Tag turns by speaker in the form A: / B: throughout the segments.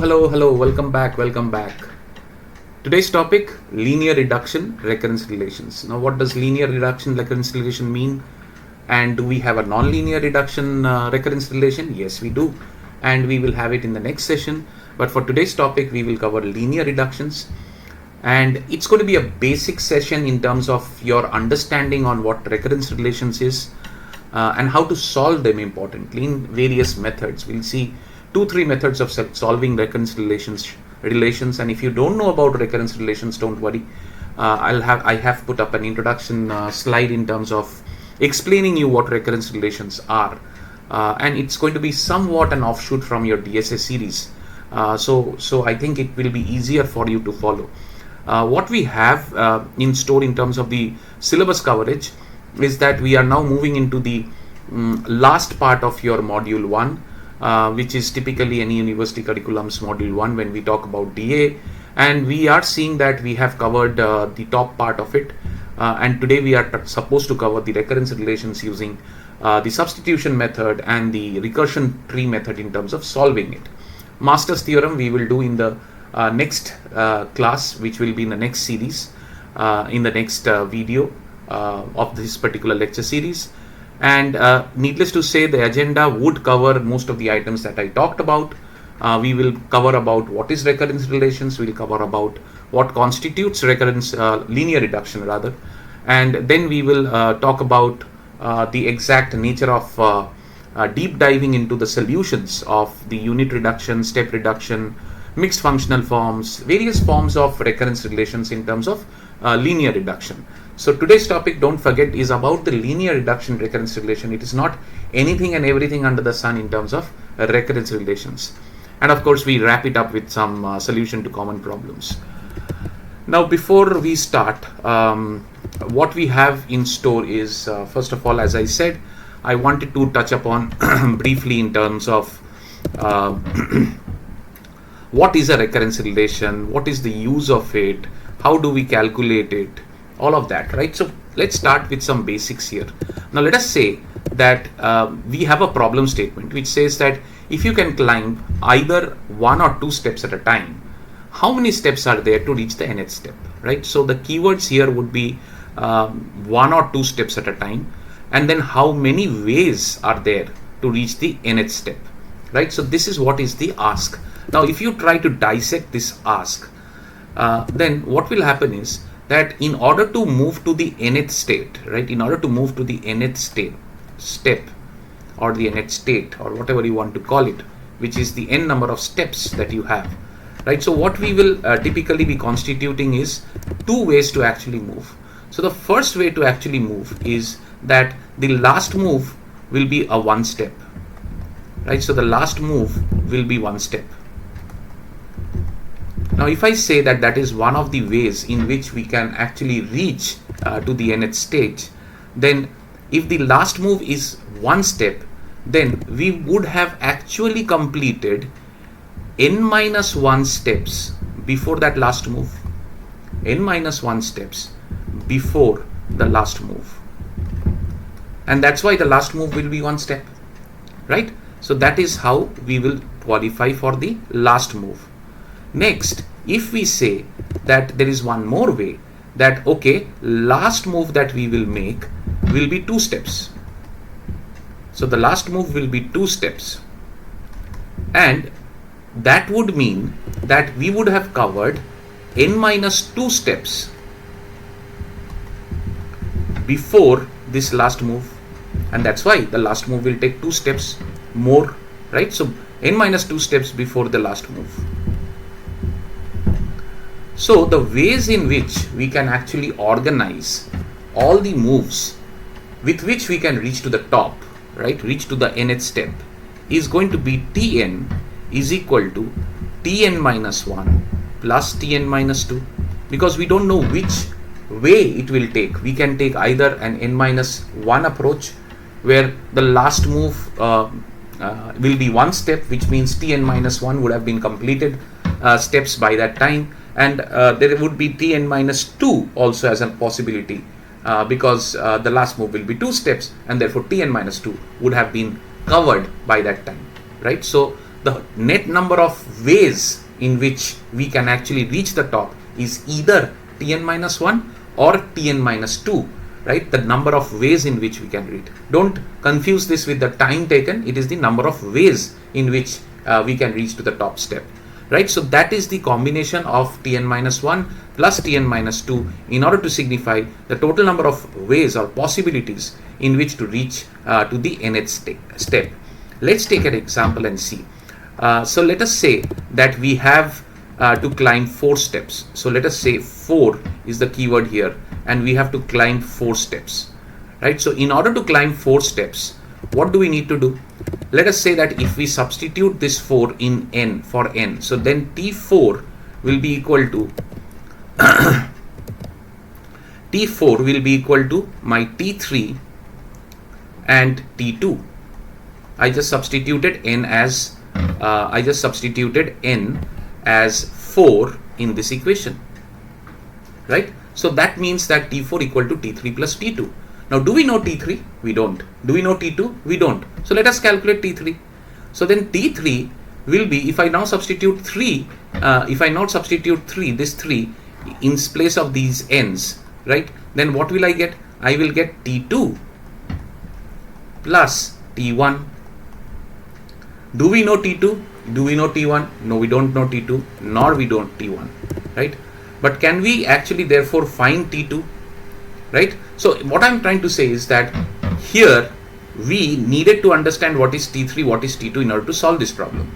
A: Hello, welcome back. Today's topic, linear reduction recurrence relations. Now, what does linear reduction recurrence relation mean? And do we have a non-linear reduction recurrence relation? Yes, we do. And we will have it in the next session. But for today's topic, we will cover linear reductions. And it's going to be a basic session in terms of your understanding on what recurrence relations is and how to solve them importantly in various methods. We'll see 2-3 methods of solving recurrence relations, and if you don't know about recurrence relations, don't worry. I have put up an introduction slide in terms of explaining you what recurrence relations are, and it's going to be somewhat an offshoot from your DSA series. So I think it will be easier for you to follow. What we have in store in terms of the syllabus coverage is that we are now moving into the last part of your module 1. Which is typically any university curriculum's module 1 when we talk about DAA, and we are seeing that we have covered the top part of it, and today we are supposed to cover the recurrence relations using the substitution method and the recursion tree method in terms of solving it. Master's theorem we will do in the next class, which will be in the next series, in the next video of this particular lecture series. And needless to say, the agenda would cover most of the items that I talked about. We will cover about what is recurrence relations. We'll cover about what constitutes recurrence, linear reduction rather. And then we will talk about the exact nature of deep diving into the solutions of the unit reduction, step reduction, mixed functional forms, various forms of recurrence relations in terms of linear reduction. So today's topic, don't forget, is about the linear reduction recurrence relation. It is not anything and everything under the sun in terms of recurrence relations. And of course, we wrap it up with some solution to common problems. Now, before we start, what we have in store is, first of all, as I said, I wanted to touch upon briefly in terms of what is a recurrence relation, what is the use of it, how do we calculate it, all of that, right? So let's start with some basics here. Now let us say that we have a problem statement which says that if you can climb either 1 or 2 steps at a time, how many steps are there to reach the nth step, right? So the keywords here would be 1 or 2 steps at a time, and then how many ways are there to reach the nth step, right? So this is what is the ask. Now if you try to dissect this ask, then what will happen is that in order to move to the nth state, right, in order to move to the nth step or the nth state or whatever you want to call it, which is the n number of steps that you have, right? So what we will typically be constituting is 2 ways to actually move. So the first way to actually move is that the last move will be a 1 step, right? So the last move will be 1 step. Now, if I say that that is one of the ways in which we can actually reach to the nth stage, then if the last move is 1 step, then we would have actually completed n-1 steps before that last move, n-1 steps before the last move. And that's why the last move will be 1 step, right? So that is how we will qualify for the last move. Next, if we say that there is one more way, that okay, last move that we will make will be 2 steps. So the last move will be 2 steps, and that would mean that we would have covered n-2 steps before this last move, and that's why the last move will take 2 steps more, right? So n-2 steps before the last move. So the ways in which we can actually organize all the moves with which we can reach to the top, right, reach to the nth step, is going to be Tn is equal to Tn-1 plus Tn-2, because we don't know which way it will take. We can take either an n-1 approach where the last move will be 1 step, which means Tn-1 would have been completed steps by that time, and there would be Tn-2 also as a possibility, because the last move will be 2 steps, and therefore Tn-2 would have been covered by that time, right? So the net number of ways in which we can actually reach the top is either Tn minus 1 or Tn minus 2, right? The number of ways in which we can reach. Don't confuse this with the time taken. It is the number of ways in which we can reach to the top step, right? So that is the combination of Tn minus 1 plus Tn minus 2 in order to signify the total number of ways or possibilities in which to reach to the nth step. Let's take an example and see. So let us say that we have to climb 4 steps. So let us say 4 is the keyword here, and we have to climb 4 steps, right? So in order to climb 4 steps, what do we need to do? Let us say that if we substitute this 4 in n for n, so then T4 will be equal to T4 will be equal to my T3 and T2. I just substituted n as 4 in this equation, right? So that means that T4 equal to T3 plus T2. Now, do we know T3? We don't. Do we know T2? We don't. So let us calculate T3. So then T3 will be, if I now substitute 3, this 3 in place of these n's, right? Then what will I get? I will get T2 plus T1. Do we know T2? Do we know T1? No, we don't know T2, nor we don't T1, right? But can we actually therefore find T2, right? So what I'm trying to say is that here we needed to understand what is T3, what is T2 in order to solve this problem.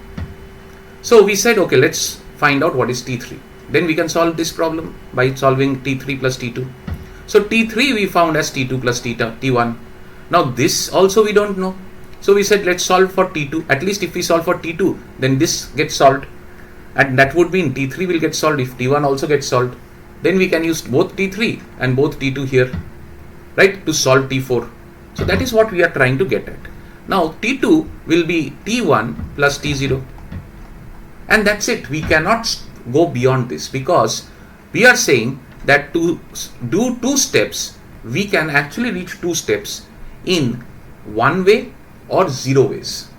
A: So we said, okay, let's find out what is T3. Then we can solve this problem by solving T3 plus T2. So T3 we found as T2 plus T1. Now this also we don't know. So we said let's solve for T2. At least if we solve for T2, then this gets solved. And that would mean T3 will get solved if T1 also gets solved. Then we can use both T3 and both T2 here, right, to solve T4. So that is what we are trying to get at. Now T2 will be T1 plus T0. And that's it. We cannot go beyond this because we are saying that to do 2 steps, we can actually reach 2 steps in 1 way or 0 ways,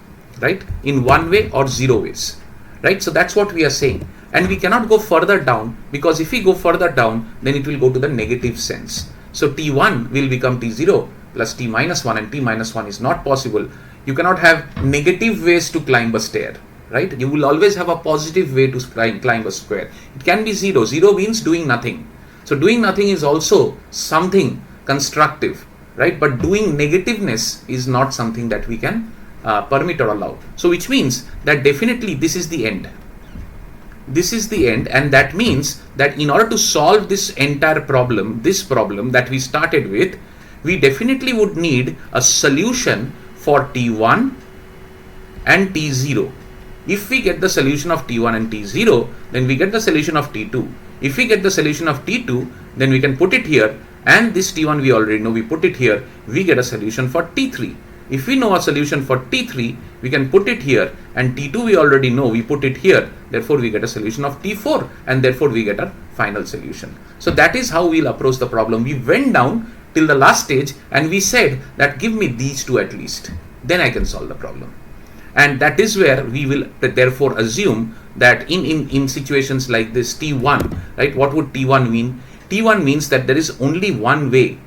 A: right? In 1 way or 0 ways, right? So that's what we are saying. And we cannot go further down because if we go further down, then it will go to the negative sense. So T1 will become T0 plus T minus 1, and T minus 1 is not possible. You cannot have negative ways to climb a stair, right? You will always have a positive way to climb a square. It can be 0. 0 means doing nothing. So doing nothing is also something constructive, right? But doing negativeness is not something that we can permit or allow. So which means that definitely this is the end. This is the end, and that means that in order to solve this entire problem, this problem that we started with, we definitely would need a solution for T1 and T0. If we get the solution of T1 and T0, then we get the solution of T2. If we get the solution of T2, then we can put it here, and this T1 we already know, we put it here, we get a solution for T3. If we know a solution for T3, we can put it here, and T2 we already know, we put it here, therefore we get a solution of T4, and therefore we get a final solution. So that is how we'll approach the problem. We went down till the last stage and we said that give me these 2 at least, then I can solve the problem. And that is where we will therefore assume that in situations like this T1, right, what would T1 mean? T1 means that there is only one way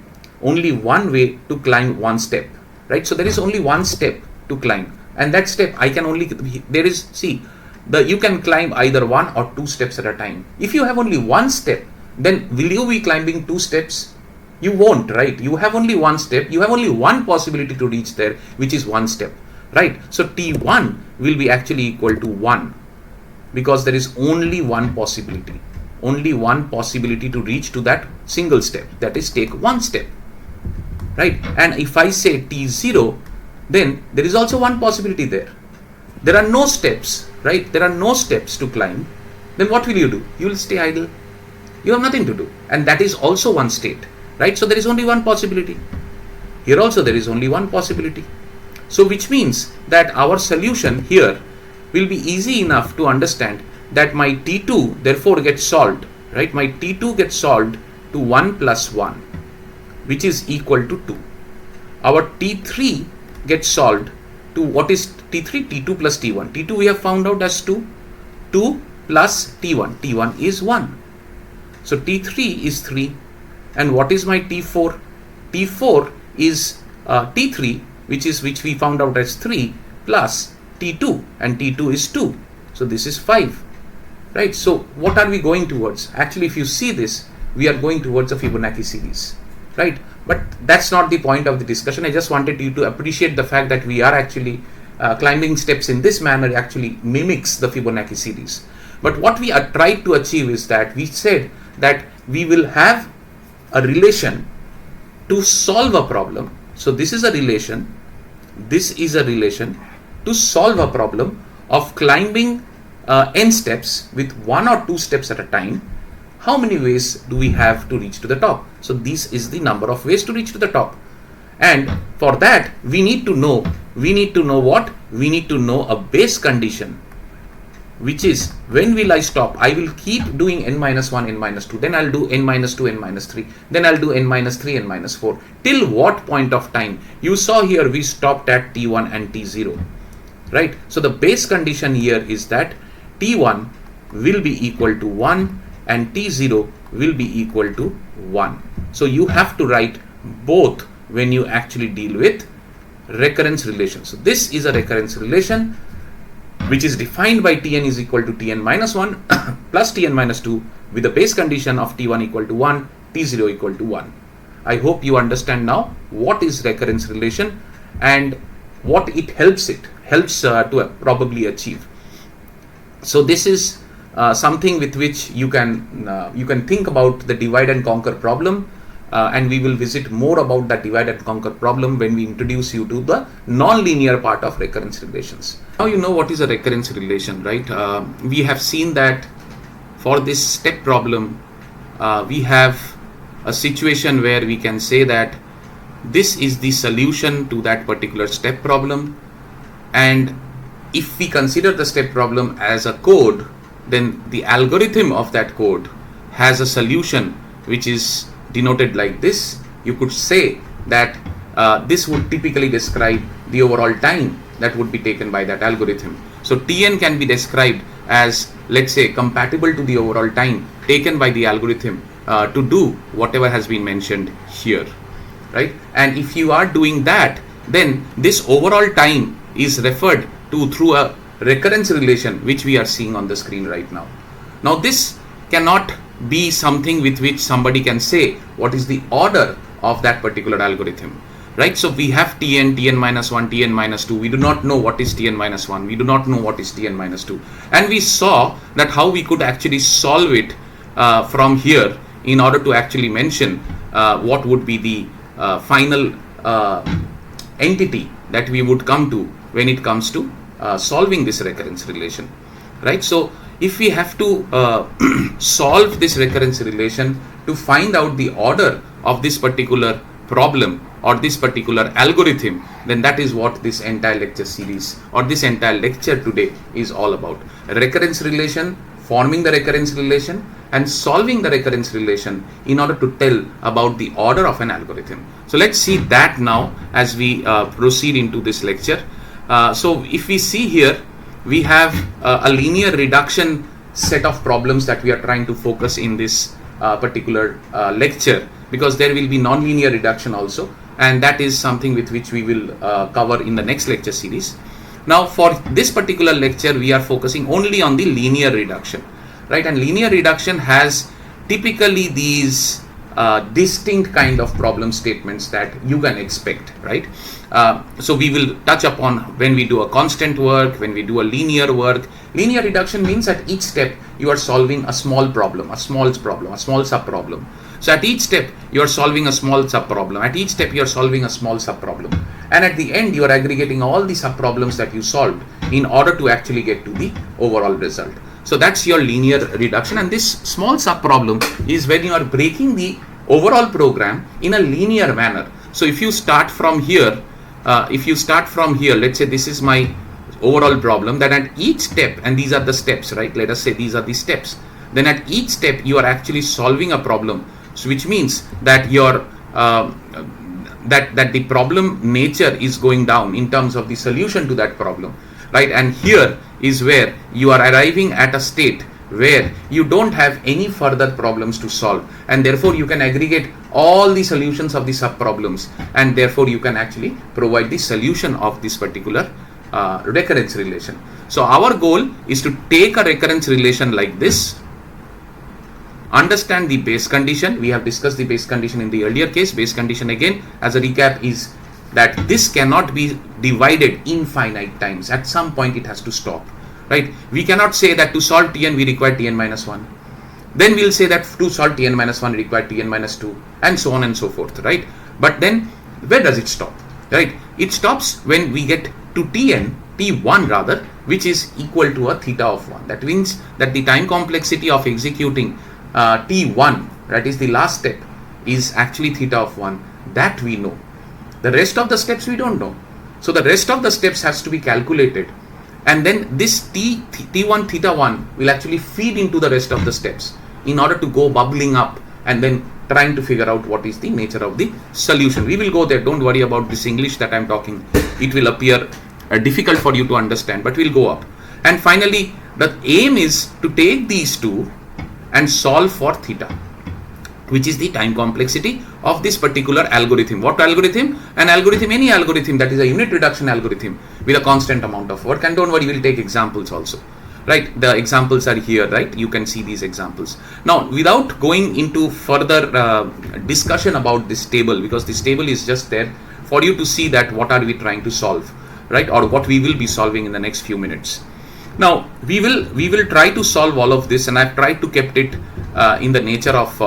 A: to climb 1 step, right? So there is only 1 step to climb, and that step I can only, you can climb either 1 or 2 steps at a time. If you have only 1 step, then will you be climbing 2 steps? You won't, right? You have only 1 step, you have only 1 possibility to reach there, which is 1 step, right? So T1 will be actually equal to 1 because there is only 1 possibility. Only 1 possibility to reach to that single step, that is take 1 step, right? And if I say T0, then there is also 1 possibility there. There are no steps, right? There are no steps to climb. Then what will you do? You will stay idle. You have nothing to do, and that is also 1 state, right? So there is only 1 possibility. Here also there is only 1 possibility. So which means that our solution here will be easy enough to understand that my T2 therefore gets solved, right? My T2 gets solved to 1 plus 1, which is equal to 2. Our T3 gets solved to what is T3? T2 plus T1. T2 we have found out as 2. 2 plus T1. T1 is 1. So T3 is 3. And what is my T4? T4 is T3, which we found out as 3 plus T2, and T2 is 2. So this is 5. Right? So what are we going towards? Actually, if you see this, we are going towards a Fibonacci series. Right? But that's not the point of the discussion. I just wanted you to appreciate the fact that we are actually climbing steps in this manner actually mimics the Fibonacci series. But what we are tried to achieve is that we said that we will have a relation to solve a problem. So this is a relation. This is a relation to solve a problem of climbing n steps with 1 or 2 steps at a time. How many ways do we have to reach to the top? So this is the number of ways to reach to the top. And for that, we need to know what? We need to know a base condition, which is when will I stop? I will keep doing n minus 1, n minus 2, then I'll do n minus 2, n minus 3, then I'll do n minus 3, n minus 4. Till what point of time? You saw here we stopped at T1 and T0, right? So the base condition here is that T1 will be equal to 1 and T0 will be equal to 1. So you have to write both when you actually deal with recurrence relation. So this is a recurrence relation which is defined by Tn is equal to Tn minus 1 plus Tn minus 2 with the base condition of T1 equal to 1, T0 equal to 1. I hope you understand now what is recurrence relation and what it helps to probably achieve. So this is something with which you can think about the divide and conquer problem, and we will visit more about that divide and conquer problem when we introduce you to the non-linear part of recurrence relations. Now you know what is a recurrence relation, right? We have seen that for this step problem, we have a situation where we can say that this is the solution to that particular step problem, and if we consider the step problem as a code, then the algorithm of that code has a solution which is denoted like this. You could say that this would typically describe the overall time that would be taken by that algorithm. So Tn can be described as, let's say, compatible to the overall time taken by the algorithm to do whatever has been mentioned here, right? And if you are doing that, then this overall time is referred to through a recurrence relation which we are seeing on the screen right now. Now this cannot be something with which somebody can say what is the order of that particular algorithm, right? So we have Tn, Tn minus 1, Tn minus 2. We do not know what is Tn minus 1. We do not know what is Tn minus 2. And we saw that how we could actually solve it from here in order to actually mention what would be the final entity that we would come to when it comes to solving this recurrence relation, right? So if we have to solve this recurrence relation to find out the order of this particular problem or this particular algorithm, then that is what this entire lecture series or this entire lecture today is all about. Recurrence relation, forming the recurrence relation and solving the recurrence relation in order to tell about the order of an algorithm. So let's see that now as we proceed into this lecture. So if we see here, we have a linear reduction set of problems that we are trying to focus in this particular lecture, because there will be non-linear reduction also, and that is something with which we will cover in the next lecture series. Now for this particular lecture, we are focusing only on the linear reduction, right? And linear reduction has typically these distinct kind of problem statements that you can expect, right? So we will touch upon when we do a constant work, when we do a linear work. Linear reduction means at each step you are solving a small problem, a small sub-problem. So at each step you are solving a small sub-problem. At each step you are solving a small sub-problem. And at the end you are aggregating all the sub-problems that you solved in order to actually get to the overall result. So that's your linear reduction, and this small sub-problem is when you are breaking the overall program in a linear manner. So if you start from here, let's say this is my overall problem, then at each step, and these are the steps, right? Let us say these are the steps. Then at each step you are actually solving a problem, so which means that your that the problem nature is going down in terms of the solution to that problem, right? And here is where you are arriving at a state where you don't have any further problems to solve, and therefore you can aggregate all the solutions of the sub problems, and therefore you can actually provide the solution of this particular recurrence relation. So our goal is to take a recurrence relation like this, understand the base condition. We have discussed the base condition in the earlier case. Base condition, again, as a recap, is that this cannot be divided infinite times. At some point it has to stop, right? We cannot say that to solve Tn we require Tn minus 1. Then we'll say that to solve Tn minus 1 require Tn minus 2, and so on and so forth, right? But then where does it stop, right? It stops when we get to T1 rather, which is equal to a theta of 1. That means that the time complexity of executing T1, that is the last step, is actually theta of 1. That we know. The rest of the steps we don't know. So the rest of the steps has to be calculated, and then this T1 theta 1 will actually feed into the rest of the steps in order to go bubbling up and then trying to figure out what is the nature of the solution. We will go there. Don't worry about this English that I'm talking. It will appear difficult for you to understand, but we'll go up. And finally, the aim is to take these two and solve for theta, which is the time complexity of this particular algorithm. What algorithm? An algorithm, any algorithm that is a unit reduction algorithm with a constant amount of work. And don't worry, we'll take examples also, right? The examples are here, right? You can see these examples. Now, without going into further discussion about this table, because this table is just there for you to see that what are we trying to solve, right? Or what we will be solving in the next few minutes. Now, we will try to solve all of this, and I've tried to kept it in the nature of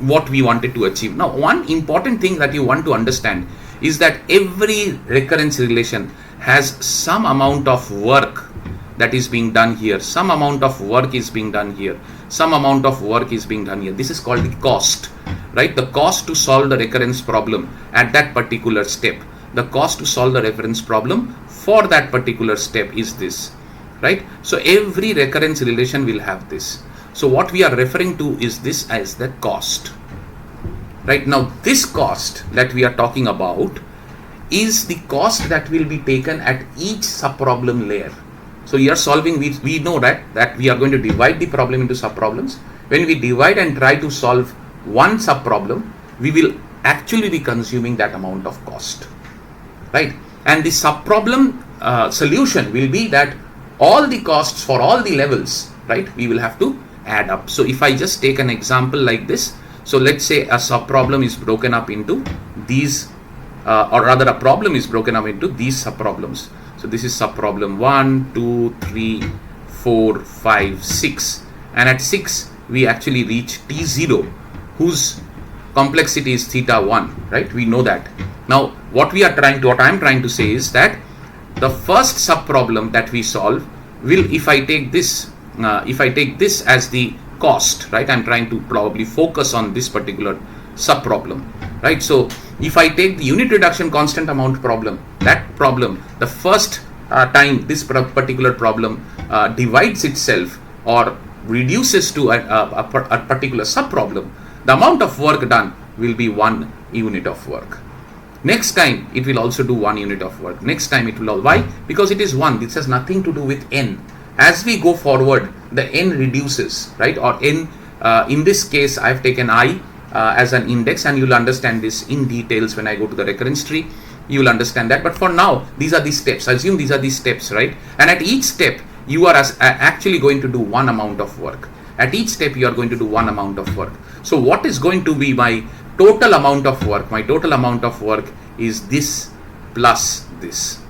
A: what we wanted to achieve. Now, one important thing that you want to understand is that every recurrence relation has some amount of work that is being done here. Some amount of work is being done here. Some amount of work is being done here. This is called the cost, right? The cost to solve the recurrence problem at that particular step. The cost to solve the recurrence problem for that particular step is this, right? So every recurrence relation will have this. So what we are referring to is this as the cost, right? Now this cost that we are talking about is the cost that will be taken at each subproblem layer. So we are solving, we know that we are going to divide the problem into subproblems. When we divide and try to solve one subproblem, we will actually be consuming that amount of cost, right? And the subproblem solution will be that all the costs for all the levels, right, we will have to add up. So if I just take an example like this, so let's say a subproblem is broken up into these, or rather a problem is broken up into these subproblems. So this is subproblem 1, 2, 3, 4, 5, 6, and at 6 we actually reach T0, whose complexity is theta 1, right? We know that. Now what I'm trying to say is that the first subproblem that we solve will, if I take this as the cost, right? I'm trying to probably focus on this particular subproblem, right? So if I take the unit reduction constant amount problem, that problem, the first time this particular problem divides itself or reduces to a particular subproblem, the amount of work done will be 1 unit of work. Next time it will also do 1 unit of work. Next time it will, why? Because it is 1. This has nothing to do with n. As we go forward, the n reduces, right? Or n, in this case, I've taken I as an index, and you'll understand this in details when I go to the recurrence tree. You will understand that. But for now, these are the steps. Assume these are the steps, right? And at each step, you are actually going to do one amount of work. At each step, you are going to do one amount of work. So what is going to be my total amount of work? My total amount of work is this plus this,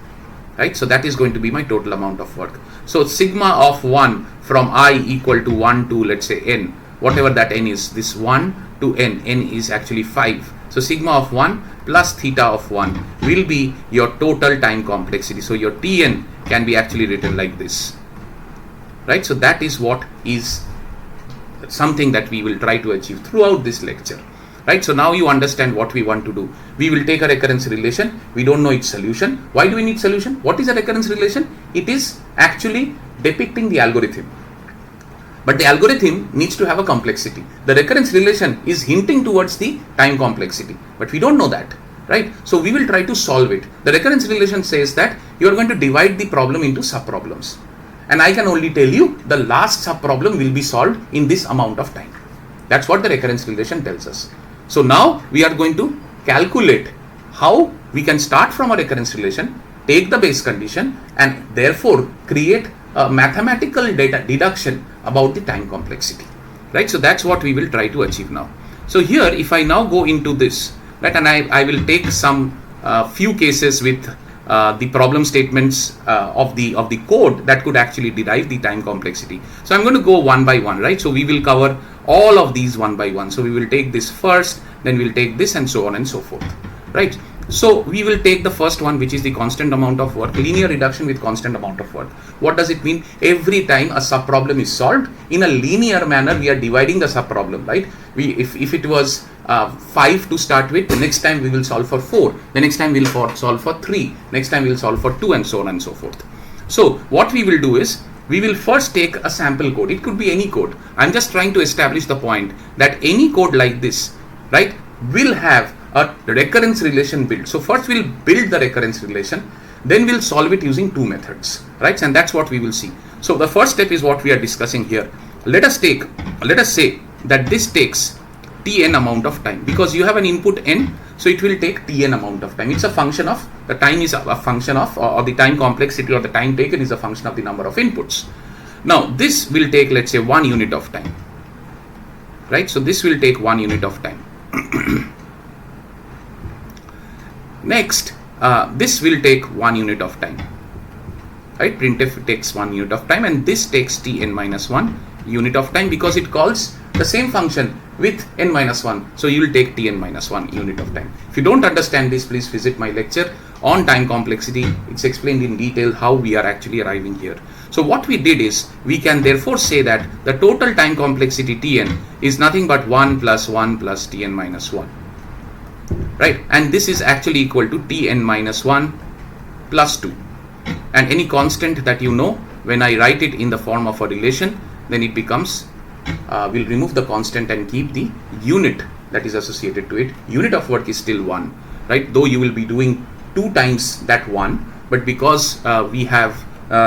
A: right? So that is going to be my total amount of work. So sigma of 1 from I equal to 1 to, let's say, n, whatever that n is, this 1 to n is actually 5. So sigma of 1 plus theta of 1 will be your total time complexity. So your Tn can be actually written like this, right? So that is what is something that we will try to achieve throughout this lecture, right? So now you understand what we want to do. We will take a recurrence relation. We don't know its solution. Why do we need solution? What is a recurrence relation? It is actually depicting the algorithm. But the algorithm needs to have a complexity. The recurrence relation is hinting towards the time complexity, but we don't know that, right? So we will try to solve it. The recurrence relation says that you are going to divide the problem into sub-problems. And I can only tell you the last sub-problem will be solved in this amount of time. That's what the recurrence relation tells us. So now we are going to calculate how we can start from a recurrence relation, take the base condition, and therefore create a mathematical data deduction about the time complexity, right? So that's what we will try to achieve now. So here, if I now go into this, right, and I will take some few cases with the problem statements of the code that could actually derive the time complexity. So I'm going to go one by one, right? So we will cover all of these one by one. So we will take this first, then we'll take this, and so on and so forth, right? So we will take the first one, which is the constant amount of work, linear reduction with constant amount of work. What does it mean? Every time a sub-problem is solved in a linear manner, we are dividing the sub-problem, right? If it was 5 to start with, the next time we will solve for 4, the next time we'll solve for 3, next time we'll solve for 2, and so on and so forth. So what we will do is, we will first take a sample code. It could be any code. I'm just trying to establish the point that any code like this, right, will have a recurrence relation built. So first we'll build the recurrence relation, then we'll solve it using two methods, right? And that's what we will see. So the first step is what we are discussing here. Let us say that this takes Tn amount of time, because you have an input n, so it will take Tn amount of time. It's a function of, the time is a function of, or the time complexity or the time taken is a function of the number of inputs. Now this will take, let's say, 1 unit of time, right? So this will take 1 unit of time. Next, this will take 1 unit of time, right? Printf takes 1 unit of time, and this takes Tn minus 1 unit of time, because it calls the same function with n minus 1. So you will take Tn minus 1 unit of time. If you don't understand this, please visit my lecture on time complexity. It's explained in detail how we are actually arriving here. So what we did is, we can therefore say that the total time complexity Tn is nothing but 1 plus 1 plus Tn minus 1. Right, and this is actually equal to Tn minus 1 plus 2, and any constant that you know, when I write it in the form of a relation, then it becomes, we'll remove the constant and keep the unit that is associated to it. Unit of work is still 1, right? Though you will be doing 2 times that 1, but because we have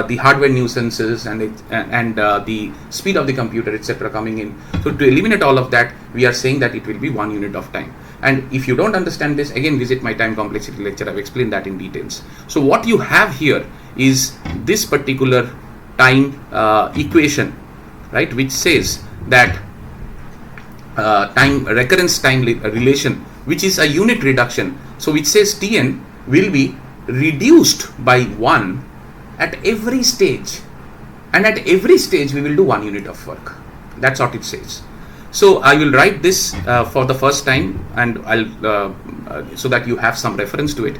A: the hardware nuisances and the speed of the computer, etc. coming in, so to eliminate all of that, we are saying that it will be 1 unit of time. And if you don't understand this, again visit my time complexity lecture. I've explained that in details. So what you have here is this particular time equation, right, which says that recurrence time relation, which is a unit reduction. So which says Tn will be reduced by 1 at every stage, and at every stage we will do 1 unit of work. That's what it says. So I will write this for the first time, and I'll so that you have some reference to it.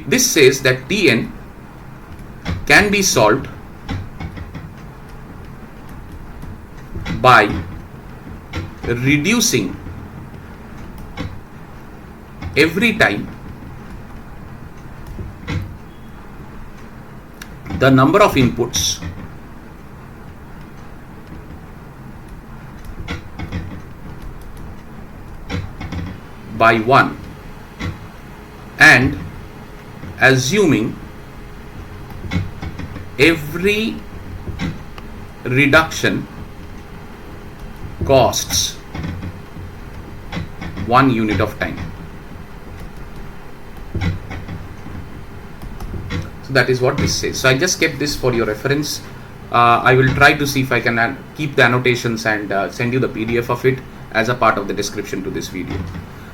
A: This says that Tn can be solved by reducing every time the number of inputs by 1, and assuming every reduction costs 1 unit of time. So that is what this says. So I just kept this for your reference. I will try to see if I can keep the annotations and send you the PDF of it as a part of the description to this video.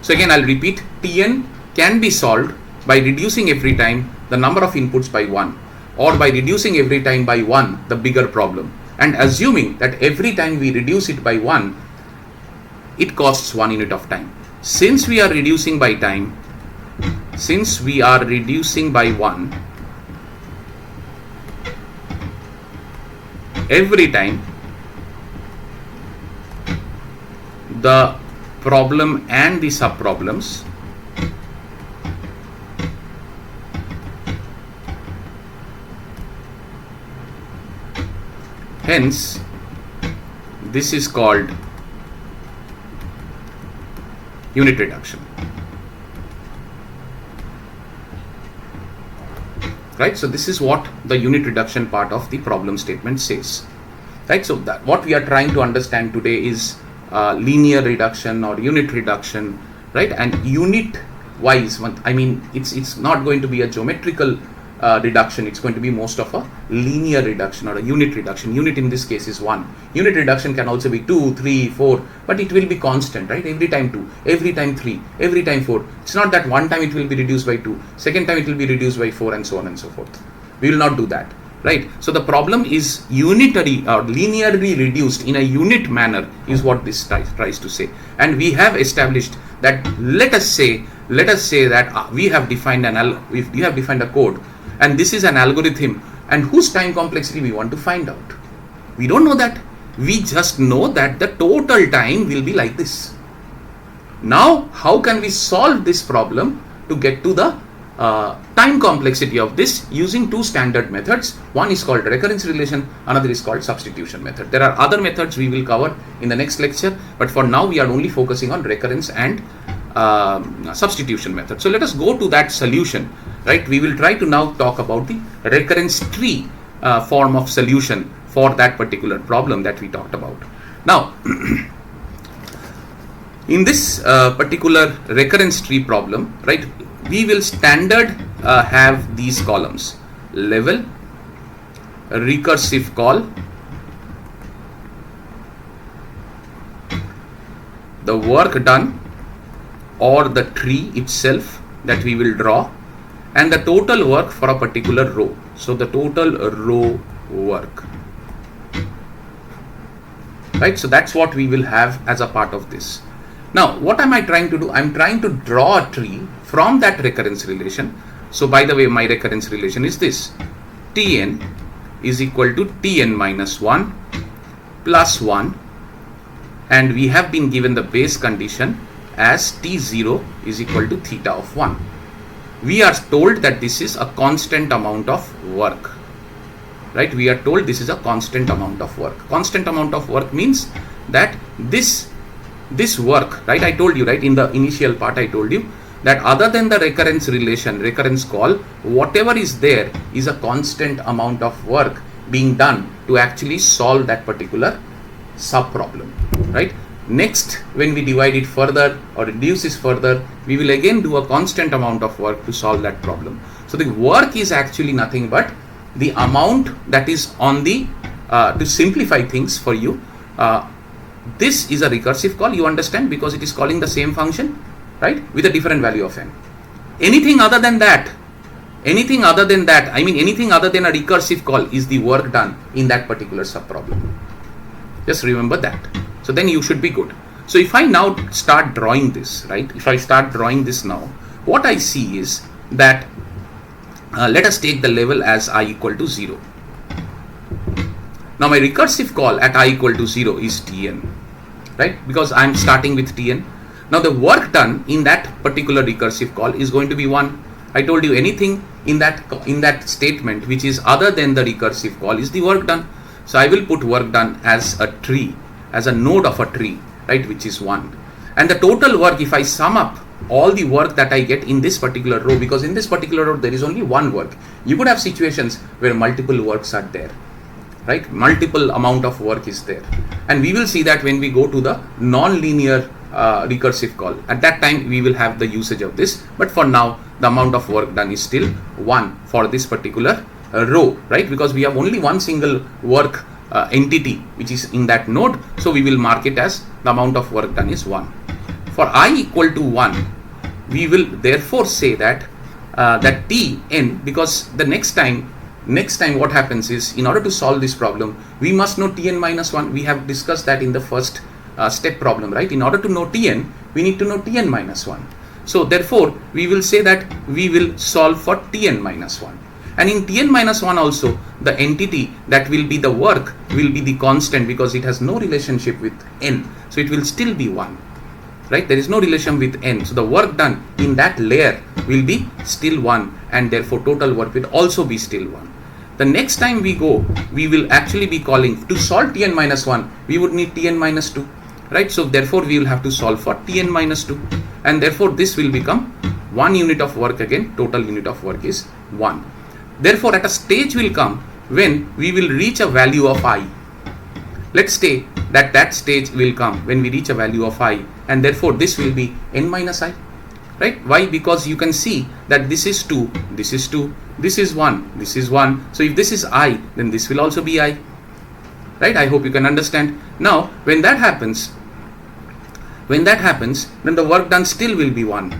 A: So again, I'll repeat, Tn can be solved by reducing every time the number of inputs by 1, or by reducing every time by 1 the bigger problem, and assuming that every time we reduce it by 1, it costs 1 unit of time. Since we are reducing by time, since we are reducing by 1 every time, the problem and the sub-problems hence this is called unit reduction. right? So this is what the unit reduction part of the problem statement says, right? So that what we are trying to understand today is linear reduction or unit reduction, right? And unit wise, I mean, it's not going to be a geometrical reduction. It's going to be most of a linear reduction or a unit reduction. Unit in this case is 1. Unit reduction can also be 2, 3, 4, but it will be constant, right? Every time 2, every time 3, every time 4. It's not that one time it will be reduced by 2, second time it will be reduced by 4, and so on and so forth. We will not do that, right? So the problem is unitary or linearly reduced in a unit manner is what this tries to say. And we have established that let us say that we have defined a code, and this is an algorithm, and whose time complexity we want to find out. We don't know that. We just know that the total time will be like this. Now, how can we solve this problem to get to the time complexity of this using 2 standard methods? One is called recurrence relation, another is called substitution method. There are other methods we will cover in the next lecture, but for now we are only focusing on recurrence and substitution method. So let us go to that solution, right? We will try to now talk about the recurrence tree form of solution for that particular problem that we talked about. Now, in this particular recurrence tree problem, right, we will standard have these columns: level, recursive call, the work done or the tree itself that we will draw, and the total work for a particular row. So the total row work, right? So that's what we will have as a part of this. Now, what am I trying to do? I'm trying to draw a tree from that recurrence relation. So by the way, my recurrence relation is this: Tn is equal to Tn minus 1 plus 1, and we have been given the base condition as T0 is equal to theta of 1. We are told that this is a constant amount of work, right? We are told this is a constant amount of work. Constant amount of work means that this work, right? I told you, right, in the initial part I told you that other than the recurrence relation, recurrence call, whatever is there is a constant amount of work being done to actually solve that particular sub problem, right? Next, when we divide it further or reduce this further, we will again do a constant amount of work to solve that problem. So the work is actually nothing but the amount that is on the, to simplify things for you, this is a recursive call, you understand, because it is calling the same function, right, with a different value of n. Anything other than that, I mean anything other than a recursive call is the work done in that particular subproblem. Just remember that. So then you should be good. So if I now start drawing this, right, if I start drawing this now, what I see is that let us take the level as I equal to 0. Now my recursive call at I equal to 0 is Tn, right, because I am starting with Tn. Now the work done in that particular recursive call is going to be 1. I told you anything in that statement which is other than the recursive call is the work done. So I will put work done as a tree, as a node of a tree, right, which is 1. And the total work, if I sum up all the work that I get in this particular row, because in this particular row there is only one work. You could have situations where multiple works are there, right? Multiple amount of work is there. And we will see that when we go to the non-linear recursive call. At that time we will have the usage of this, but for now the amount of work done is still 1 for this particular row, right? Because we have only one single work entity which is in that node, so we will mark it as the amount of work done is 1. For I equal to 1, we will therefore say that that Tn, because the next time what happens is, in order to solve this problem, we must know Tn minus 1. We have discussed that in the first step problem, right? In order to know Tn, we need to know Tn minus 1. So therefore, we will say that we will solve for Tn minus 1. And in Tn minus 1 also, the entity that will be the work will be the constant, because it has no relationship with n. So it will still be 1, right? There is no relation with n. So the work done in that layer will be still 1, and therefore total work will also be still 1. The next time we go, we will actually be calling, to solve Tn minus 1, we would need Tn minus 2, right? So therefore we will have to solve for Tn minus 2, and therefore this will become 1 unit of work again, total unit of work is 1. Therefore, at a stage will come when we will reach a value of I. Let's say that that stage will come when we reach a value of I, and therefore this will be n minus I. Right? Why? Because you can see that this is 2, this is 2, this is 1, this is 1. So if this is I, then this will also be I. Right? I hope you can understand. Now, when that happens, then the work done still will be 1.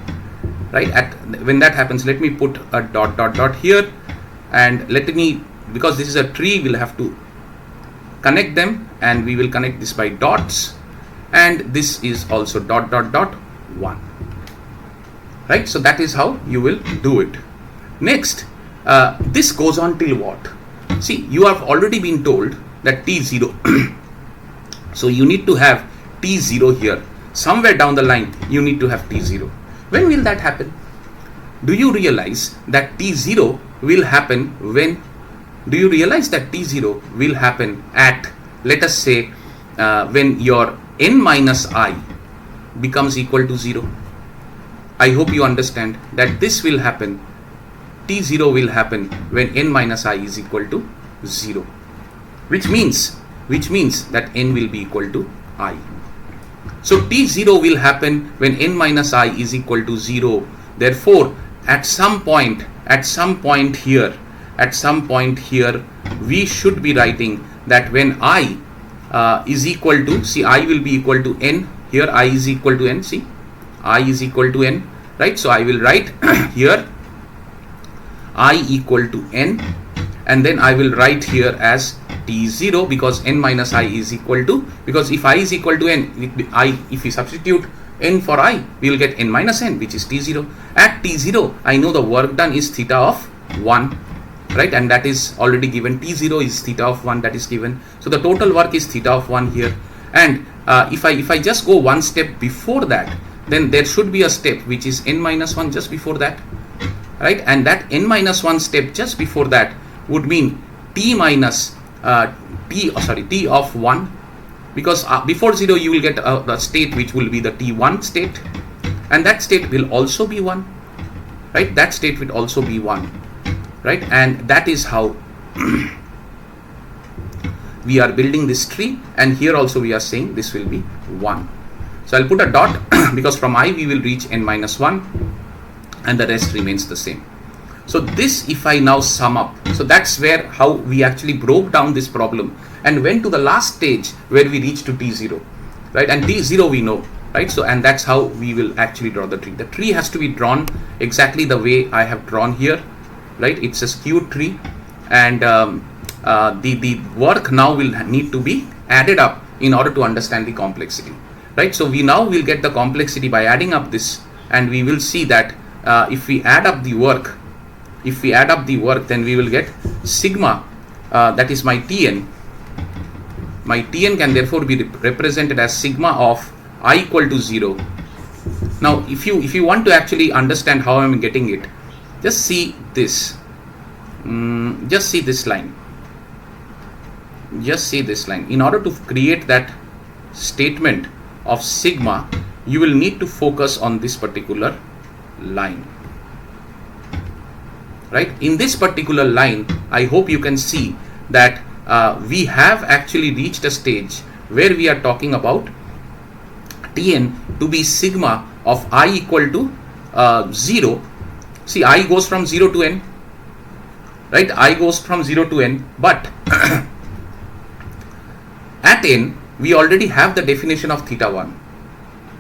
A: Right? When that happens, let me put a dot here, and because this is a tree, we'll have to connect them, and we will connect this by dots, and this is also dot 1. Right? So that is how you will do it. Next, this goes on till what? See, you have already been told that T0. So you need to have T0 here. Somewhere down the line, you need to have T0. When will that happen? Do you realize that T0 will happen when? Do you realize that T0 will happen at, let us say, when your n minus I becomes equal to 0? I hope you understand that this will happen. T0 will happen when n minus I is equal to 0, which means that n will be equal to I. So T0 will happen when n minus I is equal to 0. Therefore, at some point here, we should be writing that when I is equal to, see, I will be equal to n. Here I is equal to n. See, I is equal to n. Right? So I will write here I equal to n, and then I will write here as T0, because n minus I is equal to, because if I is equal to n, if we substitute n for I, we will get n minus n, which is T0. At T0, I know the work done is theta of 1, right? And that is already given. T0 is theta of 1, that is given. So the total work is theta of 1 here. And if I just go one step before that, then there should be a step which is n minus 1 just before that, right? And that n minus 1 step just before that would mean t of 1, because before 0 you will get a state which will be the t1 state, and that state will also be 1, right? That state will also be 1, right? And that is how we are building this tree, and here also we are saying this will be 1. So I'll put a dot because from I we will reach n minus 1, and the rest remains the same. So this, if I now sum up, so that's where how we actually broke down this problem and went to the last stage where we reached to T0, right? And T0 we know, right? So, and that's how we will actually draw the tree. The tree has to be drawn exactly the way I have drawn here, right? It's a skewed tree, and the work now will need to be added up in order to understand the complexity, right? So we now will get the complexity by adding up this, and we will see that if we add up the work, then we will get sigma, that is my Tn. My Tn can therefore be represented as sigma of I equal to 0. Now, if you want to actually understand how I am getting it, just see this. Just see this line. In order to create that statement of sigma, you will need to focus on this particular line. Right? In this particular line, I hope you can see that we have actually reached a stage where we are talking about Tn to be sigma of I equal to 0. See, I goes from 0 to n, right? I goes from 0 to n, but at n, we already have the definition of theta 1.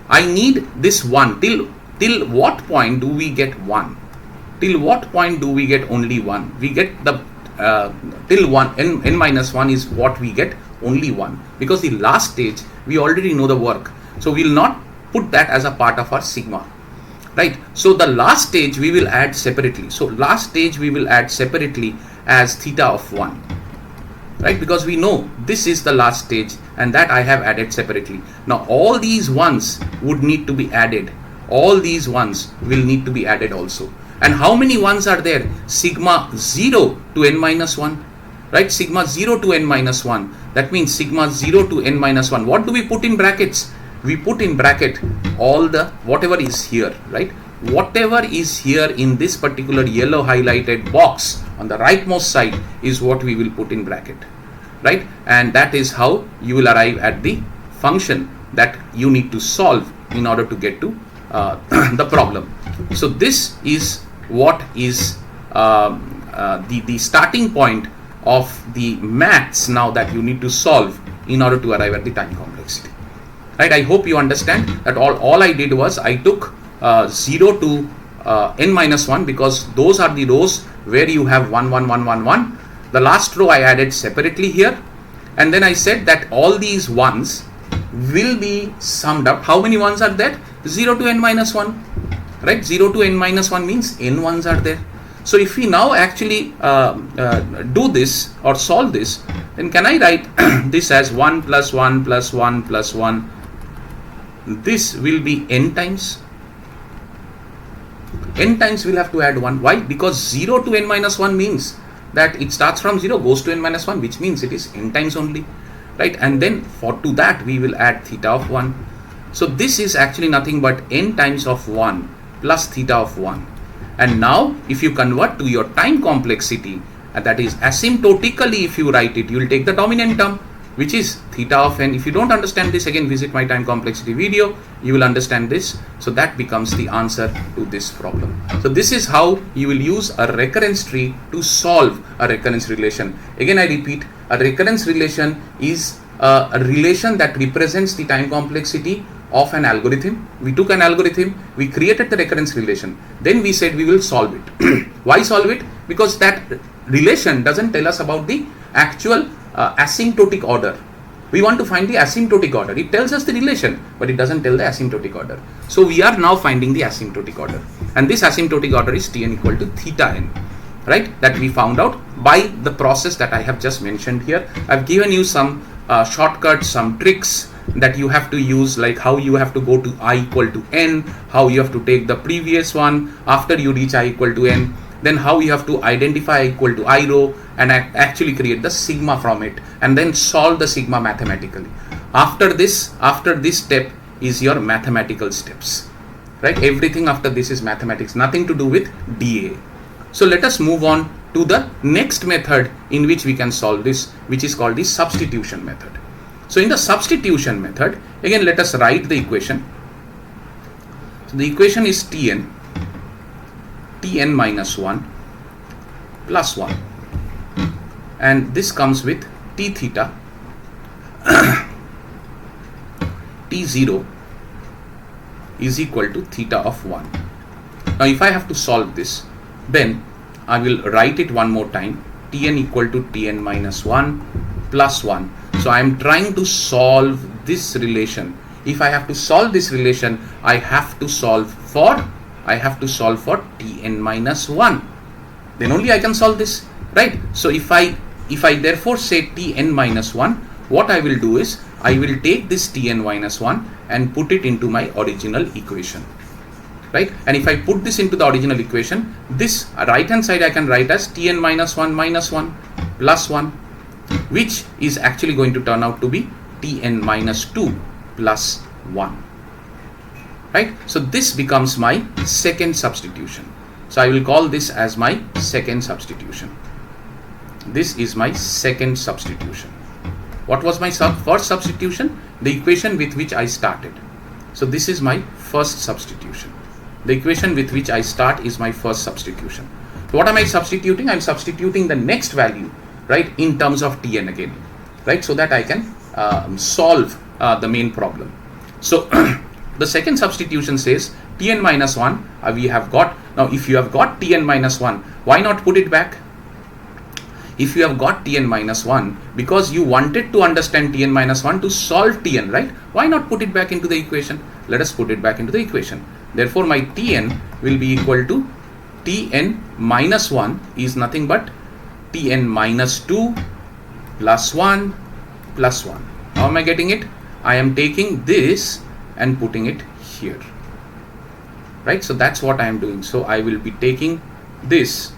A: I need this 1. Till what point do we get 1? Till what point do we get only 1? We get the till 1, n minus 1 is what we get, only 1, because the last stage we already know the work, so we will not put that as a part of our sigma, right? So the last stage we will add separately. So last stage we will add separately as theta of 1, right? Because we know this is the last stage, and that I have added separately. Now all these ones would need to be added. All these ones will need to be added also. And how many ones are there? Sigma 0 to n minus 1, right? Sigma 0 to n minus 1. That means sigma 0 to n minus 1. What do we put in brackets? We put in bracket all the whatever is here, right? whatever is here in this particular yellow highlighted box on the rightmost side is what we will put in bracket, right? And that is how you will arrive at the function that you need to solve in order to get to the problem. So this is what is the starting point of the maths now that you need to solve in order to arrive at the time complexity, right? I hope you understand that all I did was I took 0 to n minus 1, because those are the rows where you have 1 1 1 1 1. The last row I added separately here, and then I said that all these ones will be summed up. How many ones are there? 0 to n minus 1, right? 0 to n minus 1 means n ones are there. So if we now actually do this or solve this, then can I write this as 1 plus 1 plus 1 plus 1? This will be n times. N times we'll have to add 1. Why? Because 0 to n minus 1 means that it starts from 0, goes to n minus 1, which means it is n times only, right? And then to that we will add theta of 1. So this is actually nothing but n times of 1 plus theta of 1. And now if you convert to your time complexity, that is asymptotically, if you write it, you will take the dominant term, which is theta of n. If you don't understand this, again visit my time complexity video, you will understand this. So that becomes the answer to this problem. So this is how you will use a recurrence tree to solve a recurrence relation. Again I repeat, a recurrence relation is a relation that represents the time complexity of an algorithm. We took an algorithm, we created the recurrence relation, then we said we will solve it. Why solve it? Because that relation doesn't tell us about the actual asymptotic order. We want to find the asymptotic order. It tells us the relation, but it doesn't tell the asymptotic order. So we are now finding the asymptotic order, and this asymptotic order is Tn equal to theta n, right? That we found out by the process that I have just mentioned here. I've given you some shortcuts, some tricks that you have to use, like how you have to go to I equal to n, how you have to take the previous one after you reach I equal to n, then how you have to identify I equal to I row and actually create the sigma from it, and then solve the sigma mathematically. After this step is your mathematical steps, right? Everything after this is mathematics, nothing to do with DAA. So let us move on to the next method in which we can solve this, which is called the substitution method. So in the substitution method, again let us write the equation. So the equation is Tn minus 1 plus 1, and this comes with T theta T0 is equal to theta of 1. Now if I have to solve this, then I will write it one more time, Tn equal to Tn minus 1 plus 1. So I am trying to solve this relation. If I have to solve this relation, I have to solve for Tn minus 1. Then only I can solve this, right? So if I therefore say Tn minus 1, what I will do is I will take this Tn minus 1 and put it into my original equation, right? And if I put this into the original equation, this right hand side I can write as Tn minus 1 plus 1, which is actually going to turn out to be Tn minus 2 plus 1, right? So this becomes my second substitution. So I will call this as my second substitution. This is my second substitution. What was my first substitution? The equation with which I started. So this is my first substitution. The equation with which I start is my first substitution. So what am I substituting? I am substituting the next value, right, in terms of Tn again, right, so that I can solve the main problem. So the second substitution says Tn minus 1 we have got. Now if you have got Tn minus 1, why not put it back? If you have got Tn minus 1 because you wanted to understand Tn minus 1 to solve Tn, right, why not put it back into the equation? Let us put it back into the equation. Therefore my Tn will be equal to Tn minus 1 is nothing but Tn minus 2 plus 1 plus 1. How am I getting it? I am taking this and putting it here, right? So that's what I am doing. So I will be taking this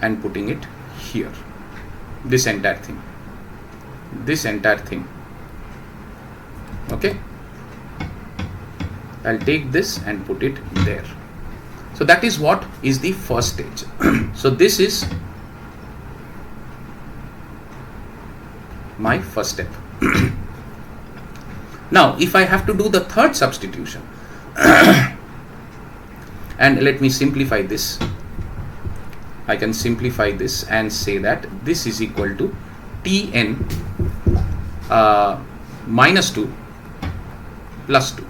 A: and putting it here, this entire thing, okay? I'll take this and put it there. So that is what is the first stage. So this is my first step. Now if I have to do the third substitution, and let me simplify this, I can simplify this and say that this is equal to Tn minus 2 plus 2,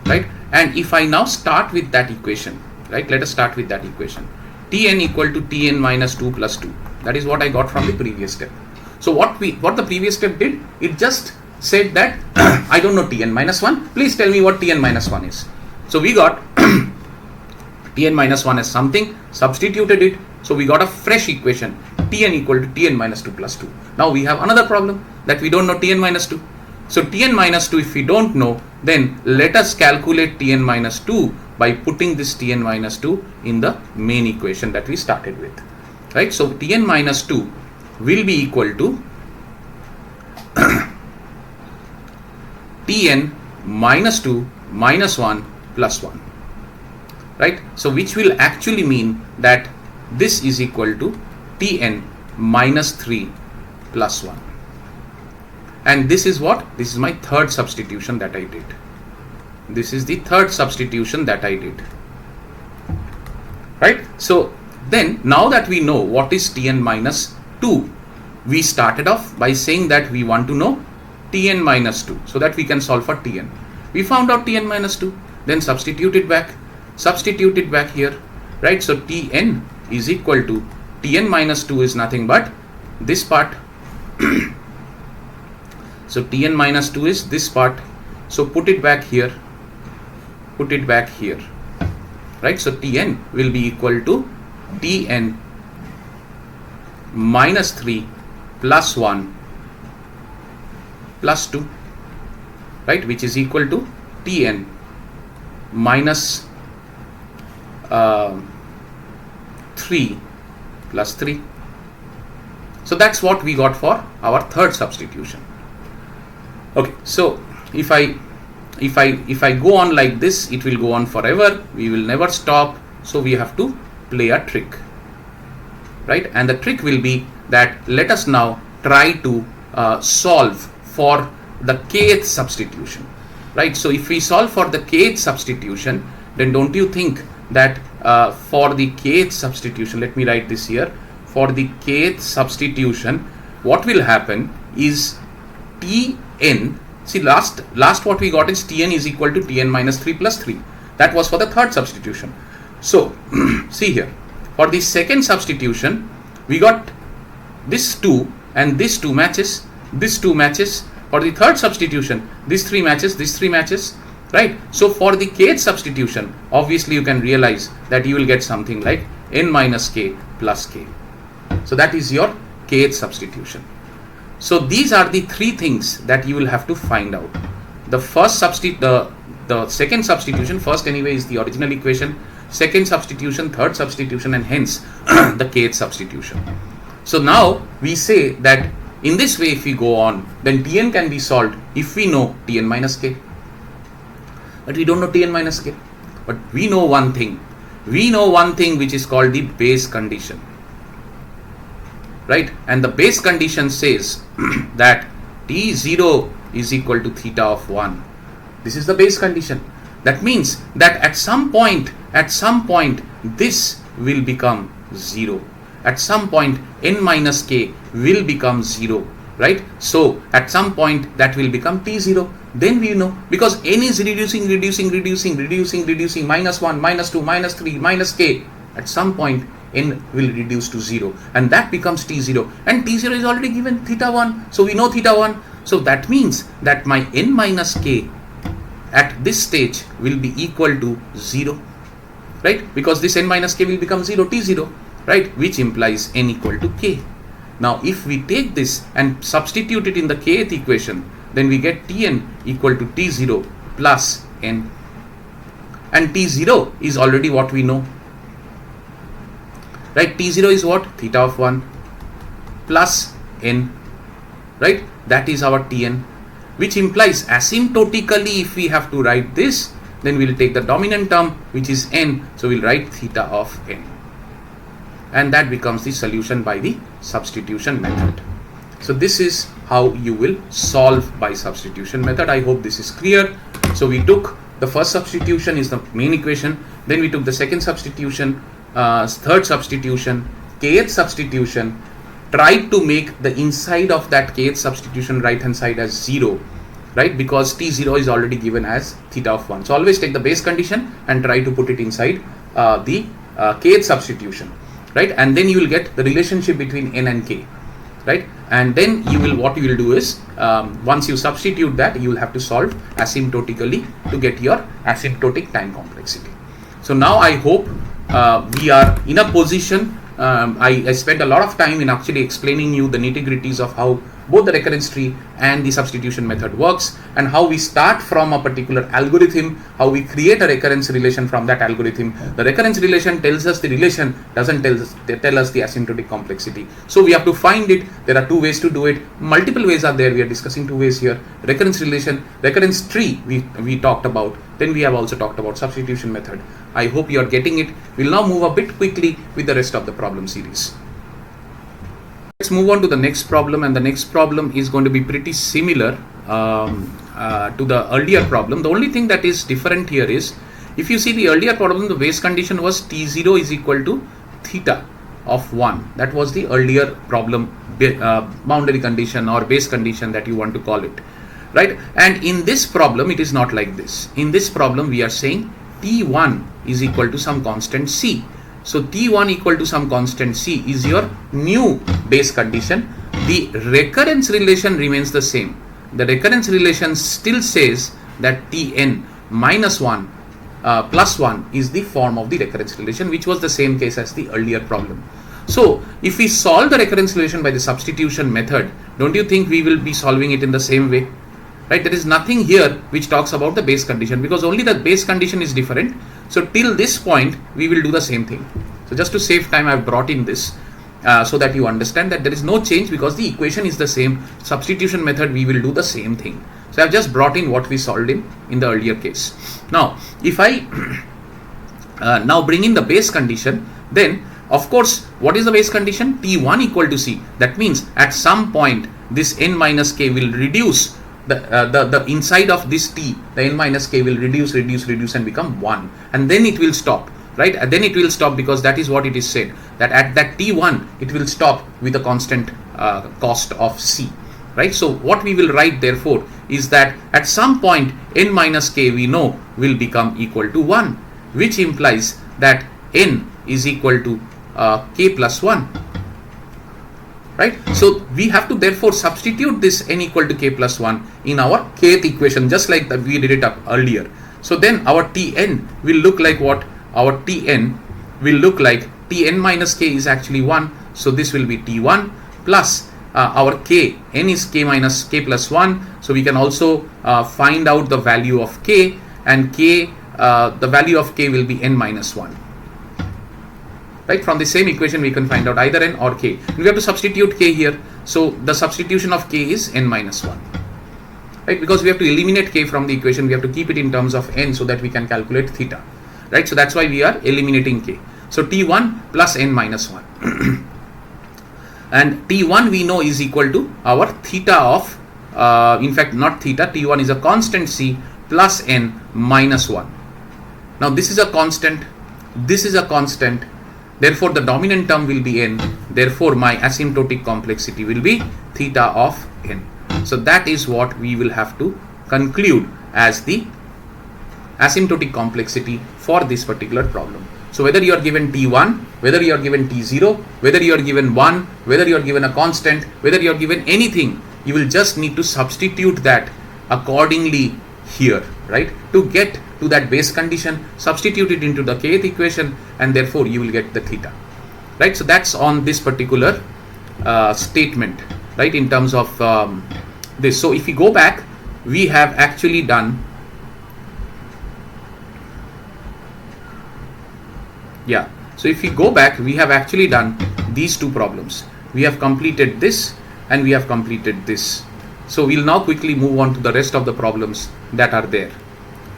A: right? And if I now start with that equation, right, let us start with that equation, Tn equal to Tn minus 2 plus 2, that is what I got from the previous step. So what the previous step did, it just said that I don't know Tn minus 1, please tell me what Tn minus 1 is. So we got Tn minus 1 as something, substituted it, so we got a fresh equation, Tn equal to Tn minus 2 plus 2. Now we have another problem, that we don't know Tn minus 2. So Tn minus 2, if we don't know, then let us calculate Tn minus 2 by putting this Tn minus 2 in the main equation that we started with, right? So Tn minus 2 will be equal to Tn minus 2 minus 1 plus 1, right? So which will actually mean that this is equal to Tn minus 3 plus 1. And this is what? This is my third substitution that I did. This is the third substitution that I did, right? So then now that we know what is Tn minus 2, we started off by saying that we want to know Tn minus 2 so that we can solve for Tn. We found out Tn minus 2, then substitute it back here, right? So Tn is equal to Tn minus 2 is nothing but this part. So Tn minus 2 is this part, so put it back here, right? So Tn will be equal to Tn minus 3 plus 1 plus 2, right, which is equal to Tn minus 3 plus 3. So that's what we got for our third substitution. Okay, so if I go on like this, it will go on forever, we will never stop, so we have to play a trick, right? And the trick will be that let us now try to solve for the kth substitution, right? So if we solve for the kth substitution, then don't you think that for the kth substitution, let me write this here, for the kth substitution, what will happen is Tn, see last what we got is Tn is equal to Tn minus 3 plus 3. That was for the third substitution. So see here, for the second substitution, we got this 2 and this 2 matches, this 2 matches. For the third substitution, this 3 matches, right? So for the kth substitution, obviously you can realize that you will get something like n minus k plus k. So that is your kth substitution. So these are the three things that you will have to find out. The first the second substitution, first anyway is the original equation, second substitution, third substitution, and hence the kth substitution. So now we say that in this way if we go on, then Tn can be solved if we know Tn minus k. But we don't know Tn minus k. But we know one thing. We know one thing which is called the base condition, right? And the base condition says that T0 is equal to theta of 1. This is the base condition. That means that at some point this will become 0. At some point n minus k will become 0, right? So at some point that will become T0. Then we know, because n is reducing, minus 1, minus 2, minus 3, minus k. At some point n will reduce to 0 and that becomes T0, and T0 is already given theta 1, so we know theta 1. So that means that my n minus k at this stage will be equal to 0, right? Because this n minus k will become 0, T0, right? Which implies n equal to k. Now if we take this and substitute it in the kth equation, then we get Tn equal to T0 plus n, and T0 is already what we know, right? T0 is what? Theta of 1 plus n, right? That is our Tn. which implies asymptotically if we have to write this, then we'll take the dominant term, which is n, so we'll write theta of n, and that becomes the solution by the substitution method. So this is how you will solve by substitution method. I hope this is clear. So we took the first substitution is the main equation, then we took the second substitution, third substitution, kth substitution, tried to make the inside of that kth substitution right hand side as 0, right, because t0 is already given as theta of 1. So always take the base condition and try to put it inside the kth substitution, right, and then you will get the relationship between n and k, right, and then you will, what you will do is once you substitute that, you will have to solve asymptotically to get your asymptotic time complexity. So now I hope we are in a position. I spent a lot of time in actually explaining you the nitty-gritties of how both the recurrence tree and the substitution method works, and how we start from a particular algorithm, how we create a recurrence relation from that algorithm. The recurrence relation tells us the relation, doesn't tell us the asymptotic complexity. So we have to find it. There are two ways to do it. Multiple ways are there. We are discussing two ways here. Recurrence relation, recurrence tree we talked about. Then we have also talked about substitution method. I hope you are getting it. We'll now move a bit quickly with the rest of the problem series. Let's move on to the next problem, and the next problem is going to be pretty similar to the earlier problem. The only thing that is different here is, if you see the earlier problem, the base condition was t0 is equal to theta of 1. That was the earlier problem, boundary condition or base condition that you want to call it, right? And in this problem, it is not like this. In this problem, we are saying t1 is equal to some constant c. So t1 equal to some constant c is your new base condition. The recurrence relation remains the same. The recurrence relation still says that tn minus 1 plus 1 is the form of the recurrence relation, which was the same case as the earlier problem. So if we solve the recurrence relation by the substitution method, don't you think we will be solving it in the same way? Right? There is nothing here which talks about the base condition, because only the base condition is different. So till this point, we will do the same thing. So just to save time, I have brought in this so that you understand that there is no change, because the equation is the same. Substitution method, we will do the same thing. So I have just brought in what we solved in the earlier case. Now, if I now bring in the base condition, then of course, what is the base condition? T1 equal to c. That means at some point, this n minus k will reduce. The inside of this t, the n minus k will reduce and become 1, and then it will stop, right? And then it will stop, because that is what it is said, that at that t1 it will stop with a constant cost of c, right? So what we will write therefore is that at some point n minus k we know will become equal to 1, which implies that n is equal to k plus 1. Right? So we have to therefore substitute this n equal to k plus 1 in our kth equation, just like that we did it up earlier. So then our tn will look like what? Our tn will look like tn minus k is actually 1. So this will be t1 plus our k, n is k minus k plus 1. So we can also find out the value of k, and k, the value of k will be n minus 1. Right, from the same equation we can find out either n or k. And we have to substitute k here. So the substitution of k is n minus 1. Right, because we have to eliminate k from the equation, we have to keep it in terms of n so that we can calculate theta. Right, so that's why we are eliminating k. So t1 plus n minus 1. And t1 we know is equal to our theta of, in fact not theta, t1 is a constant c plus n minus 1. Now this is a constant, this is a constant. Therefore, the dominant term will be n. Therefore, my asymptotic complexity will be theta of n. So that is what we will have to conclude as the asymptotic complexity for this particular problem. So whether you are given t1, whether you are given t0, whether you are given 1, whether you are given a constant, whether you are given anything, you will just need to substitute that accordingly here, right, to get to that base condition, substitute it into the kth equation, and therefore you will get the theta, right? So that's on this particular statement, right, in terms of this. So if we go back, we have actually done, yeah, so if we go back, we have actually done these two problems. We have completed this and we have completed this, So we'll now quickly move on to the rest of the problems that are there,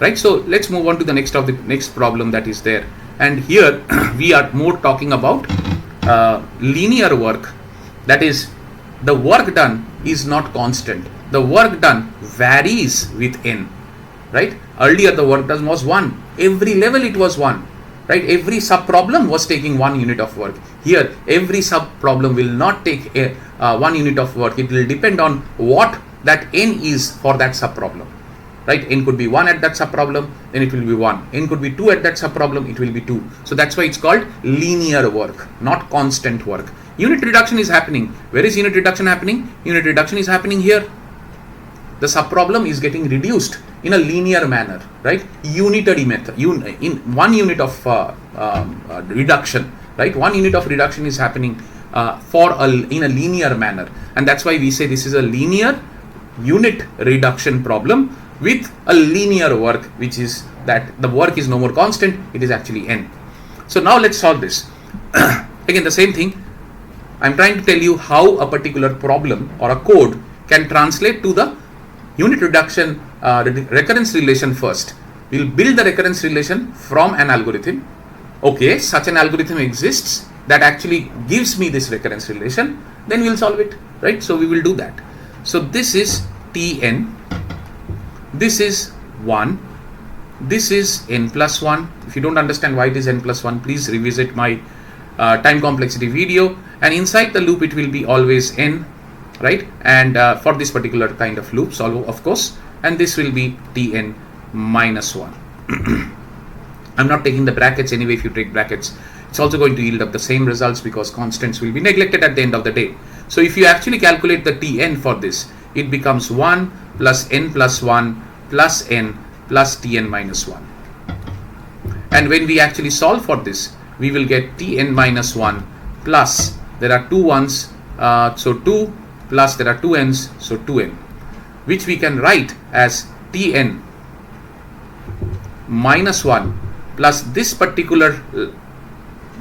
A: right? So let's move on to the next problem that is there. And here we are more talking about linear work. That is, the work done is not constant. The work done varies with n, right? Earlier the work done was 1. Every level it was 1, right? Every sub problem was taking 1 unit of work. Here every sub problem will not take 1 unit of work. It will depend on what that n is for that sub problem, right? N could be 1 at that sub problem, then it will be 1. N could be 2 at that sub problem, it will be 2. So that's why it's called linear work, not constant work. Unit reduction is happening. Where is unit reduction happening? Unit reduction is happening here. The sub problem is getting reduced in a linear manner, right? Unitary method, in 1 unit of reduction, right? 1 unit of reduction is happening in a linear manner, and that's why we say this is a linear unit reduction problem with a linear work, which is that the work is no more constant, it is actually n. So now let's solve this. Again, the same thing. I'm trying to tell you how a particular problem or a code can translate to the unit reduction recurrence relation first. We'll build the recurrence relation from an algorithm. Okay, such an algorithm exists that actually gives me this recurrence relation, then we'll solve it, right? So we will do that. So this is Tn, this is 1, this is n plus 1. If you don't understand why it is n plus 1, please revisit my time complexity video, and inside the loop it will be always n, right? And for this particular kind of loop, solve of course, and this will be Tn minus 1. I'm not taking the brackets anyway. If you take brackets, it's also going to yield up the same results because constants will be neglected at the end of the day. So if you actually calculate the Tn for this, it becomes 1 plus n plus 1 plus n plus Tn minus 1. And when we actually solve for this, we will get Tn minus 1 plus, there are 2 1s, so 2 plus there are 2 n's, so 2n, which we can write as Tn minus 1 plus this particular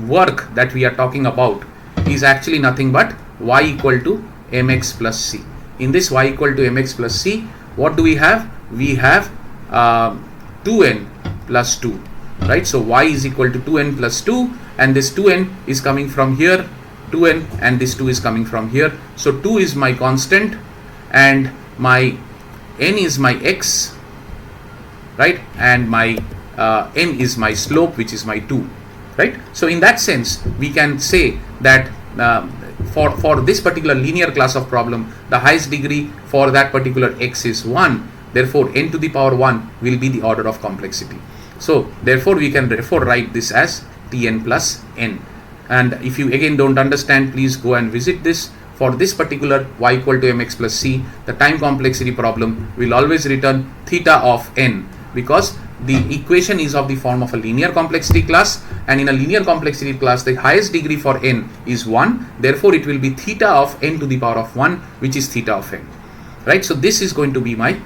A: work that we are talking about is actually nothing but y equal to mx plus c. In this y equal to mx plus c, what do we have? We have 2n plus 2, right? So y is equal to 2n plus 2, and this 2n is coming from here, 2n, and this 2 is coming from here. So 2 is my constant and my n is my x, right? And my n is my slope, which is my 2, right? So in that sense, we can say that for this particular linear class of problem, the highest degree for that particular x is 1. Therefore, n to the power 1 will be the order of complexity. So therefore, we can therefore write this as Tn plus n. And if you again don't understand, please go and visit this. For this particular y equal to mx plus c, the time complexity problem will always return theta of n, because the equation is of the form of a linear complexity class, and in a linear complexity class the highest degree for n is 1. Therefore it will be theta of n to the power of 1, which is theta of n, right? So this is going to be my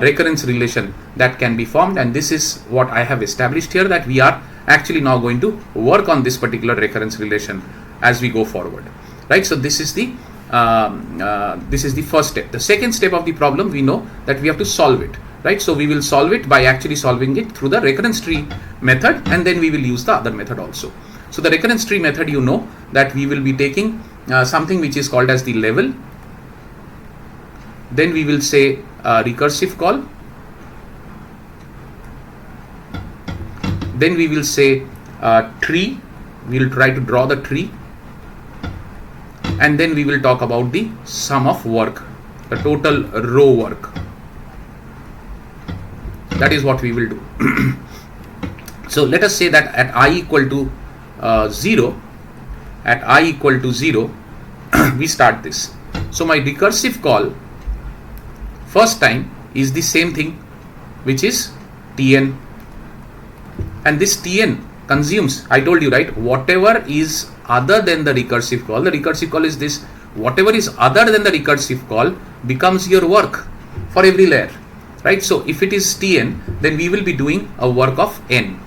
A: recurrence relation that can be formed, and this is what I have established here, that we are actually now going to work on this particular recurrence relation as we go forward, right? So this is the first step. The second step of the problem, we know that we have to solve it, right? So we will solve it by actually solving it through the recurrence tree method, and then we will use the other method also. So the recurrence tree method, you know that we will be taking something which is called as the level, then we will say recursive call, then we will say tree, we will try to draw the tree, and then we will talk about the sum of work, the total row work. That is what we will do. So let us say that at I equal to 0, at I equal to 0, we start this. So my recursive call first time is the same thing, which is Tn, and this Tn consumes, I told you, right, whatever is other than the recursive call. The recursive call is this, whatever is other than the recursive call becomes your work for every layer, right? So if it is Tn, then we will be doing a work of n.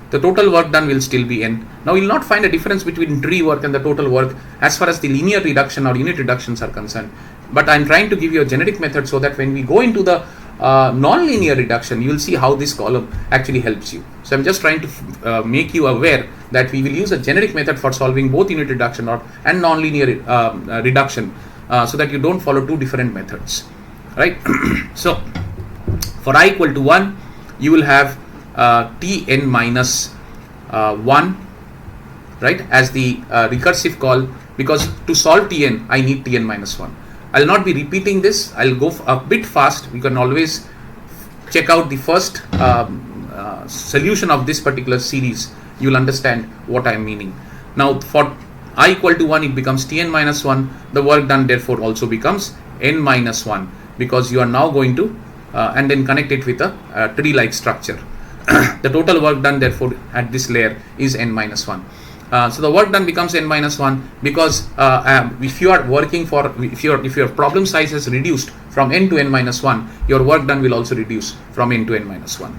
A: The total work done will still be n. Now you'll not find a difference between tree work and the total work as far as the linear reduction or unit reductions are concerned. But I'm trying to give you a generic method so that when we go into the non-linear reduction, you'll see how this column actually helps you. So I'm just trying to make you aware that we will use a generic method for solving both unit reduction and non-linear reduction, so that you don't follow two different methods, right? So for I equal to 1, you will have Tn minus 1, right, as the recursive call, because to solve Tn, I need Tn minus 1. I'll not be repeating this. I'll go a bit fast. You can always check out the first solution of this particular series. You'll understand what I'm meaning. Now for I equal to 1, it becomes Tn minus 1. The work done therefore also becomes n minus 1, because you are now going to and then connect it with a tree-like structure. The total work done therefore at this layer is n minus 1. So the work done becomes n minus 1, because if you are working for, if your problem size is reduced from n to n minus 1, your work done will also reduce from n to n minus 1.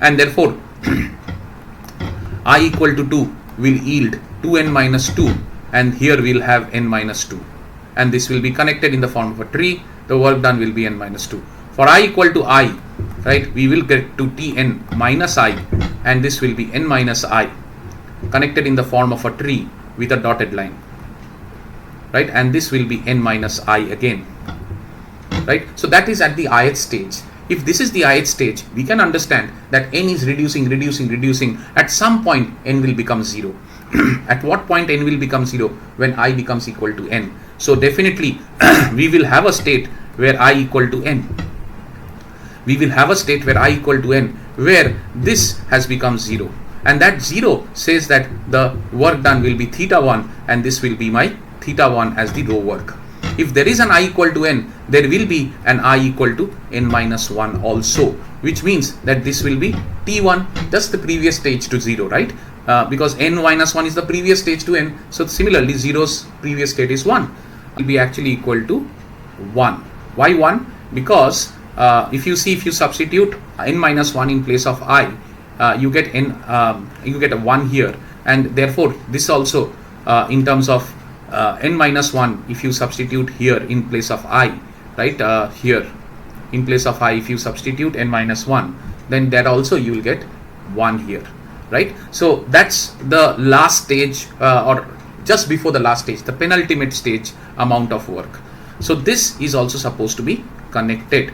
A: And therefore I equal to 2 will yield 2n minus 2, and here we'll have n minus 2, and this will be connected in the form of a tree. The work done will be n minus 2. For I equal to I, right, we will get to Tn minus I, and this will be n minus I, connected in the form of a tree with a dotted line, right, and this will be n minus I again, right. So that is at the ith stage. If this is the ith stage, we can understand that n is reducing. At some point n will become 0. At what point n will become 0? When I becomes equal to n. So definitely we will have a state where I equal to n. We will have a state where I equal to n, where this has become 0. And that 0 says that the work done will be theta 1, and this will be my theta 1 as the row work. If there is an I equal to n, there will be an I equal to n minus 1 also, which means that this will be T1, just the previous stage to 0, right? Because n minus 1 is the previous stage to n. So similarly, 0's previous state is 1. It will be actually equal to 1. Why 1? Because if you substitute n minus 1 in place of I, you get a 1 here, and therefore this also in terms of n minus 1, if you substitute here in place of I, right, here in place of I, if you substitute n minus 1, then that also you will get 1 here, right. So that's the last stage, or just before the last stage, the penultimate stage amount of work. So this is also supposed to be connected,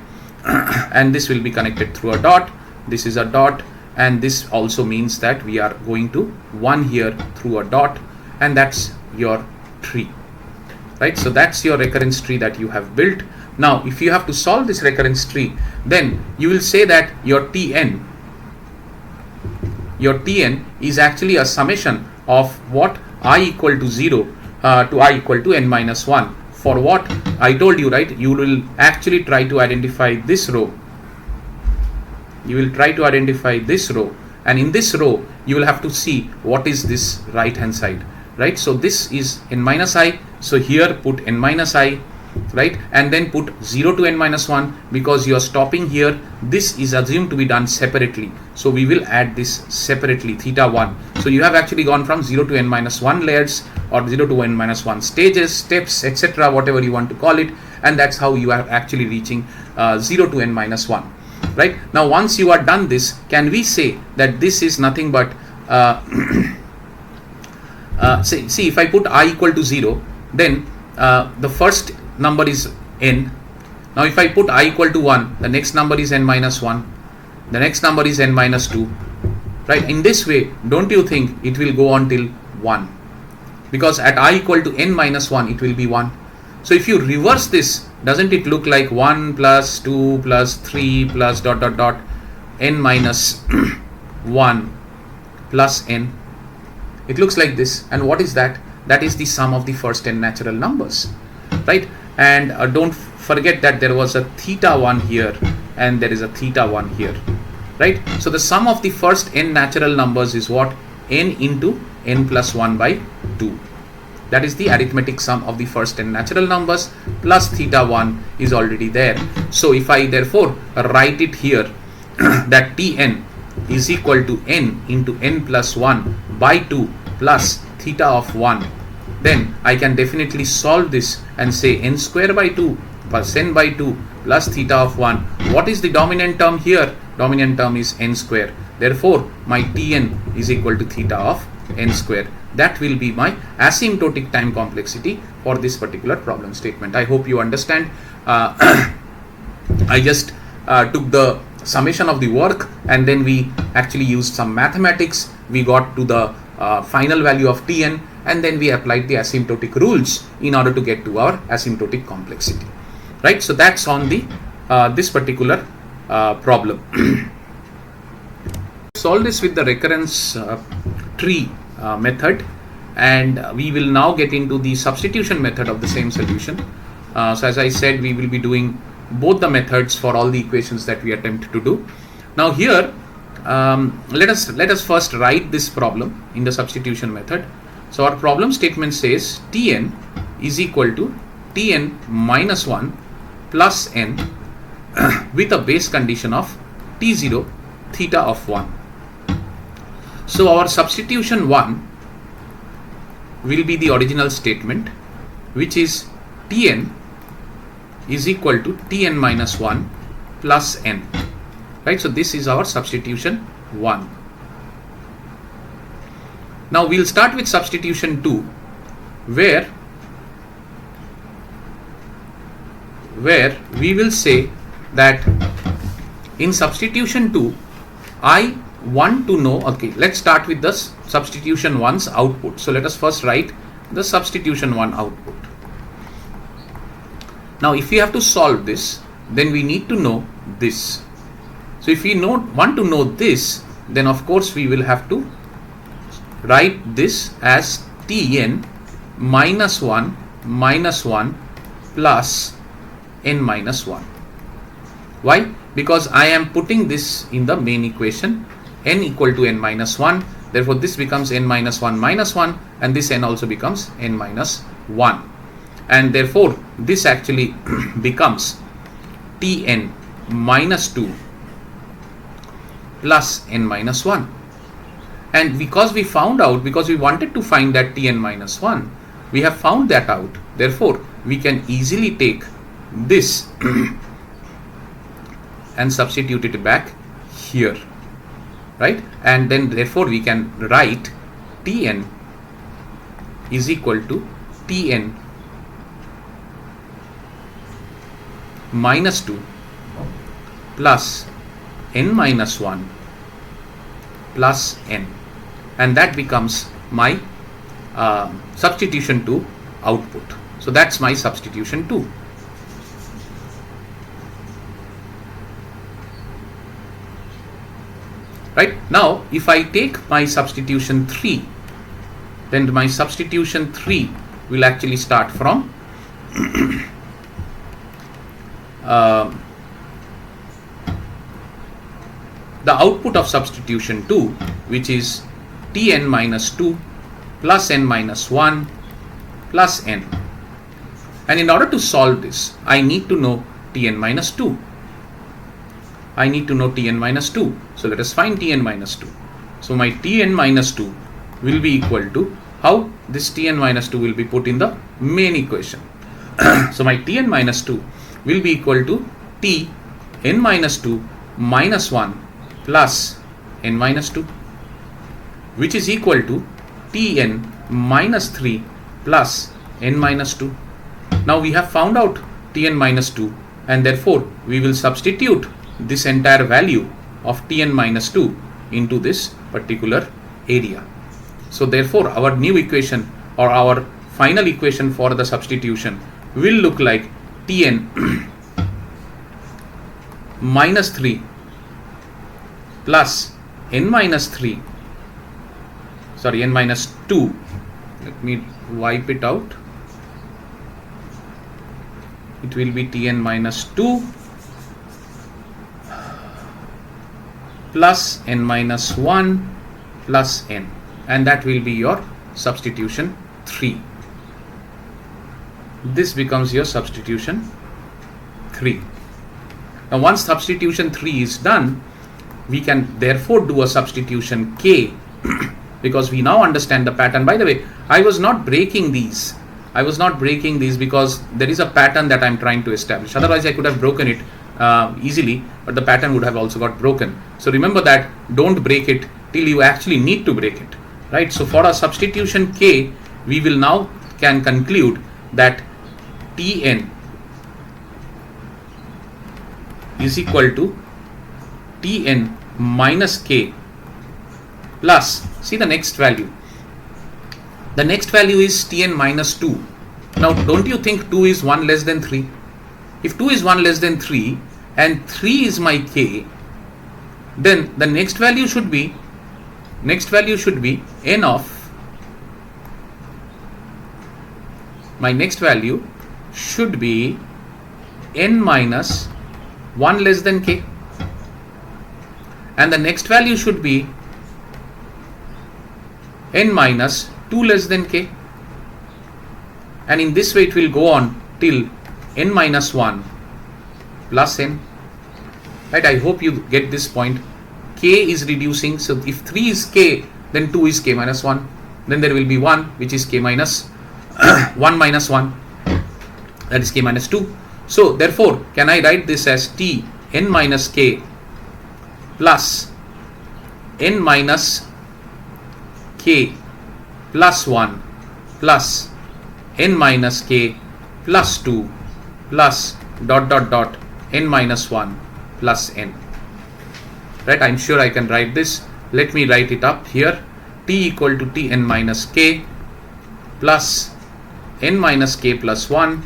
A: and this will be connected through a dot. This is a dot, and this also means that we are going to 1 here through a dot, and that's your tree, right. So that's your recurrence tree that you have built. Now if you have to solve this recurrence tree, then you will say that your Tn is actually a summation of what I equal to 0 to I equal to n minus 1. For what I told you, right, you will actually try to identify this row. You will try to identify this row, and in this row you will have to see what is this right hand side, right. So this is n minus I, so here put n minus I, right, and then put 0 to n minus 1, because you are stopping here. This is assumed to be done separately, so we will add this separately, theta 1. So you have actually gone from 0 to n minus 1 layers, or 0 to n minus 1 stages, steps, etc., whatever you want to call it, and that's how you are actually reaching 0 to n minus 1. Right. Now once you are done this, can we say that this is nothing but see, if I put I equal to 0, then the first number is n. Now if I put I equal to 1, the next number is n minus 1, the next number is n minus 2, right. In this way, don't you think it will go on till 1? Because at I equal to n minus 1, it will be 1. So if you reverse this, doesn't it look like 1 plus 2 plus 3 plus dot dot dot n minus 1 plus n? It looks like this. And what is that? That is the sum of the first n natural numbers, right? And don't forget that there was a theta 1 here, and there is a theta 1 here, right? So the sum of the first n natural numbers is what? N into n plus 1 by 2. That is the arithmetic sum of the first n natural numbers, plus theta 1 is already there. So if I therefore write it here that Tn is equal to n into n plus 1 by 2, plus theta of 1, then I can definitely solve this and say n square by 2 plus n by 2 plus theta of 1. What is the dominant term here? Dominant term is n square. Therefore, my Tn is equal to theta of n square. That will be my asymptotic time complexity for this particular problem statement. I hope you understand. I just took the summation of the work and then we actually used some mathematics. We got to the final value of Tn and then we applied the asymptotic rules in order to get to our asymptotic complexity. Right? So that's on the this particular problem. Solve this with the recurrence tree method, and we will now get into the substitution method of the same solution. So as I said, we will be doing both the methods for all the equations that we attempt to do. Now here, let us first write this problem in the substitution method. So our problem statement says Tn is equal to Tn minus 1 plus n with a base condition of T0 theta of 1. So our substitution 1 will be the original statement, which is Tn is equal to Tn minus 1 plus n. Right? So this is our substitution 1. Now we'll start with substitution 2, where we will say that in substitution 2, I want to know, okay, let's start with the substitution 1's output. So let us first write the substitution 1 output. Now if we have to solve this, then we need to know this. So if we want to know this, then of course we will have to write this as Tn minus 1 plus n minus 1. Why? Because I am putting this in the main equation, n equal to n minus 1. Therefore this becomes n minus 1 and this n also becomes n minus 1. And therefore this actually becomes Tn minus 2 plus n minus 1. And because we wanted to find that Tn minus 1, we have found that out. Therefore we can easily take this and substitute it back here, right? And then therefore we can write Tn is equal to Tn minus 2 plus n minus 1 plus n, and that becomes my substitution 2 output. So that's my substitution 2. Right? Now if I take my substitution 3, then my substitution 3 will actually start from the output of substitution 2, which is Tn minus 2 plus n minus 1 plus n. And in order to solve this, I need to know Tn minus 2. I need to know Tn minus 2. So let us find Tn minus 2. So my Tn minus 2 will be equal to, how this Tn minus 2 will be put in the main equation. So my Tn minus 2 will be equal to Tn minus 2 minus 1 plus n minus 2, which is equal to Tn minus 3 plus n minus 2. Now we have found out Tn minus 2, and therefore we will substitute this entire value of Tn minus 2 into this particular area. So therefore our new equation, or our final equation for the substitution, will look like Tn minus 3 plus n minus 2. Let me wipe it out. It will be Tn minus 2 plus n minus 1 plus n, and that will be your substitution 3. This becomes your substitution 3. Now once substitution 3 is done, we can therefore do a substitution k, because we now understand the pattern. By the way, I was not breaking these because there is a pattern that I'm trying to establish. Otherwise I could have broken it easily, but the pattern would have also got broken. So remember that, don't break it till you actually need to break it, right? So for our substitution K, we will now can conclude that Tn is equal to Tn minus K plus, see the next value. The next value is Tn minus 2. Now don't you think 2 is 1 less than 3? If 2 is 1 less than 3 and 3 is my K, then the next value should be n of, my next value should be n minus 1 less than K, and the next value should be n minus 2 less than K, and in this way it will go on till n minus 1 plus n, right? I hope you get this point. K is reducing, so if 3 is K, then 2 is K minus 1, then there will be 1 which is K minus 1 minus 1, that is K minus 2. So therefore can I write this as T n minus K plus n minus K plus 1 plus n minus K plus 2 plus dot dot dot n minus 1 plus n, right? I'm sure I can write this. Let me write it up here. T equal to Tn minus K plus n minus K plus 1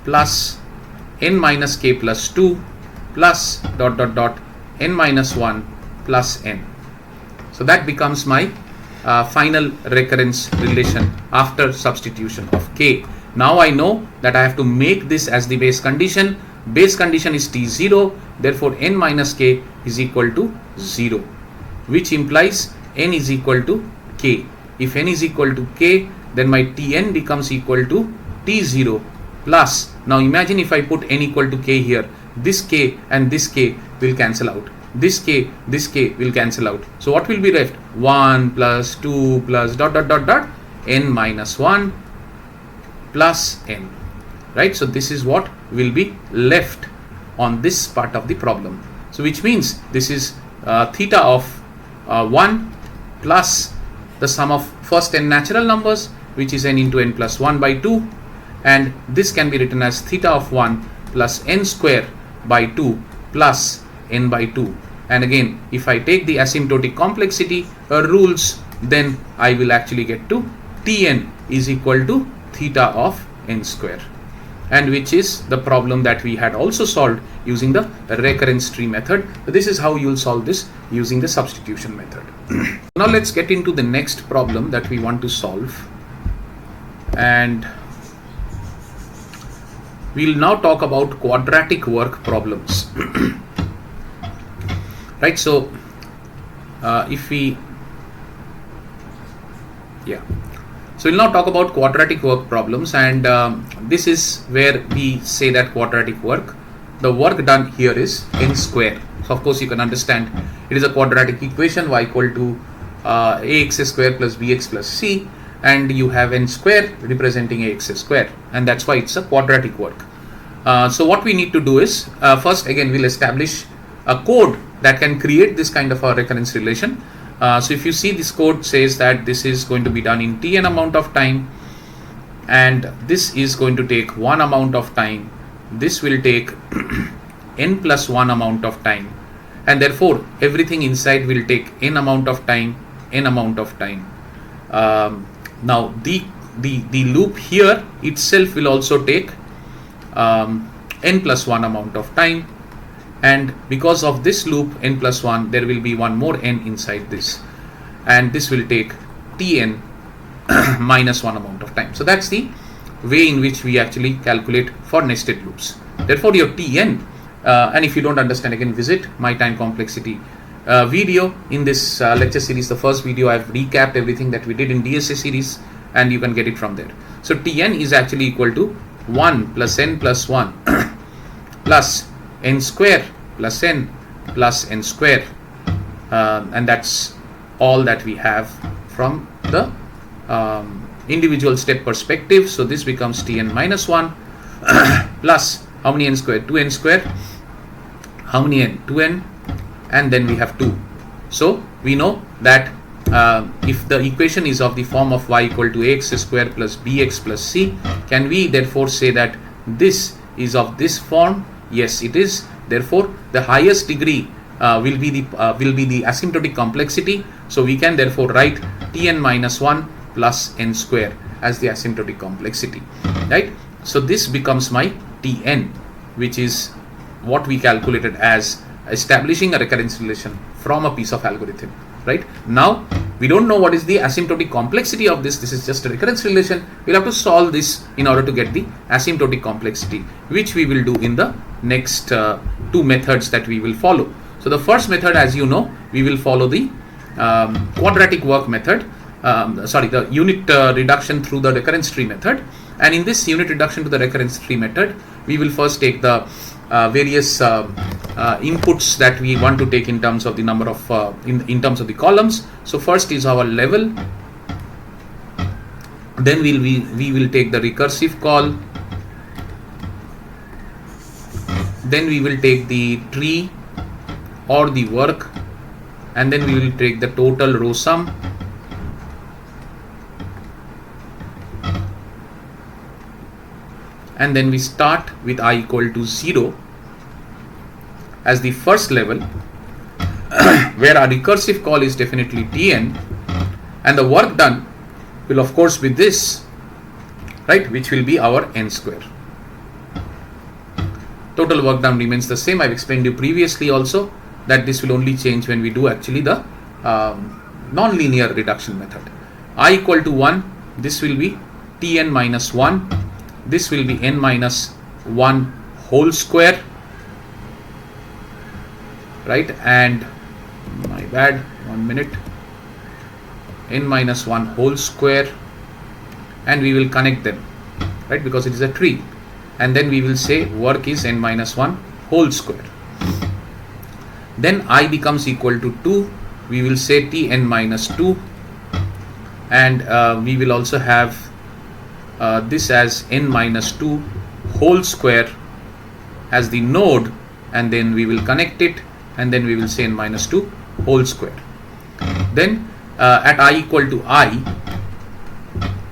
A: plus n minus K plus 2 plus dot dot dot n minus 1 plus n. So that becomes my final recurrence relation after substitution of K. Now I know that I have to make this as the base condition. Base condition is T0, therefore n minus K is equal to 0, which implies n is equal to K. If n is equal to K, then my Tn becomes equal to T0 plus, now imagine if I put n equal to K here, this K and this K will cancel out. This K will cancel out. So what will be left? 1 plus 2 plus dot dot dot dot n minus 1 plus n, right? So this is what will be left on this part of the problem. So which means this is theta of 1 plus the sum of first n natural numbers, which is n into n plus 1 by 2, and this can be written as theta of 1 plus n square by 2 plus n by 2. And again, if I take the asymptotic complexity rules, then I will actually get to Tn is equal to theta of n square, and which is the problem that we had also solved using the recurrence tree method. So this is how you will solve this using the substitution method. Now let's get into the next problem that we want to solve, and we'll now talk about quadratic work problems. Right, so so we'll now talk about quadratic work problems, and this is where we say that quadratic work, the work done here is n square. So of course you can understand it is a quadratic equation, y equal to ax square plus bx plus c, and you have n square representing ax square, and that's why it's a quadratic work. So what we need to do is first again we'll establish a code that can create this kind of a recurrence relation. So if you see, this code says that this is going to be done in Tn amount of time, and this is going to take 1 amount of time, this will take n plus 1 amount of time, and therefore everything inside will take n amount of time, n amount of time. Now the loop here itself will also take n plus 1 amount of time, and because of this loop n plus 1, there will be one more n inside this, and this will take Tn minus 1 amount of time. So that's the way in which we actually calculate for nested loops. Therefore your Tn, and if you don't understand, again visit my time complexity video in this lecture series. The first video I've recapped everything that we did in DSA series, and you can get it from there. So Tn is actually equal to 1 plus n plus 1 plus n square plus n square, and that's all that we have from the individual step perspective. So this becomes Tn minus 1 plus how many n square? 2n square. How many n? 2n, and then we have 2. So we know that if the equation is of the form of y equal to ax square plus bx plus c, can we therefore say that this is of this form? Yes, it is. Therefore, the highest degree will be the asymptotic complexity. So we can therefore write Tn minus 1 plus n square as the asymptotic complexity, right? So this becomes my Tn, which is what we calculated as establishing a recurrence relation from a piece of algorithm, right? Now we don't know what is the asymptotic complexity of this. This is just a recurrence relation. We'll have to solve this in order to get the asymptotic complexity, which we will do in the next two methods that we will follow. So the first method, as you know, we will follow the quadratic work method, the unit reduction through the recurrence tree method. And in this unit reduction to the recurrence tree method, we will first take the various inputs that we want to take in terms of the number of in terms of the columns. So first is our level, then we will take the recursive call, then we will take the tree or the work, and then we will take the total row sum, and then we start with I equal to 0 as the first level where our recursive call is definitely Tn, and the work done will of course be this, right, which will be our n square. Total work done remains the same. I've explained you previously also that this will only change when we do actually the non-linear reduction method. I equal to 1, this will be Tn minus 1, this will be n minus 1 whole square, right, and my bad, 1 minute, n minus 1 whole square, and we will connect them, right, because it is a tree, and then we will say work is n minus 1 whole square. Then I becomes equal to 2, we will say Tn minus 2, and we will also have this as n minus 2 whole square as the node, and then we will connect it, and then we will say n minus 2 whole square. Then at I equal to I,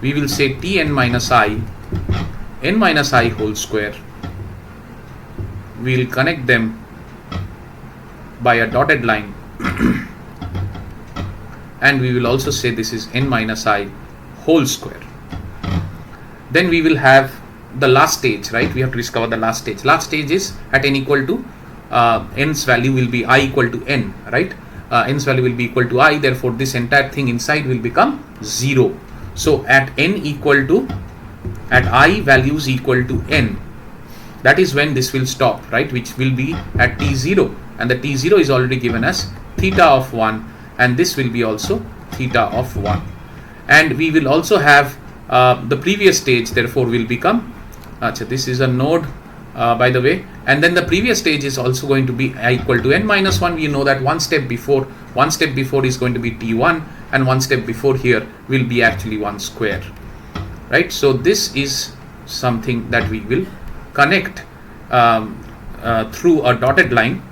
A: we will say Tn minus I, n minus I whole square. We will connect them by a dotted line and we will also say this is n minus I whole square. Then we will have the last stage, right? We have to discover the last stage. Last stage is at n equal to n's value will be I equal to n, right? N's value will be equal to I, therefore this entire thing inside will become 0. So at n equal to, at I values equal to n, that is when this will stop, right? Which will be at t0, and the t0 is already given as theta of 1, and this will be also theta of 1. And we will also have the previous stage, therefore will become, this is a node by the way, and then the previous stage is also going to be I equal to n minus 1. We know that one step before is going to be t1, and one step before here will be actually 1 square, right? So this is something that we will connect through a dotted line,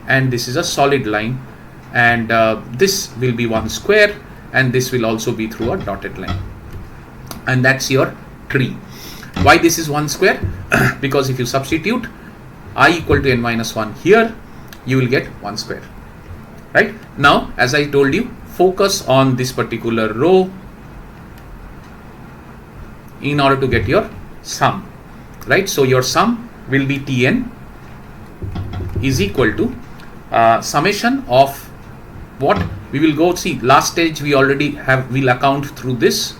A: and this is a solid line, and this will be 1 square, and this will also be through a dotted line, and that's your tree. Why this is 1 square? Because if you substitute I equal to n minus 1 here, you will get 1 square, right? Now, as I told you, focus on this particular row in order to get your sum, right? So your sum will be Tn is equal to summation of what we will go see. Last stage we already have, we'll account through this,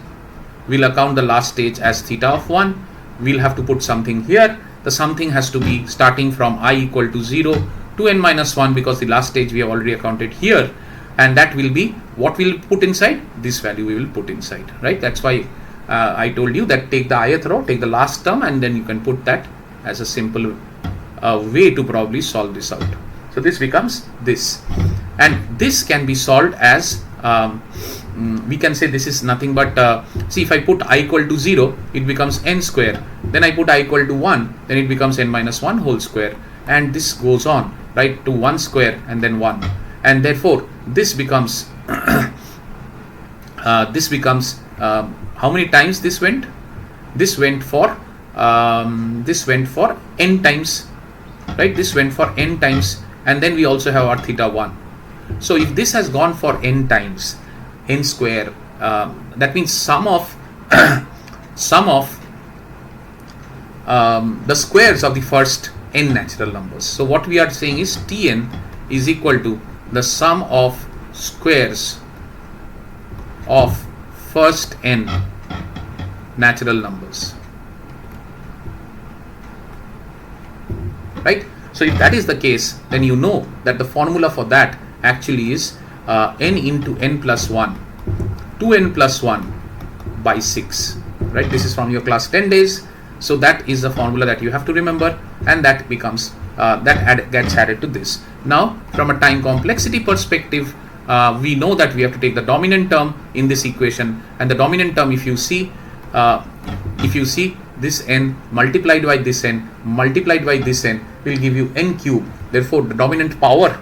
A: we'll account the last stage as theta of 1. We'll have to put something here. The something has to be starting from I equal to 0 to n minus 1, because the last stage we have already accounted here, and that will be what we'll put inside, this value we will put inside, right? That's why I told you that take the ith row, take the last term, and then you can put that as a simple way to probably solve this out. So this becomes this, and this can be solved as we can say this is nothing but see, if I put I equal to 0, it becomes n square. Then I put I equal to 1, then it becomes n minus 1 whole square, and this goes on, right, to 1 square and then 1, and therefore this becomes how many times this went? This went for n times, right? This went for n times, and then we also have our theta 1. So if this has gone for n times, n square, that means sum of the squares of the first n natural numbers. So what we are saying is Tn is equal to the sum of squares of first n natural numbers, right? So if that is the case, then you know that the formula for that actually is n into n plus 1, 2n plus 1 by 6, right? This is from your class 10 days. So that is the formula that you have to remember, and that becomes gets added to this. Now from a time complexity perspective, we know that we have to take the dominant term in this equation, and the dominant term, if you see this n multiplied by this n multiplied by this n will give you n cube. Therefore the dominant power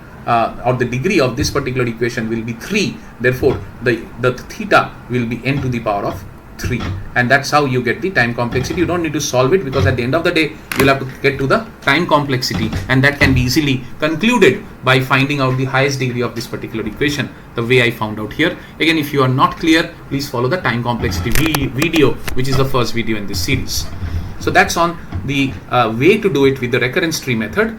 A: or the degree of this particular equation will be 3. Therefore the theta will be n to the power of 3, and that's how you get the time complexity. You don't need to solve it, because at the end of the day you'll have to get to the time complexity, and that can be easily concluded by finding out the highest degree of this particular equation, the way I found out here. Again, if you are not clear, please follow the time complexity video, which is the first video in this series. So that's on the way to do it with the recurrence tree method.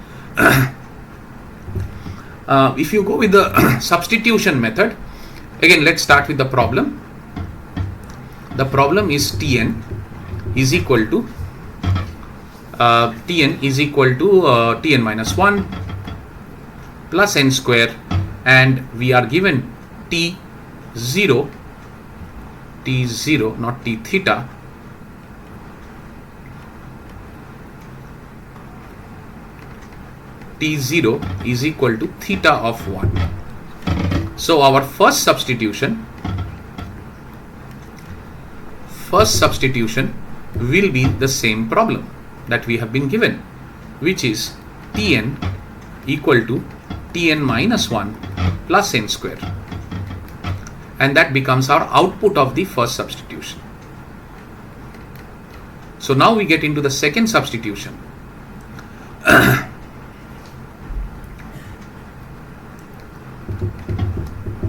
A: If you go with the substitution method, again let's start with the problem. The problem is Tn is equal to Tn minus 1 plus n square, and we are given T0, not T theta, T0 is equal to theta of 1. So our first substitution will be the same problem that we have been given, which is Tn equal to Tn minus 1 plus n square, and that becomes our output of the first substitution. So now we get into the second substitution.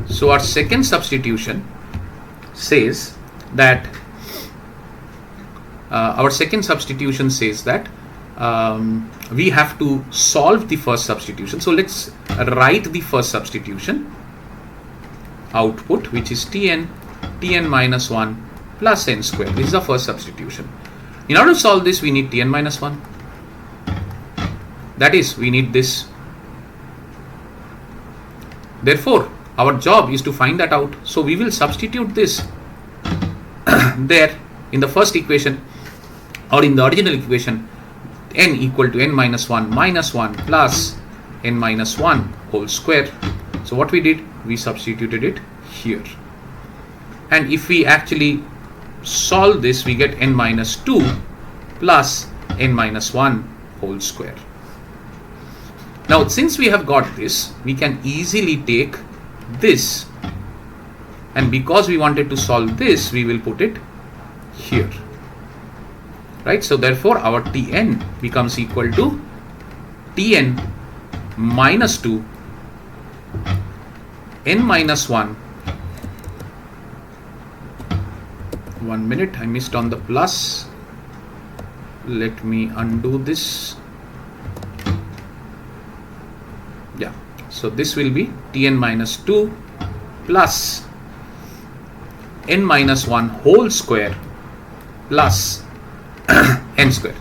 A: So our second substitution says that we have to solve the first substitution. So let's write the first substitution output, which is Tn minus 1 plus n square. This is the first substitution. In order to solve this, we need Tn minus 1. That is, we need this. Therefore, our job is to find that out. So we will substitute this there in the first equation, or in the original equation, n equal to n minus 1 plus n minus 1 whole square. So what we did, we substituted it here. And if we actually solve this, we get n minus 2 plus n minus 1 whole square. Now, since we have got this, we can easily take this, and because we wanted to solve this, we will put it here, right? So therefore our Tn becomes equal to Tn minus 2 n minus 1. 1 minute, I missed on the plus. Let me undo this. Yeah, so this will be Tn minus 2 plus n minus 1 whole square plus n square.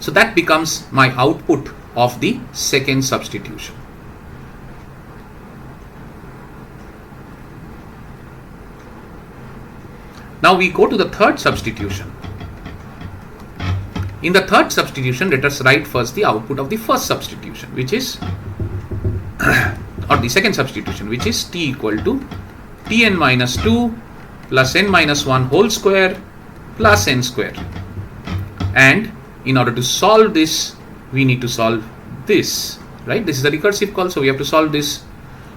A: So that becomes my output of the second substitution. Now we go to the third substitution. In the third substitution, let us write first the output of the first substitution, which is or the second substitution, which is t equal to tn minus 2 plus n minus 1 whole square plus n square. And in order to solve this, we need to solve this, right? This is a recursive call, so we have to solve this.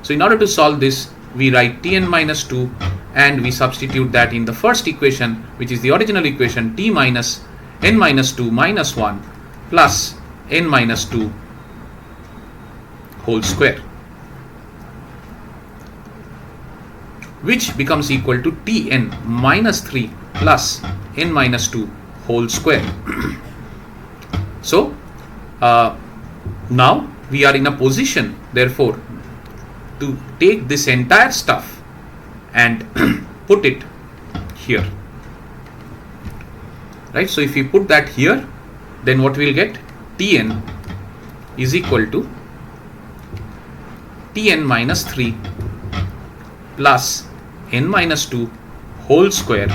A: So in order to solve this, we write tn minus 2 and we substitute that in the first equation, which is the original equation, t minus n minus 2 minus 1 plus n minus 2 whole square, which becomes equal to tn minus 3 plus n minus 2 whole square. So now we are in a position, therefore, to take this entire stuff and put it here, right? So if we put that here, then what we'll get, tn is equal to tn minus 3 plus n minus 2 whole square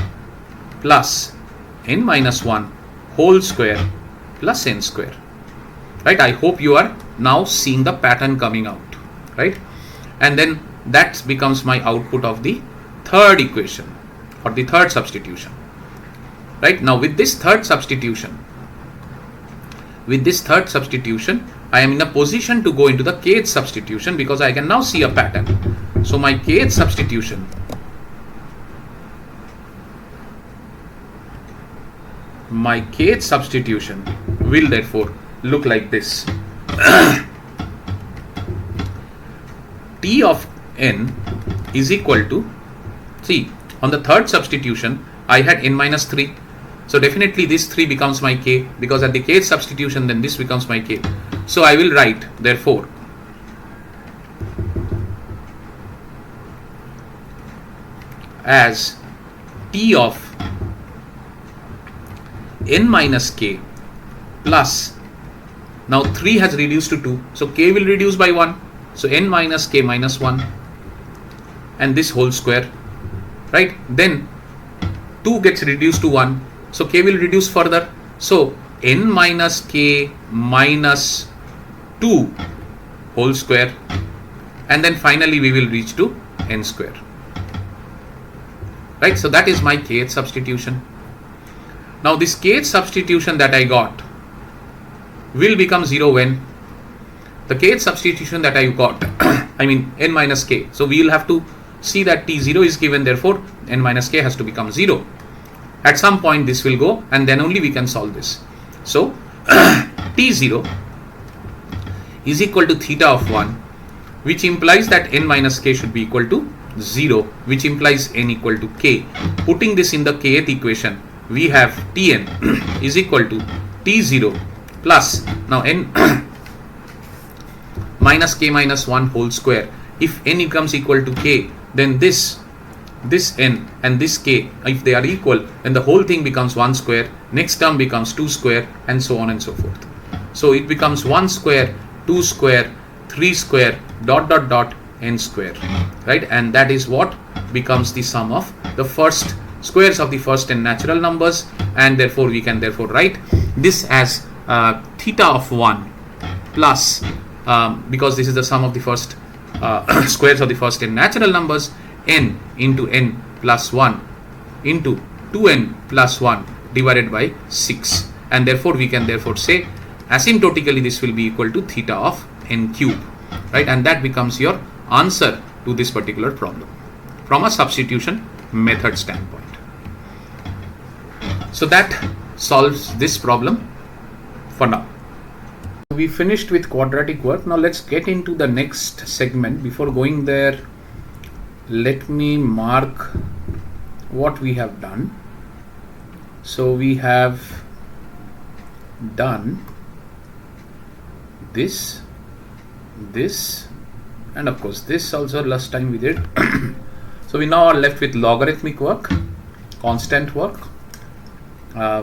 A: plus n minus 1 whole square plus n square, right? I hope you are now seeing the pattern coming out, right? And then that becomes my output of the third equation or the third substitution, right? Now with this third substitution, I am in a position to go into the kth substitution because I can now see a pattern. So my kth substitution will therefore look like this. T of n is equal to, see, on the third substitution I had n minus 3, so definitely this 3 becomes my k, because at the kth substitution then this becomes my k. So I will write therefore as t of n minus k plus, now 3 has reduced to 2, so k will reduce by 1, so n minus k minus 1 and this whole square, right? Then 2 gets reduced to 1, so k will reduce further, so n minus k minus 2 whole square, and then finally we will reach to n square, right? So that is my kth substitution. Now this kth substitution that I got will become 0 when the kth substitution that I got I mean n minus k, so we will have to see that t0 is given, therefore n minus k has to become 0. At some point this will go and then only we can solve this. So t0 is equal to theta of 1, which implies that n minus k should be equal to 0, which implies n equal to k. Putting this in the kth equation, we have tn is equal to t0 plus, now n minus k minus 1 whole square. If n becomes equal to k, then this n and this k, if they are equal, then the whole thing becomes 1 square, next term becomes 2 square, and so on and so forth. So it becomes 1 square, 2 square, 3 square, dot dot dot n square, right? And that is what becomes the sum of the first squares of the first n natural numbers, and therefore we can therefore write this as theta of 1 plus, because this is the sum of the first squares of the first n natural numbers, n into n plus 1 into 2n plus 1 divided by 6, and therefore we can therefore say asymptotically this will be equal to theta of n cube, right? And that becomes your answer to this particular problem from a substitution method standpoint. So that solves this problem for now. We finished with quadratic work. Now let's get into the next segment. Before going there, let me mark what we have done. So we have done this, and of course this also last time we did. So we now are left with logarithmic work, constant work,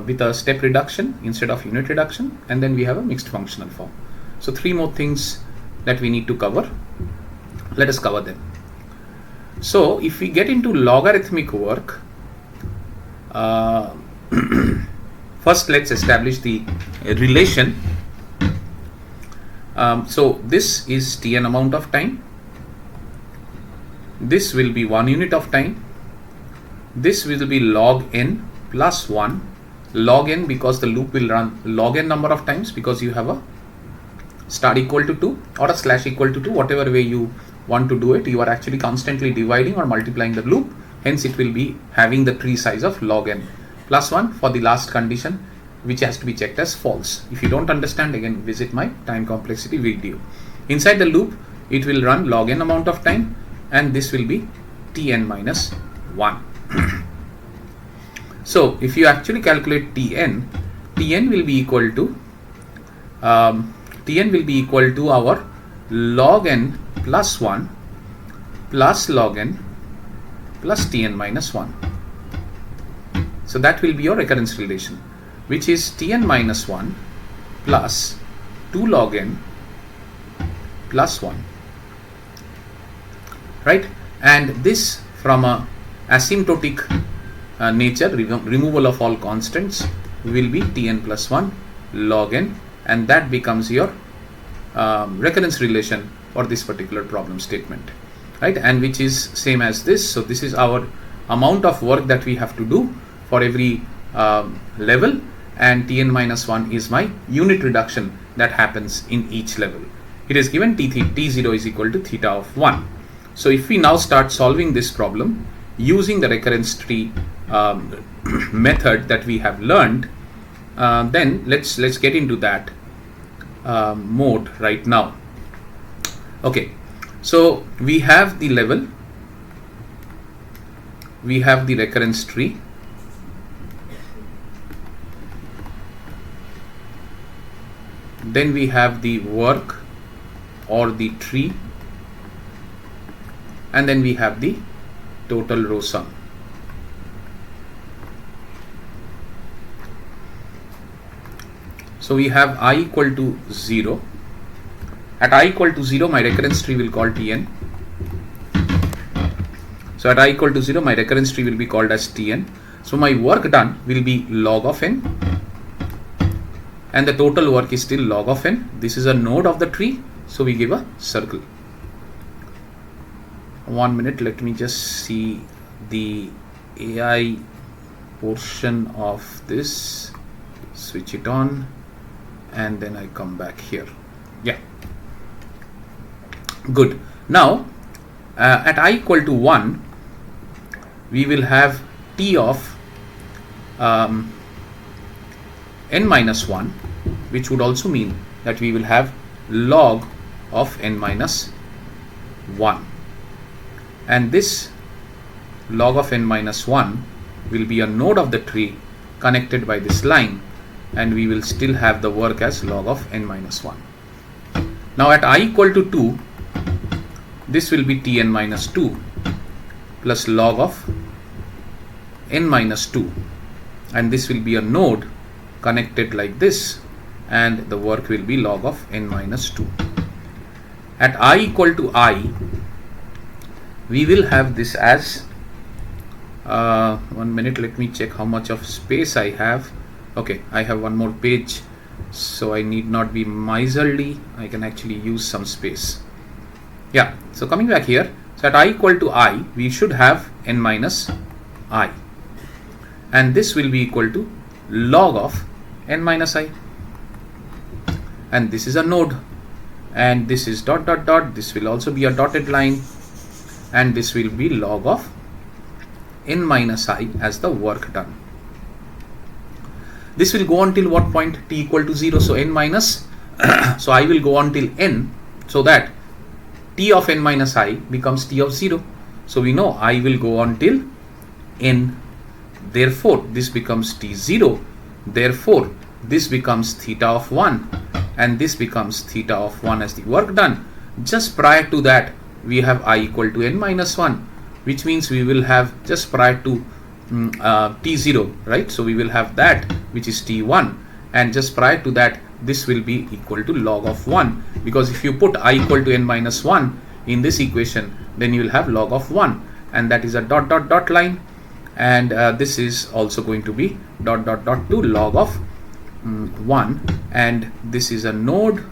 A: with a step reduction instead of unit reduction, and then we have a mixed functional form. So 3 more things that we need to cover. Let us cover them. So if we get into logarithmic work, First, let's establish the relation. So this is Tn amount of time. This will be 1 unit of time. This will be log n plus 1. Log n because the loop will run log n number of times, because you have a star equal to 2 or a slash equal to 2, whatever way you want to do it. You are actually constantly dividing or multiplying the loop. Hence it will be having the tree size of log n plus 1 for the last condition, which has to be checked as false. If you don't understand, again visit my time complexity video. Inside the loop it will run log n amount of time, and this will be Tn minus 1. So if you actually calculate Tn will be equal to our log n plus 1 plus log n plus Tn minus 1. So that will be your recurrence relation, which is Tn minus 1 plus 2 log n plus 1. Right? And this, from a asymptotic nature, removal of all constants, will be Tn plus 1 log n, and that becomes your recurrence relation for this particular problem statement, right? And which is same as this. So this is our amount of work that we have to do for every level, and Tn minus 1 is my unit reduction that happens in each level. It is given T0 is equal to theta of 1. So if we now start solving this problem using the recurrence tree method that we have learned, then let's get into that mode right now. Okay, so we have the level, we have the recurrence tree, then we have the work or the tree, and then we have the total row sum. So we have I equal to 0. At I equal to 0, my recurrence tree will call Tn. So at I equal to 0, my recurrence tree will be called as Tn. So my work done will be log of n, and the total work is still log of n. This is a node of the tree, so we give a circle. 1 minute, let me just see the AI portion of this, switch it on, and then I come back here. Yeah, good. Now at I equal to 1, we will have T of n minus 1, which would also mean that we will have log of n minus 1, and this log of n minus 1 will be a node of the tree connected by this line, and we will still have the work as log of n minus 1. Now at I equal to 2, this will be Tn minus 2 plus log of n minus 2, and this will be a node connected like this, and the work will be log of n minus 2. At I equal to I, we will have this as 1 minute, let me check how much of space I have. Okay, I have one more page, so I need not be miserly. I can actually use some space. Yeah, so coming back here, so at I equal to I, we should have n minus I, and this will be equal to log of n minus I, and this is a node, and this is dot dot dot, this will also be a dotted line, and this will be log of n minus I as the work done. This will go until what point? T equal to 0. So n minus, so I will go on till n, so that T of n minus I becomes T of 0. So we know I will go on till n. Therefore, this becomes T0. Therefore, this becomes theta of 1, and this becomes theta of 1 as the work done. Just prior to that, we have I equal to n minus 1, which means we will have just prior to T0, right? So we will have that, which is T1, and just prior to that, this will be equal to log of 1, because if you put I equal to n minus 1 in this equation, then you will have log of 1, and that is a dot dot dot line, and this is also going to be dot dot dot to log of 1, and this is a node,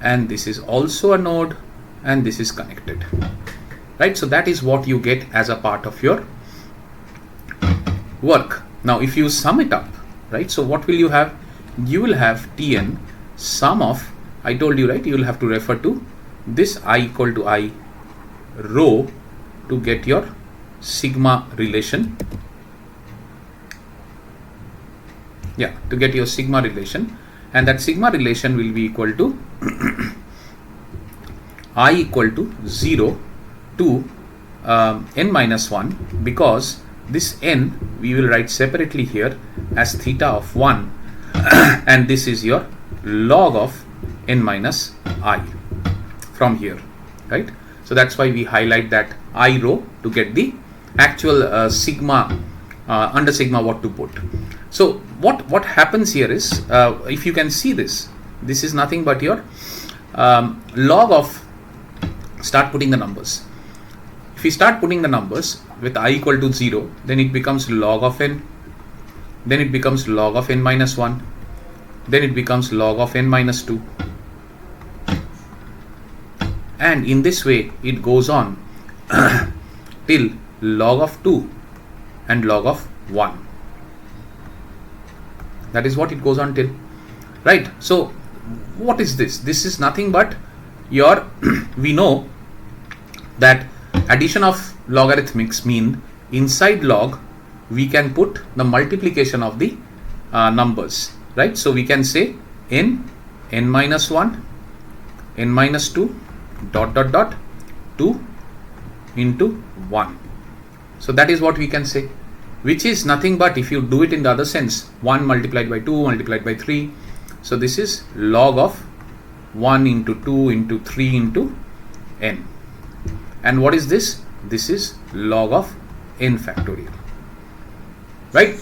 A: and this is also a node, and this is connected, right? So that is what you get as a part of your work. Now if you sum it up, right, so what will you have? You will have Tn sum of, I told you, right, you will have to refer to this I equal to I rho to get your sigma relation. Yeah, to get your sigma relation, and that sigma relation will be equal to I equal to 0 to n minus 1, because this n we will write separately here as theta of 1 and this is your log of n minus I from here, right? So that's why we highlight that I rho to get the actual sigma, under sigma what to put. So what happens here is, if you can see this is nothing but your log of, start putting the numbers. If we start putting the numbers with I equal to 0, then it becomes log of n, then it becomes log of n minus 1, then it becomes log of n minus 2, and in this way it goes on till log of 2 and log of 1. That is what it goes on till, right? So what is this? This is nothing but your we know that addition of logarithmics mean inside log we can put the multiplication of the numbers, right? So we can say n minus 1, n minus 2, dot dot dot 2 into 1. So that is what we can say, which is nothing but, if you do it in the other sense, 1 multiplied by 2 multiplied by 3. So this is log of 1 into 2 into 3 into n. And what is this? This is log of n factorial, right?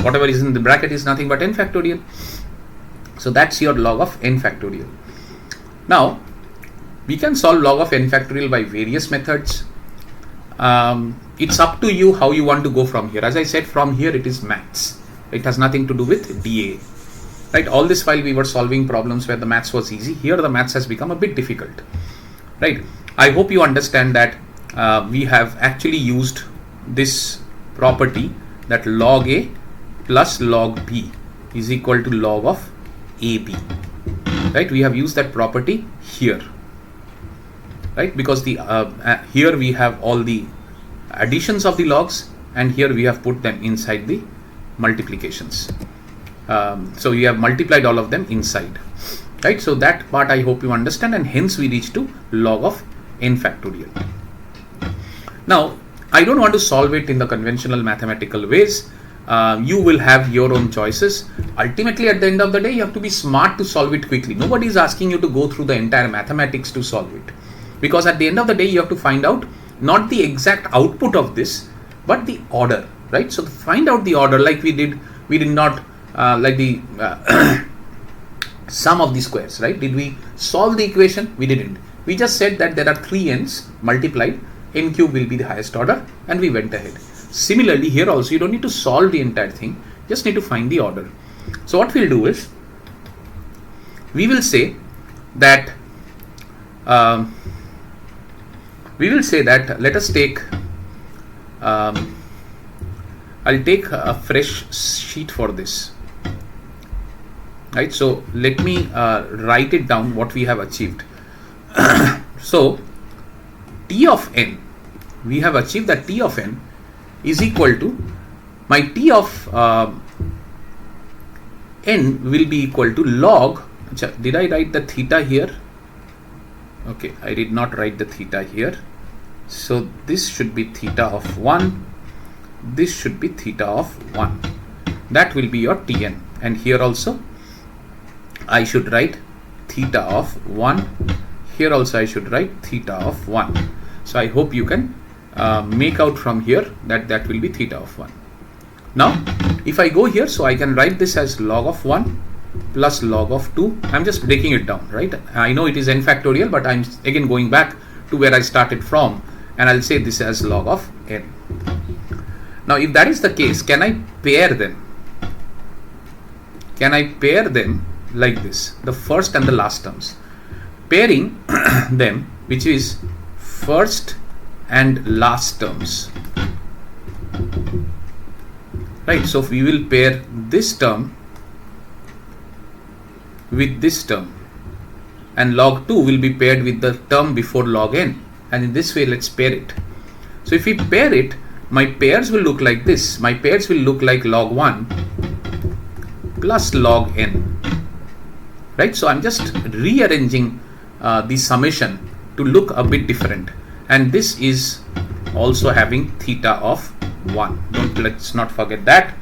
A: Whatever is in the bracket is nothing but n factorial. So that's your log of n factorial. Now we can solve log of n factorial by various methods. It's up to you how you want to go from here. As I said, from here it is maths. It has nothing to do with DAA, right? All this while we were solving problems where the maths was easy. Here the maths has become a bit difficult, right? I hope you understand that we have actually used this property that log A plus log B is equal to log of AB, right? We have used that property here, right? Because the here we have all the additions of the logs, and here we have put them inside the multiplications. So we have multiplied all of them inside, right? So that part I hope you understand, and hence we reach to log of n factorial. Now I don't want to solve it in the conventional mathematical ways. You will have your own choices. Ultimately, at the end of the day, you have to be smart to solve it quickly. Nobody is asking you to go through the entire mathematics to solve it, because at the end of the day you have to find out not the exact output of this, but the order, right? So to find out the order, like we did not like the sum of the squares, right? Did we solve the equation? We didn't. We just said that there are 3 n's multiplied, n cube will be the highest order, and we went ahead. Similarly here also, you don't need to solve the entire thing, just need to find the order. So what we'll do is, we will say that let us take I'll take a fresh sheet for this, right? So let me write it down what we have achieved. So T of n, we have achieved that T of n is equal to, my T of n will be equal to log, did I write the theta here? Okay, I did not write the theta here. So this should be theta of 1, this should be theta of 1. That will be your Tn, and here also I should write theta of 1, here also I should write theta of 1. So I hope you can make out from here that that will be theta of 1. Now if I go here, so I can write this as log of 1 plus log of 2. I'm just breaking it down, right? I know it is n factorial, but I'm again going back to where I started from, and I'll say this as log of n. Now if that is the case, can I pair them? Can I pair them like this, the first and the last terms? Pairing them, which is first and last terms, right? So we will pair this term with this term, and log 2 will be paired with the term before log n, and in this way let's pair it. So if we pair it, my pairs will look like this. My pairs will look like log 1 plus log n, right? So I'm just rearranging the summation to look a bit different, and this is also having theta of 1. Let's not forget that.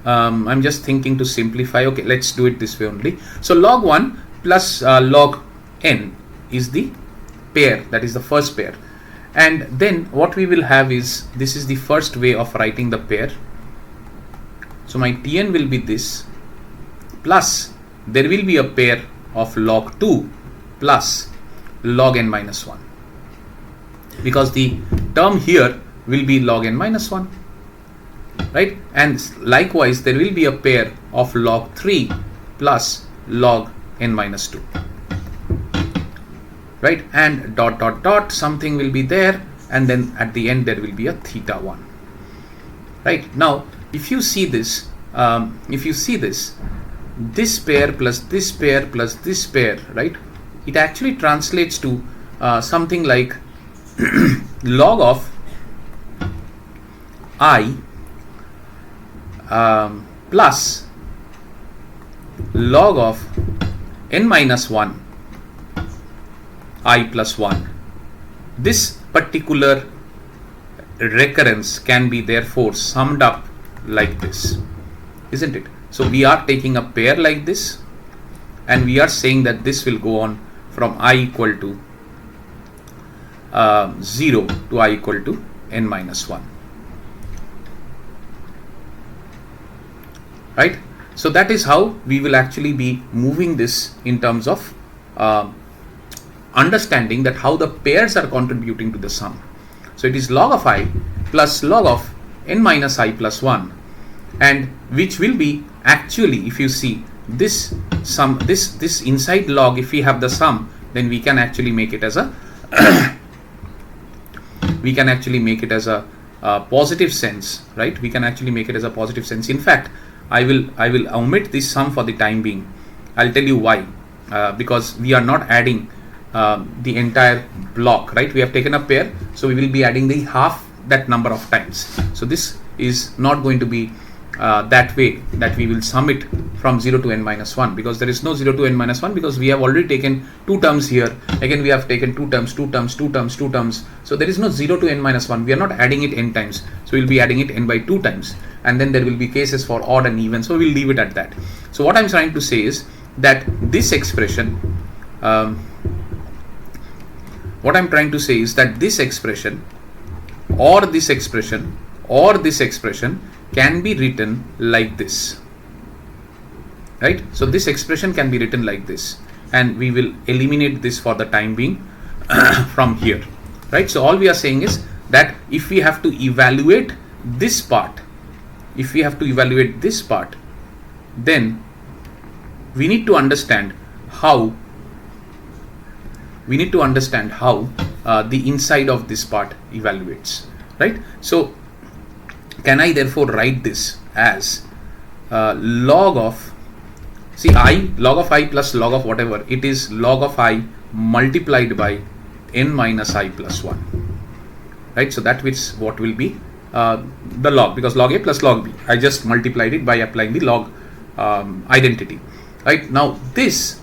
A: I'm just thinking to simplify. Okay, let's do it this way only. So log 1 plus log n is the pair, that is the first pair. And then what we will have is, this is the first way of writing the pair. So my Tn will be this, plus there will be a pair of log 2 plus log n minus 1, because the term here will be log n minus 1, right? And likewise there will be a pair of log 3 plus log n minus 2, right? And dot dot dot, something will be there, and then at the end there will be a theta 1, right? Now if you see this, this pair plus this pair plus this pair, right, it actually translates to something like log of I plus log of n minus 1 I plus 1. This particular recurrence can be therefore summed up like this, isn't it? So we are taking a pair like this, and we are saying that this will go on from I equal to 0 to I equal to n minus 1, right? So that is how we will actually be moving this in terms of understanding that how the pairs are contributing to the sum. So it is log of I plus log of n minus I plus 1, and which will be actually, if you see this sum, this inside log, if we have the sum, then we can actually make it as a we can actually make it as a positive sense, right? We can actually make it as a positive sense. In fact, I will omit this sum for the time being. I'll tell you why. Because we are not adding the entire block, right? We have taken a pair, so we will be adding the half that number of times. So this is not going to be that way that we will sum it from 0 to n minus 1, because there is no 0 to n minus 1, because we have already taken two terms here. Again, we have taken two terms. So there is no 0 to n minus 1. We are not adding it n times. So we'll be adding it n by 2 times. And then there will be cases for odd and even. So we'll leave it at that. So what I'm trying to say is that this expression, this expression or this expression or this expression can be written like this, right? So this expression can be written like this, and we will eliminate this for the time being from here, right? So all we are saying is that if we have to evaluate this part, then we need to understand how the inside of this part evaluates, right? So can I therefore write this as log of, log of I plus log of whatever, it is log of I multiplied by n minus I plus 1, right? So that is what will be the log, because log A plus log B, I just multiplied it by applying the log identity, right? Now this,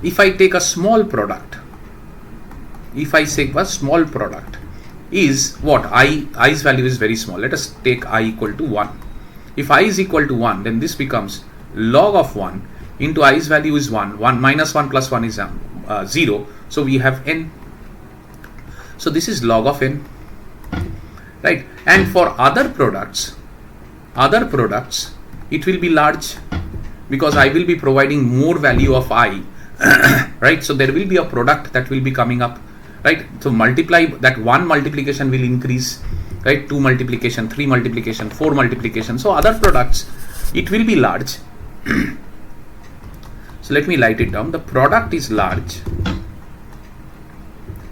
A: if I take a small product, is what? I's value is very small. Let us take I equal to 1. If I is equal to 1, then this becomes log of 1 into I's value is 1. 1 minus 1 plus 1 is 0. So we have n. So this is log of n, right? And for other products, it will be large, because I will be providing more value of I right? So there will be a product that will be coming up, right? So multiply that, one multiplication will increase, right? 2 multiplication, 3 multiplication, 4 multiplication. So other products, it will be large. So let me write it down. The product is large,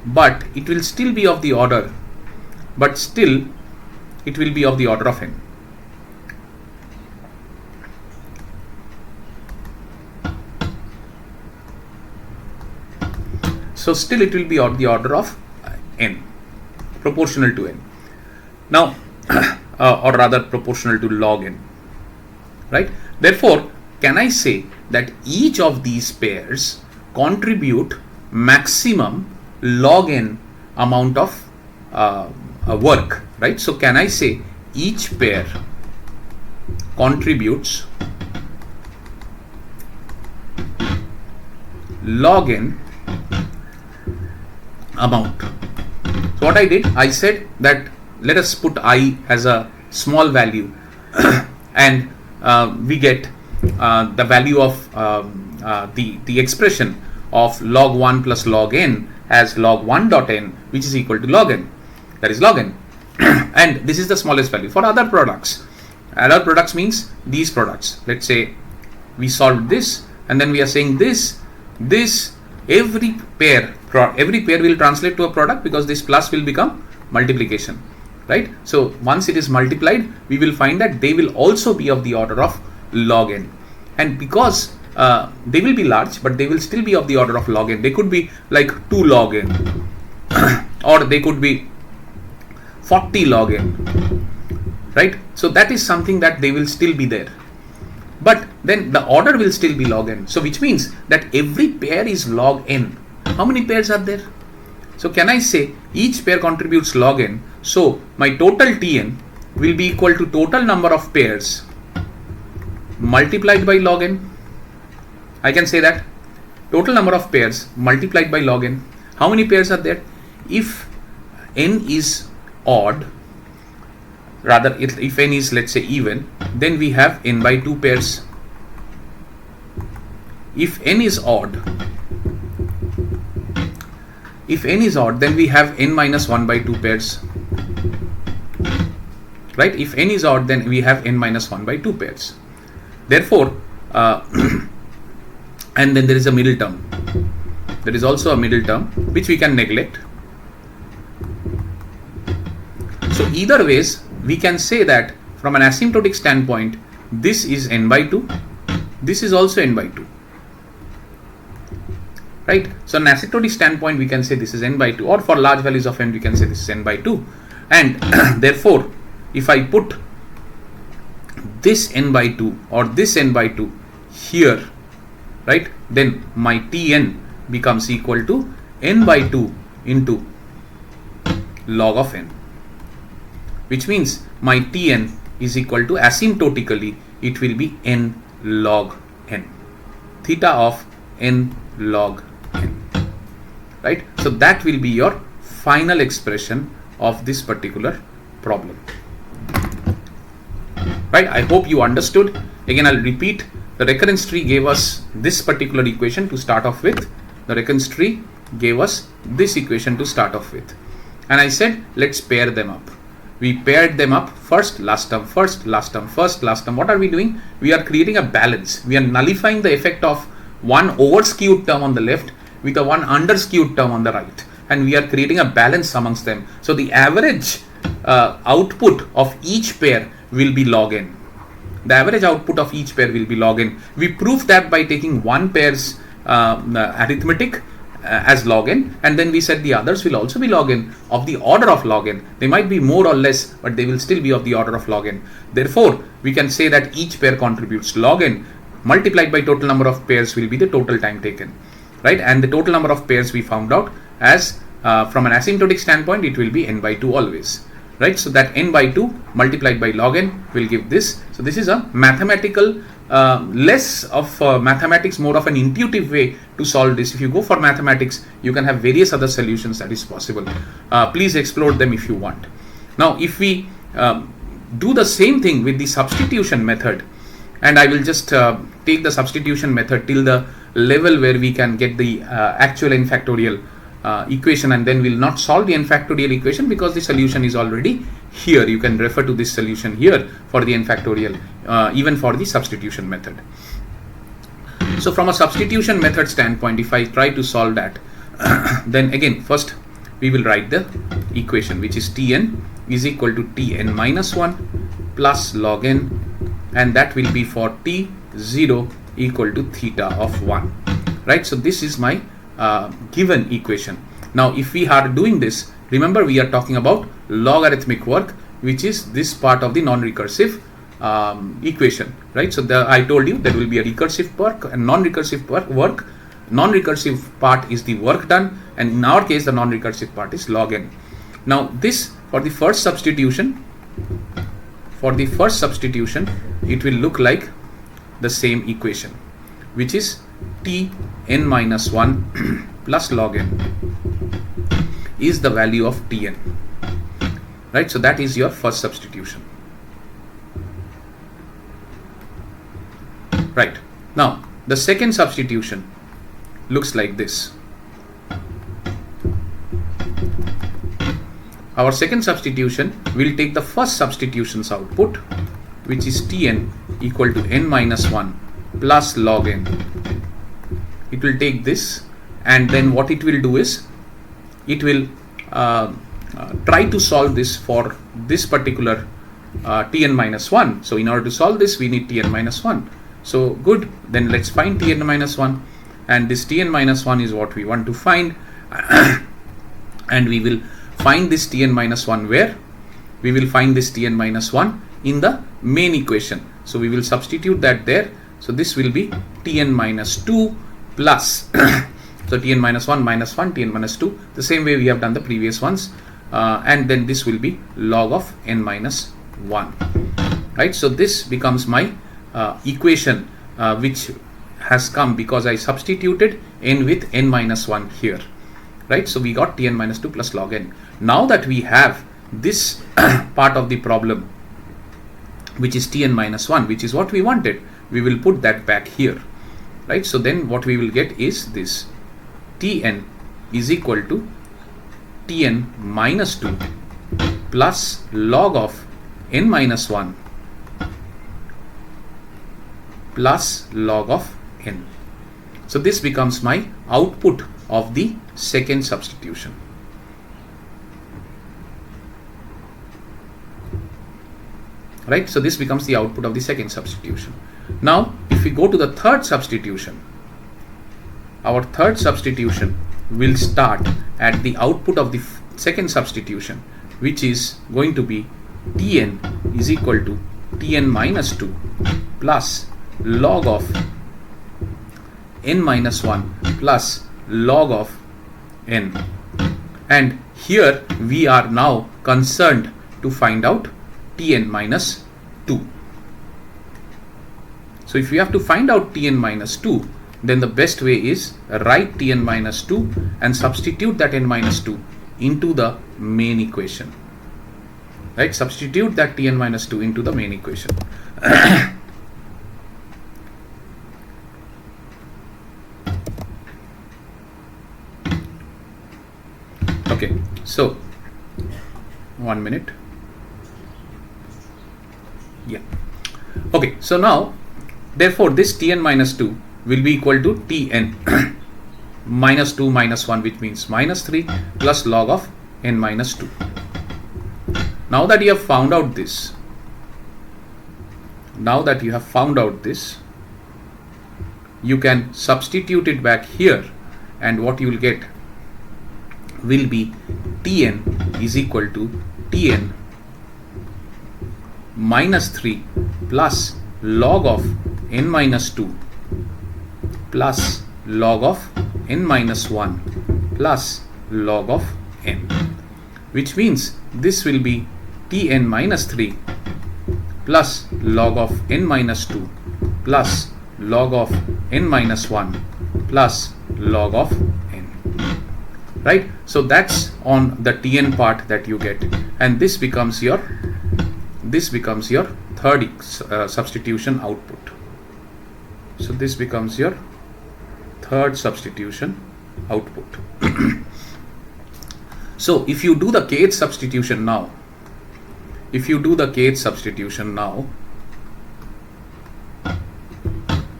A: but it will still be of the order, it will be of the order of n. So still it will be of the order of n, proportional to n. Now, or rather proportional to log n, right? Therefore, can I say that each of these pairs contribute maximum log n amount of work, right? So can I say each pair contributes log n amount? So what I did, I said that let us put I as a small value and we get the value of the expression of log 1 plus log n as log 1 dot n, which is equal to log n, that is log n. And this is the smallest value. For other products means these products. Let's say we solved this and then we are saying this, every pair will translate to a product because this plus will become multiplication, right? So once it is multiplied, we will find that they will also be of the order of log n. And because they will be large, but they will still be of the order of log n. They could be like 2 log n or they could be 40 log n, right? So that is something that they will still be there. But then the order will still be log n. So which means that every pair is log n. How many pairs are there? So can I say each pair contributes log n? So my total Tn will be equal to total number of pairs multiplied by log n. I can say that total number of pairs multiplied by log n. How many pairs are there? If n is odd, rather if n is, let's say, even, then we have n by 2 pairs. If n is odd, then we have n minus 1 by 2 pairs, right? If n is odd, then we have n minus 1 by 2 pairs. Therefore, and then there is a middle term. There is also a middle term which we can neglect. So either ways, we can say that from an asymptotic standpoint, this is n by 2, this is also n by 2, right? So an asymptotic standpoint, we can say this is n by 2, or for large values of n, we can say this is n by 2. And therefore, if I put this n by 2 or this n by 2 here, right, then my Tn becomes equal to n by 2 into log of n, which means my Tn is equal to, asymptotically, it will be n log n, theta of n log n, right? So that will be your final expression of this particular problem, right? I hope you understood. Again, I'll repeat. The recurrence tree gave us this particular equation to start off with. The recurrence tree gave us this equation to start off with. And I said, let's pair them up. We paired them up, first, last term, first, last term, first, last term. What are we doing? We are creating a balance. We are nullifying the effect of one over-skewed term on the left with a one under-skewed term on the right. And we are creating a balance amongst them. So the average output of each pair will be log n. The average output of each pair will be log n. We proved that by taking one pair's arithmetic as log n, and then we said the others will also be log n, of the order of log n. They might be more or less, but they will still be of the order of log n. Therefore, we can say that each pair contributes log n multiplied by total number of pairs will be the total time taken, right? And the total number of pairs we found out as from an asymptotic standpoint, it will be n by 2 always, right? So that n by 2 multiplied by log n will give this. So this is a mathematical, less of mathematics, more of an intuitive way to solve this. If you go for mathematics, you can have various other solutions that is possible. Please explore them if you want. Now, if we do the same thing with the substitution method, and I will just take the substitution method till the level where we can get the actual n factorial equation, and then we'll not solve the n factorial equation because the solution is already here. You can refer to this solution here for the n factorial, even for the substitution method. So from a substitution method standpoint, if I try to solve that, then again first we will write the equation, which is Tn is equal to Tn minus 1 plus log n, and that will be for T0 equal to theta of 1, right? So this is my given equation. Now if we are doing this, remember we are talking about logarithmic work, which is this part of the non-recursive equation, right? So I told you there will be a recursive work and non-recursive work. Non-recursive part is the work done, and in our case the non-recursive part is log n. Now this for the first substitution, it will look like the same equation, which is Tn minus 1 plus log n is the value of Tn, right? So that is your first substitution, right? Now the second substitution looks like this. Our second substitution will take the first substitution's output, which is Tn equal to n minus 1 plus log n. It will take this, and then what it will do is it will try to solve this for this particular Tn minus 1. So in order to solve this, we need Tn minus 1. So good, then let's find Tn minus 1, and this Tn minus 1 is what we want to find. And we will find this Tn minus 1 where? We will find this Tn minus 1 in the main equation. So we will substitute that there. So this will be Tn minus 2 plus so Tn minus 1 minus 1, Tn minus 2, the same way we have done the previous ones, and then this will be log of n minus 1, right? So this becomes my equation, which has come because I substituted n with n minus 1 here, right? So we got Tn minus 2 plus log n. Now that we have this part of the problem, which is Tn minus 1, which is what we wanted, we will put that back here, right? So then what we will get is this Tn is equal to Tn minus 2 plus log of n minus 1 plus log of n. So this becomes my output of the second substitution, right? So this becomes the output of the second substitution. Now if we go to the third substitution, our third substitution will start at the output of the second substitution, which is going to be Tn is equal to Tn minus 2 plus log of n minus 1 plus log of n. And here we are now concerned to find out Tn minus 2. So if we have to find out Tn minus 2, then the best way is write Tn minus 2 and substitute that n minus 2 into the main equation, right? Substitute that Tn minus 2 into the main equation. Okay, so 1 minute. Yeah. Okay, so now therefore this Tn minus 2 will be equal to Tn minus 2 minus 1, which means minus 3 plus log of n minus 2. Now that you have found out this, you can substitute it back here, and what you will get will be Tn is equal to Tn minus 3 plus log of n minus 2 plus log of n minus 1 plus log of n, which means this will be Tn minus 3 plus log of n minus 2 plus log of n minus 1 plus log of n, right? So that's on the Tn part that you get, and this becomes your third substitution output. So this becomes your third substitution output. So if you do the kth substitution now,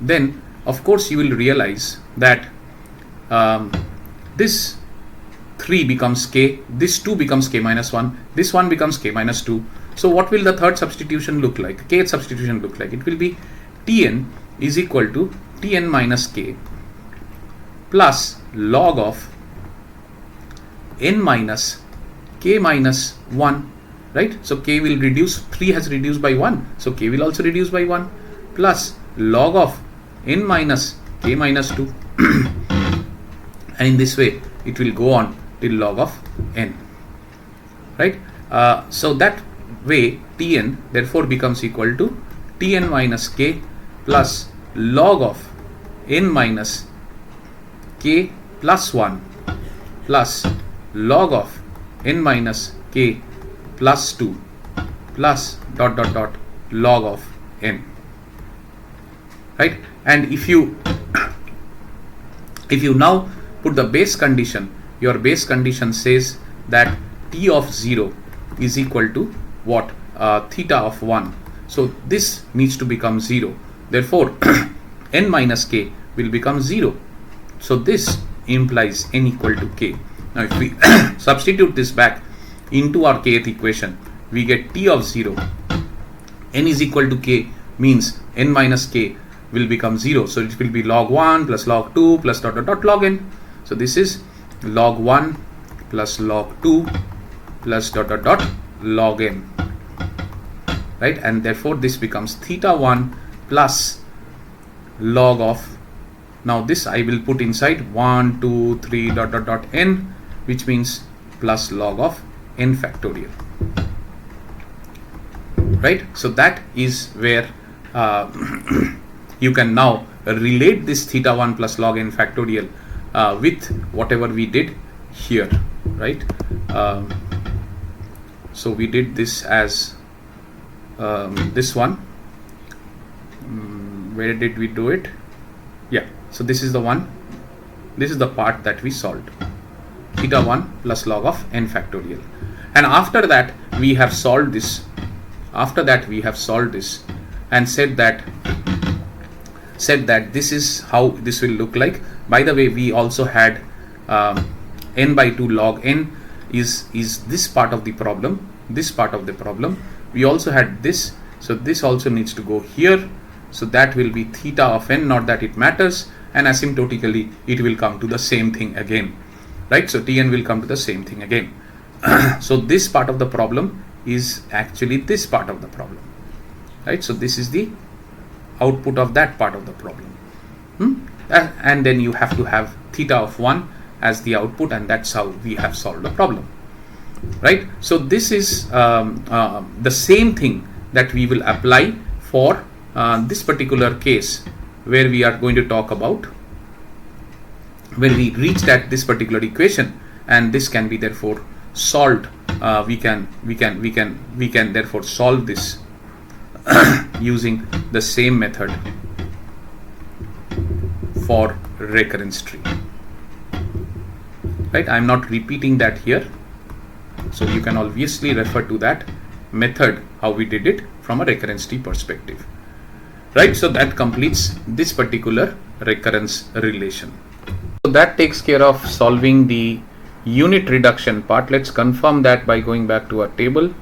A: then of course you will realize that this 3 becomes k, this 2 becomes k minus 1, this 1 becomes k minus 2. So what will the third substitution look like? Kth substitution look like? It will be Tn is equal to Tn minus k plus log of n minus k minus 1, right? So k will reduce, 3 has reduced by 1, so k will also reduce by 1, plus log of n minus k minus 2 and in this way it will go on till log of n, right? So that way Tn therefore becomes equal to Tn minus k plus log of n minus k plus 1 plus log of n minus k plus 2 plus dot dot dot log of n, right? And if you now put the base condition, your base condition says that t of 0 is equal to what? Theta of 1. So this needs to become 0. Therefore n minus k will become 0. So this implies n equal to k. Now if we substitute this back into our kth equation, we get t of 0, n is equal to k, means n minus k will become 0. So it will be log 1 plus log 2 plus dot dot dot log n. So this is log 1 plus log 2 plus dot dot dot log n, right? And therefore this becomes theta 1 plus log of, now this I will put inside 1 2 3 dot dot dot n, which means plus log of n factorial, right? So that is where you can now relate this theta 1 plus log n factorial with whatever we did here, right? So we did this as this one. Where did we do it? Yeah, so this is the one, this is the part that we solved, theta 1 plus log of n factorial. And after that we have solved this, and said that this is how this will look like. By the way, we also had n by 2 log n is this part of the problem, we also had this, so this also needs to go here. So that will be theta of n, not that it matters, and asymptotically it will come to the same thing again, right? So Tn will come to the same thing again. So this part of the problem is actually this part of the problem, right? So this is the output of that part of the problem, and then you have to have theta of 1 as the output, and that's how we have solved the problem, right? So this is the same thing that we will apply for this particular case, where we are going to talk about when we reached at this particular equation, and this can be therefore solved. We can therefore solve this using the same method for recurrence tree, right? I am not repeating that here, so you can obviously refer to that method how we did it from a recurrence tree perspective, right? So that completes this particular recurrence relation. So that takes care of solving the unit reduction part. Let's confirm that by going back to our table.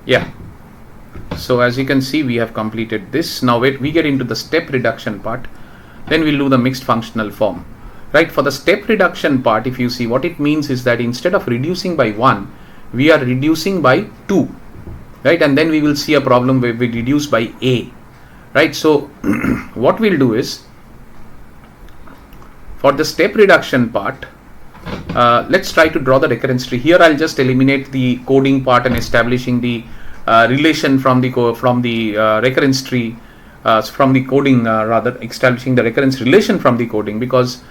A: Yeah, so as you can see, we have completed this. Now we get into the step reduction part, then we'll do the mixed functional form, right? For the step reduction part, if you see, what it means is that instead of reducing by 1, we are reducing by 2, right? And then we will see a problem where we reduce by a, right? So what we'll do is, for the step reduction part, let's try to draw the recurrence tree. Here I'll just eliminate the coding part and establishing the relation from the recurrence tree, from the coding, rather establishing the recurrence relation from the coding, because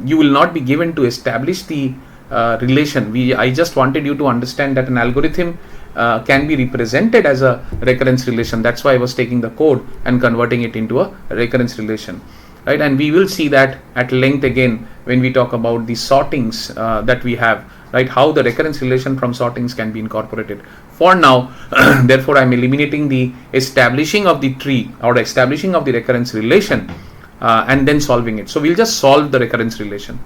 A: you will not be given to establish the relation. I just wanted you to understand that an algorithm can be represented as a recurrence relation. That's why I was taking the code and converting it into a recurrence relation, right? And we will see that at length again when we talk about the sortings that we have, right? How the recurrence relation from sortings can be incorporated. For now, therefore, I'm eliminating the establishing of the tree or establishing of the recurrence relation and then solving it. So we'll just solve the recurrence relation.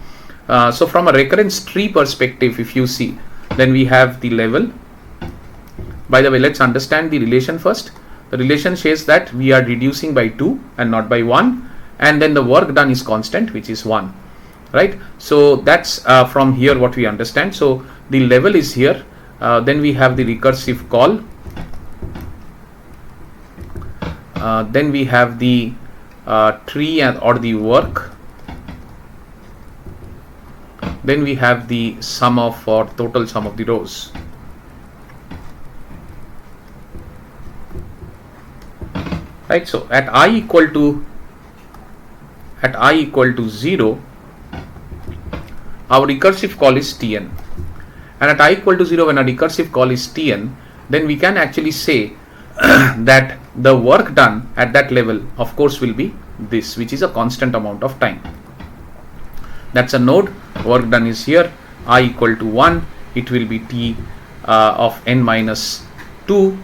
A: So from a recurrence tree perspective, if you see, then we have the level. By the way, let's understand the relation first. The relation says that we are reducing by 2 and not by 1, and then the work done is constant, which is 1, right? So that's from here what we understand. So the level is here. Then we have the recursive call. Then we have the tree or the work. Then we have the sum of or total sum of the rows. Right, so at I equal to 0, our recursive call is Tn, and at I equal to 0, when a recursive call is Tn, then we can actually say that the work done at that level, of course, will be this, which is a constant amount of time. That's a node. Work done is here. I equal to 1. It will be T of n minus 2.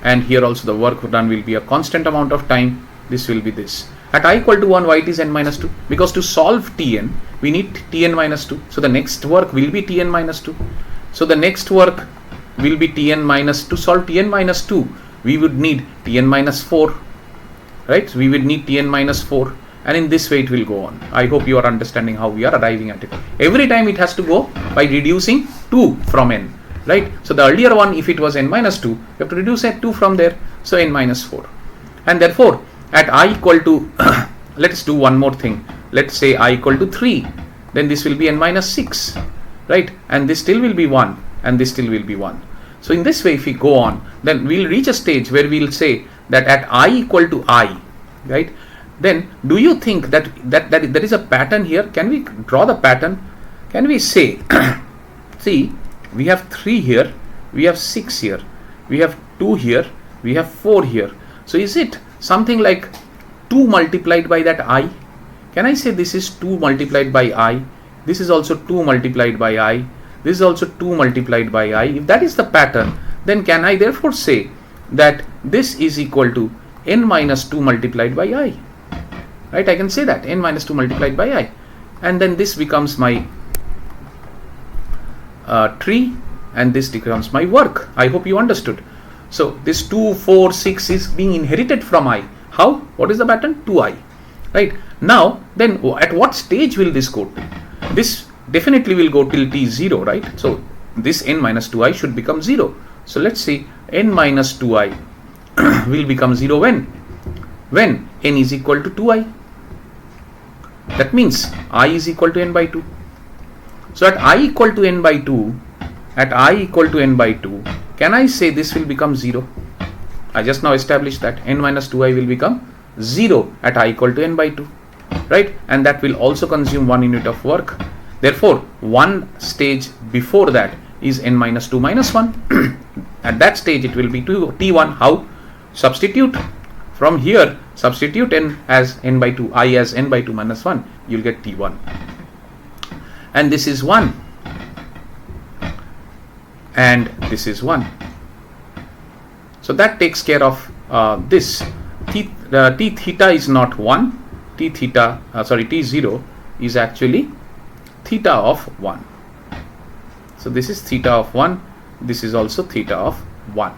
A: And here also the work done will be a constant amount of time. This will be this. At I equal to 1, why it is n minus 2? Because to solve Tn, we need Tn minus 2. So the next work will be Tn minus 2. So the next work will be Tn minus, to solve Tn minus 2, we would need Tn minus 4. Right? So we would need Tn minus 4. And in this way it will go on. I hope you are understanding how we are arriving at it. Every time it has to go by reducing 2 from n. Right? So the earlier one, if it was n minus 2, you have to reduce at 2 from there. So n minus 4. And therefore, at I equal to, let's do one more thing. Let's say I equal to 3. Then this will be n minus 6. Right? And this still will be 1. And this still will be 1. So in this way, if we go on, then we'll reach a stage where we'll say that at I equal to I, right? Then do you think that there is a pattern here? Can we draw the pattern? Can we say, see, we have 3 here, we have 6 here, we have 2 here, we have 4 here. So is it something like 2 multiplied by that I? Can I say this is 2 multiplied by I? This is also 2 multiplied by I. This is also 2 multiplied by I. If that is the pattern, then can I therefore say that this is equal to n minus 2 multiplied by I? Right? I can say that n minus 2 multiplied by I. And then this becomes my tree, and this becomes my work. I hope you understood. So this 2, 4, 6 is being inherited from I. How? What is the pattern? 2i. Right? Now, then at what stage will this go to? This definitely will go till t0, right? So this n minus 2i should become 0. So let's see, n minus 2i will become 0 when? When n is equal to 2i. That means I is equal to n by 2. So at I equal to n by 2, can I say this will become 0? I just now established that n minus 2i will become 0 at I equal to n by 2, right? And that will also consume 1 unit of work. Therefore, one stage before that is n minus 2 minus 1. At that stage, it will be t1. How? Substitute. From here, substitute n as n by 2, I as n by 2 minus 1. You'll get t1. And this is 1. And this is 1. So that takes care of this. T theta is not 1. T0 is actually theta of 1. So this is theta of 1. This is also theta of 1.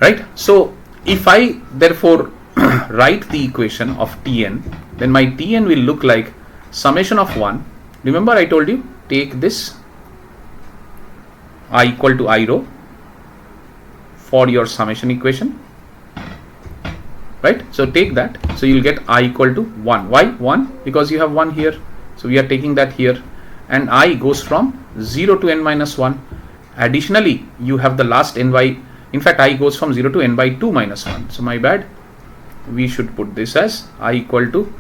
A: Right? So if I therefore write the equation of Tn, then my Tn will look like summation of 1. Remember I told you, take this I equal to I rho for your summation equation. Right? So take that. So you'll get I equal to 1. Why 1? Because you have 1 here. So we are taking that here. And I goes from 0 to n minus 1. Additionally, you have the last n by, in fact, I goes from 0 to n by 2 minus 1. So my bad. We should put this as I equal to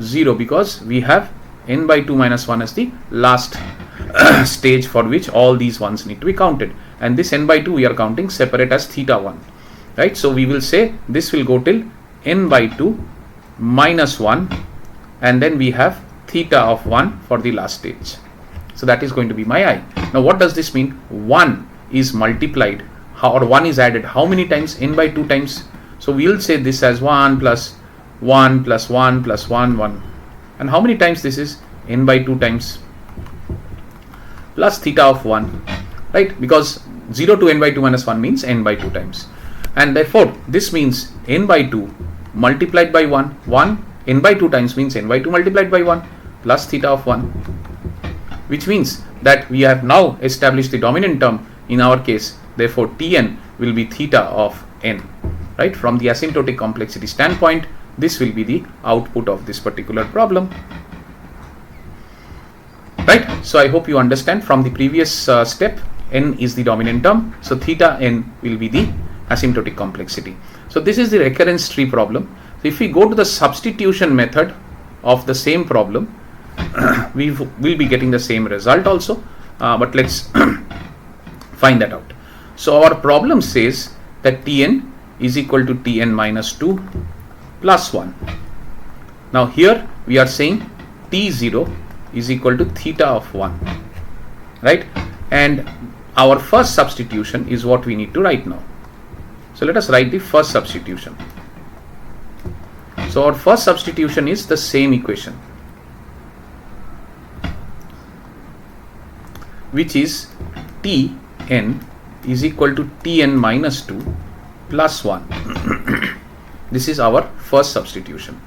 A: 0 because we have n by 2 minus 1 as the last stage for which all these ones need to be counted. and this n by 2 we are counting separate as theta 1, right? So we will say this will go till n by 2 minus 1, and then we have theta of 1 for the last stage. So that is going to be my I. Now what does this mean? 1 is multiplied, or 1 is added how many times? N by 2 times. So we will say this as 1 plus 1 plus 1 plus 1, 1. And how many times this is? N by 2 times plus theta of 1, right? Because 0 to n by 2 minus 1 means n by 2 times. And therefore this means n by 2 multiplied by 1. 1 n by 2 times means n by 2 multiplied by 1 plus theta of 1, which means that we have now established the dominant term in our case. Therefore Tn will be theta of n, right? From the asymptotic complexity standpoint, this will be the output of this particular problem, right? So I hope you understand from the previous step, n is the dominant term, so theta n will be the asymptotic complexity. So this is the recurrence tree problem. So if we go to the substitution method of the same problem, we will be getting the same result also, but let's find that out. So our problem says that Tn is equal to Tn minus 2 plus 1. Now here we are saying T0 is equal to theta of 1, right? And our first substitution is what we need to write now. So let us write the first substitution. So our first substitution is the same equation, which is Tn is equal to Tn minus 2 plus 1. This is our first substitution.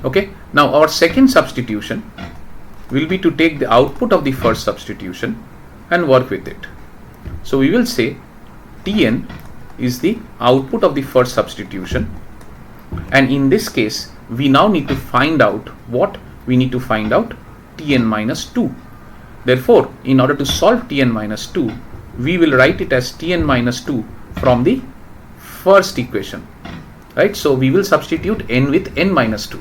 A: Okay, now our second substitution will be to take the output of the first substitution and work with it. So we will say Tn is the output of the first substitution, and in this case we now need to find out what we need to find out: Tn minus 2. Therefore, in order to solve Tn minus 2, we will write it as Tn minus 2 from the first equation, right? So we will substitute n with n minus 2.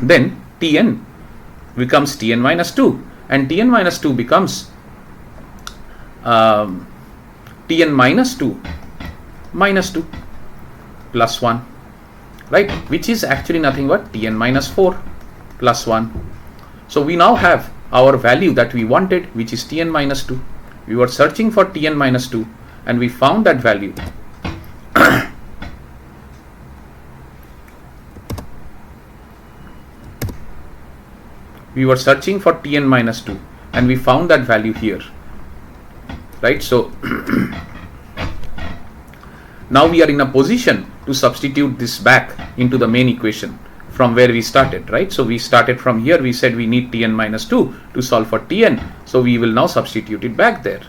A: Then Tn becomes Tn minus 2, and Tn minus 2 becomes Tn minus 2 minus 2 plus 1, right? Which is actually nothing but Tn minus 4 plus 1. So we now have our value that we wanted, which is Tn minus 2. We were searching for Tn minus 2 and we found that value. We were searching for Tn minus 2 and we found that value here, right? So now we are in a position to substitute this back into the main equation from where we started, right? So we started from here. We said we need Tn minus 2 to solve for Tn. So we will now substitute it back there,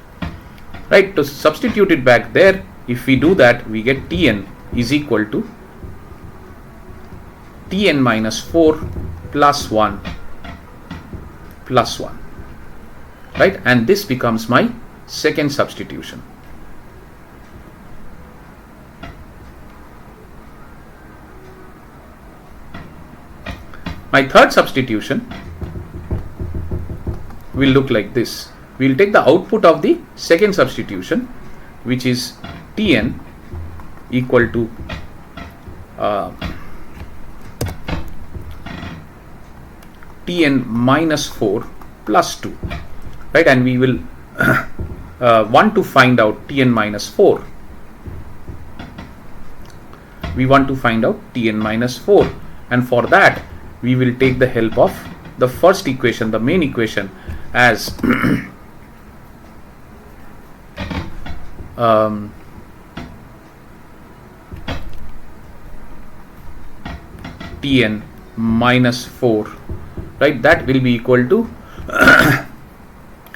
A: right? To substitute it back there, if we do that, we get Tn is equal to Tn minus 4 plus 1 plus 1, right? And this becomes my second substitution. My third substitution will look like this. We will take the output of the second substitution, which is Tn equal to Tn minus 4 plus 2, right? And we will want to find out Tn minus 4. We want to find out Tn minus 4, and for that we will take the help of the first equation, the main equation, as Tn minus 4, right? That will be equal to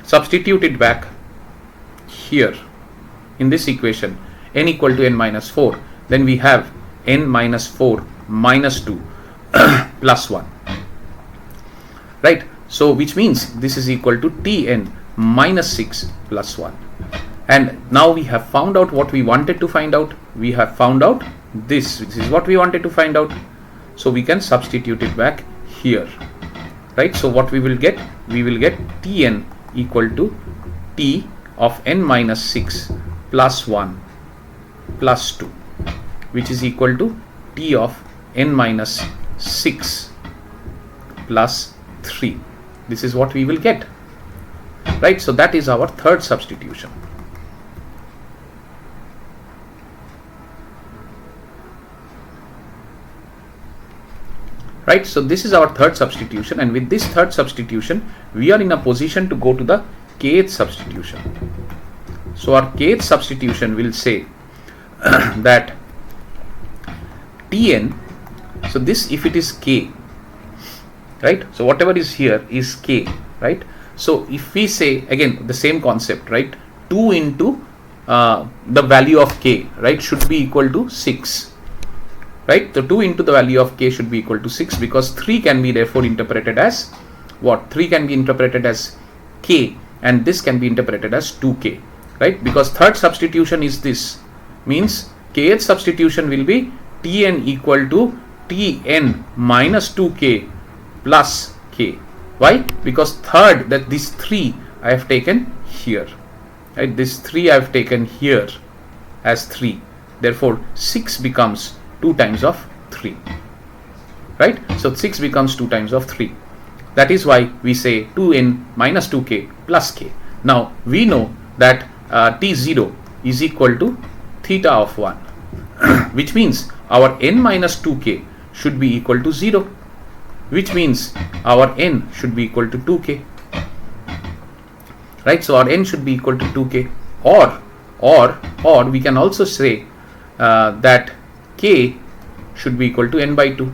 A: substitute it back here in this equation, n equal to n minus 4. Then we have n minus 4 minus 2 plus 1, right? So which means this is equal to Tn minus 6 plus 1. And now we have found out what we wanted to find out. We have found out this is what we wanted to find out. So we can substitute it back here. right? So what we will get Tn equal to T of n minus 6 plus 1 plus 2, which is equal to T of n minus 6 plus 3. This is what we will get, right? So that is our third substitution. Right, so this is our third substitution, and with this third substitution we are in a position to go to the kth substitution. So our kth substitution will say that Tn, so this, if it is k, right, so whatever is here is k, right? So if we say again the same concept, right, 2 into the value of k, right, should be equal to 6. Right, so 2 into the value of k should be equal to 6, because 3 can be therefore interpreted as what? 3 can be interpreted as k, and this can be interpreted as 2k, right? Because third substitution is this, means kth substitution will be Tn equal to Tn minus 2k plus k. Why? Because third, that this 3 I have taken here, right? This 3 I have taken here as 3. Therefore 6 becomes 2 times of 3, right? So 6 becomes 2 times of 3. That is why we say 2n minus 2k plus k. Now we know that T0 is equal to theta of 1, which means our n minus 2k should be equal to 0, which means our n should be equal to 2k, right? So our n should be equal to 2k, or we can also say that k should be equal to n by 2,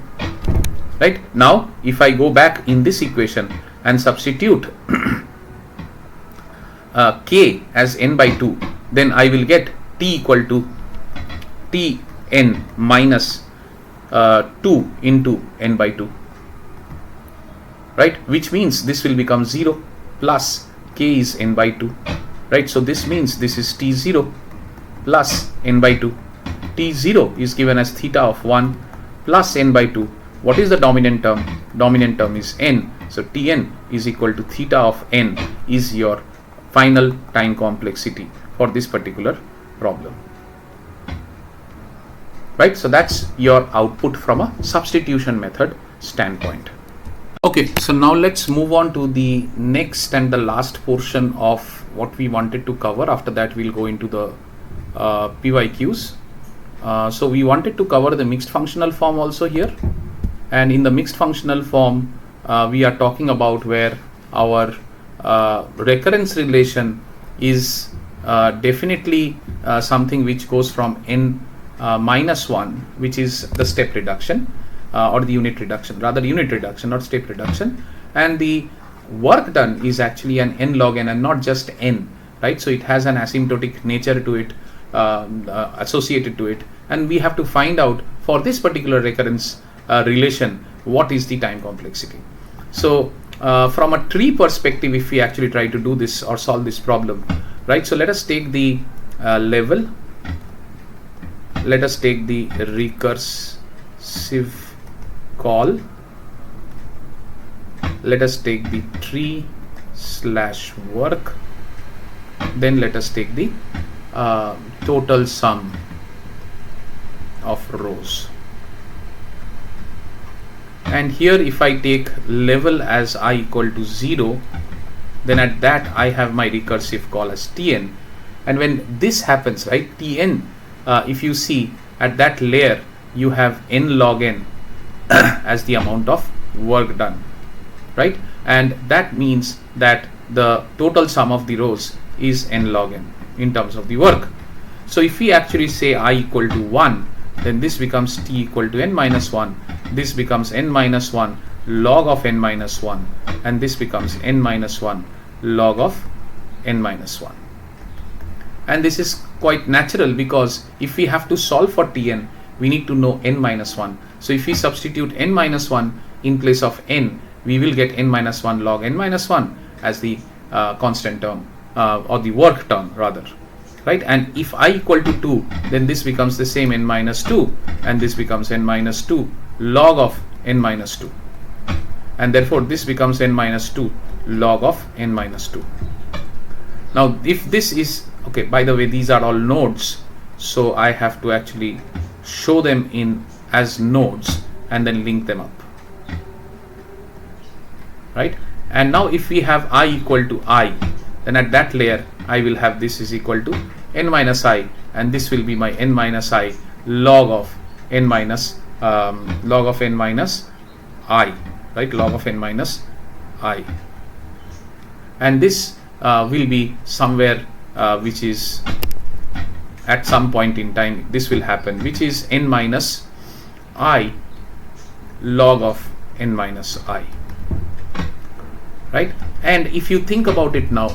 A: right? Now if I go back in this equation and substitute k as n by 2, then I will get t equal to Tn minus 2 into n by 2, right? Which means this will become 0 plus k is n by 2, right? So this means this is T0 plus n by 2. T0 is given as theta of 1 plus n by 2. What is the dominant term? Dominant term is n. So Tn is equal to theta of n is your final time complexity for this particular problem. Right? So that's your output from a substitution method standpoint. Okay, so now let's move on to the next and the last portion of what we wanted to cover. After that, we'll go into the PYQs. So we wanted to cover the mixed functional form also here, and in the mixed functional form we are talking about where our recurrence relation is definitely something which goes from n minus 1, which is the step reduction or the unit reduction, rather unit reduction, not step reduction, and the work done is actually an n log n and not just n, right? So it has an asymptotic nature to it, associated to it, and we have to find out for this particular recurrence relation what is the time complexity. So from a tree perspective, if we actually try to do this or solve this problem, right, so let us take the level, let us take the recursive call, let us take the tree slash work, then let us take the total sum of rows, and here if I take level as I equal to 0, then at that I have my recursive call as Tn, and when this happens, right, Tn, if you see at that layer you have n log n as the amount of work done, right, and that means that the total sum of the rows is n log n in terms of the work. So if we actually say I equal to 1, then this becomes t equal to n minus 1, this becomes n minus 1 log of n minus 1, and this becomes n minus 1 log of n minus 1. And this is quite natural, because if we have to solve for Tn, we need to know n minus 1. So if we substitute n minus 1 in place of n, we will get n minus 1 log n minus 1 as the constant term, or the work term rather, right? And if I equal to 2, then this becomes the same n minus 2, and this becomes n minus 2 log of n minus 2. and therefore this becomes n minus 2 log of n minus 2. Now if this is okay, by the way, these are all nodes, so I have to actually show them in as nodes and then link them up, right? And now if we have I equal to I, then at that layer I will have this is equal to n minus I, and this will be my n minus I log of n minus I, right? Log of n minus I, and this will be somewhere which is at some point in time this will happen, which is n minus I log of n minus I, right? And if you think about it now,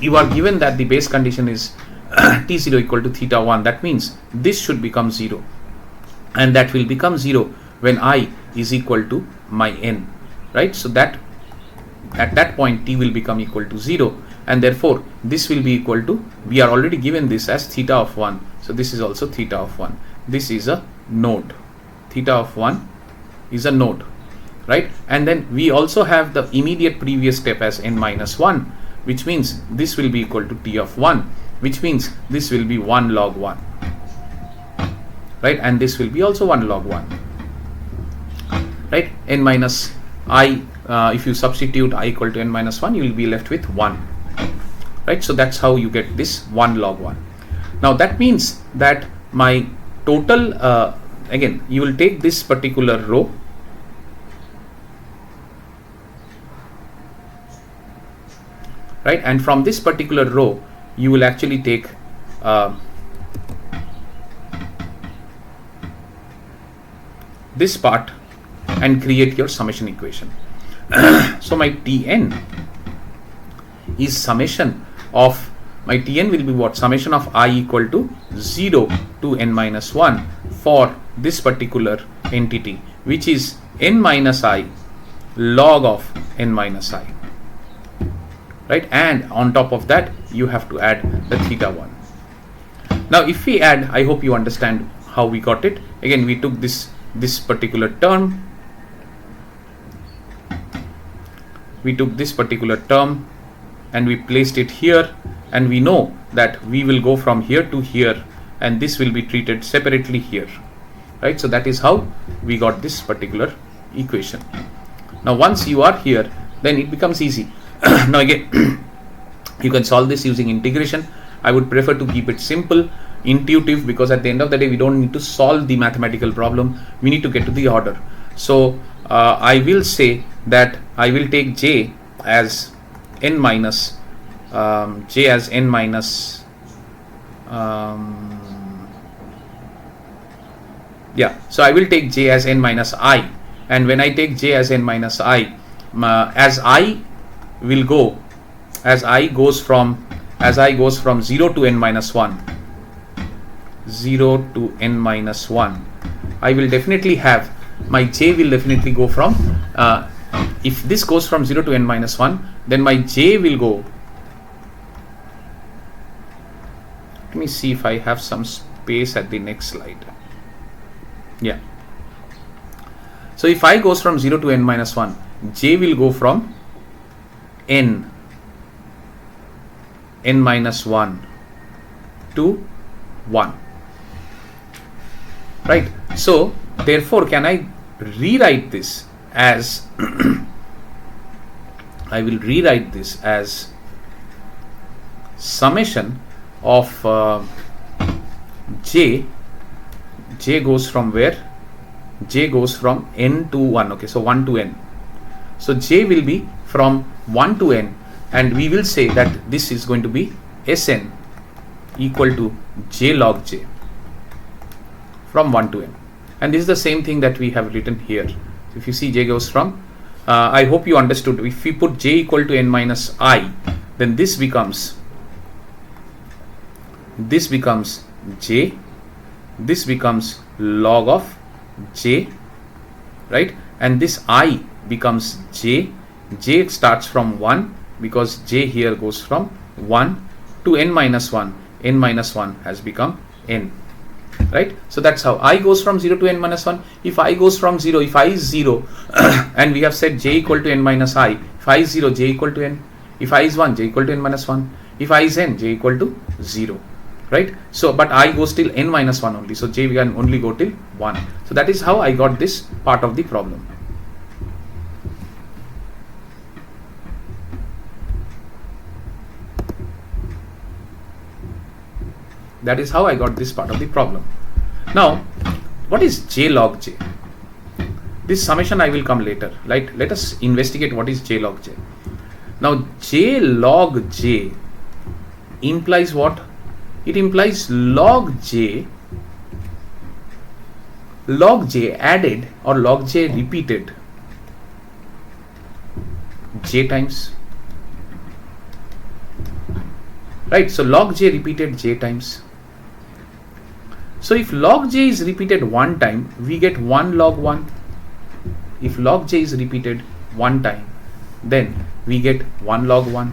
A: you are given that the base condition is t0 equal to theta 1. That means this should become 0, and that will become 0 when I is equal to my n, right? So that at that point t will become equal to 0, and therefore this will be equal to, we are already given this as theta of 1, so this is also theta of 1. This is a node, theta of 1 is a node, right? And then we also have the immediate previous step as n minus 1, which means this will be equal to t of 1, which means this will be 1 log 1, right? And this will be also 1 log 1, right? N minus I, if you substitute I equal to n minus 1, you will be left with 1, right? So that's how you get this 1 log 1. Now that means that my total, again, you will take this particular row, right? And from this particular row, you will actually take this part and create your summation equation. So my Tn is summation of, my Tn will be what? Summation of I equal to 0 to n minus 1 for this particular entity, which is n minus I log of n minus I, right? And on top of that you have to add the theta 1. Now if we add, I hope you understand how we got it. Again, we took this particular term, and we placed it here, and we know that we will go from here to here, and this will be treated separately here, right? So that is how we got this particular equation. Now once you are here, then it becomes easy. Now again, you can solve this using integration. I would prefer to keep it simple, intuitive, because at the end of the day we don't need to solve the mathematical problem, we need to get to the order. So I will say that I will take j as n minus so I will take j as n minus I, and when I take j as n minus I, as I goes from 0 to n minus 1, I will definitely have, my j will definitely go from, if this goes from 0 to n minus 1, then my j will go, let me see if I have some space at the next slide. Yeah. So if I goes from 0 to n minus 1, j will go from n minus 1 to 1, right? So therefore, can I rewrite this as I will rewrite this as summation of j goes from where? J goes from n to 1. Okay, so 1 to n. So j will be from 1 to n, and we will say that this is going to be Sn equal to j log j from 1 to n. And this is the same thing that we have written here. So if you see, j goes from, I hope you understood, if we put j equal to n minus I, then this becomes j, this becomes log of j, right? And this I becomes j starts from 1, because j here goes from 1 to n minus 1, n minus 1 has become n, right? So that's how I goes from 0 to n minus 1. If I goes from 0, if I is 0 and we have said j equal to n minus I, if I is 0, j equal to n. If I is 1, j equal to n minus 1. If I is n, j equal to 0, right? So but I goes till n minus 1 only, so j can only go till 1. So that is how I got this part of the problem. That is how I got this part of the problem. Now, what is j log j? This summation I will come later. Right? Let us investigate what is j log j. Now, j log j implies what? It implies log j added or log j repeated j times. Right? So log j repeated j times. So if log j is repeated one time, we get 1 log 1. If log j is repeated one time, then we get 1 log 1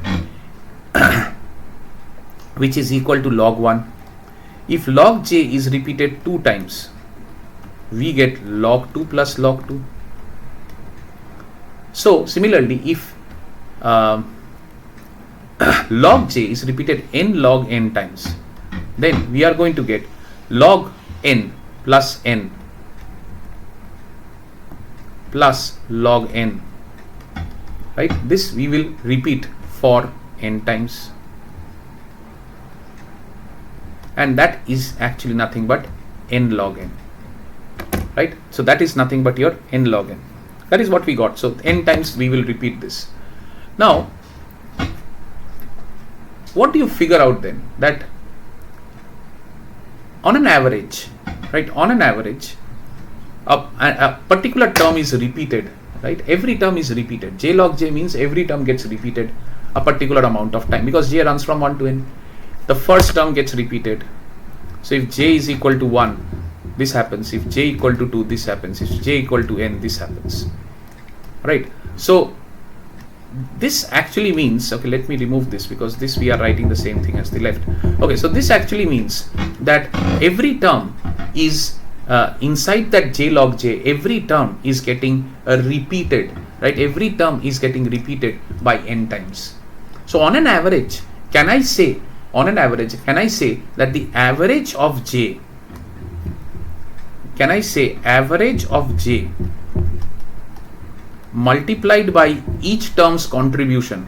A: which is equal to log 1. If log j is repeated 2 times, we get log 2 plus log 2. So similarly, if log j is repeated n log n times, then we are going to get log n plus n plus log n, right? This we will repeat for n times, and that is actually nothing but n log n, right? So that is nothing but your n log n. That is what we got. So n times we will repeat this. Now what do you figure out then? That on an average, right, on an average, a particular term is repeated, right? Every term is repeated. J log j means every term gets repeated a particular amount of time, because j runs from 1 to n. The first term gets repeated. So if j is equal to 1, this happens. If j equal to 2, this happens. If j equal to n, this happens, right? So this actually means, okay, let me remove this because this we are writing the same thing as the left. Okay, so this actually means that every term is inside that j log j, every term is getting repeated, right? Every term is getting repeated by n times. So on an average, can I say that the average of j, can I say average of j multiplied by each term's contribution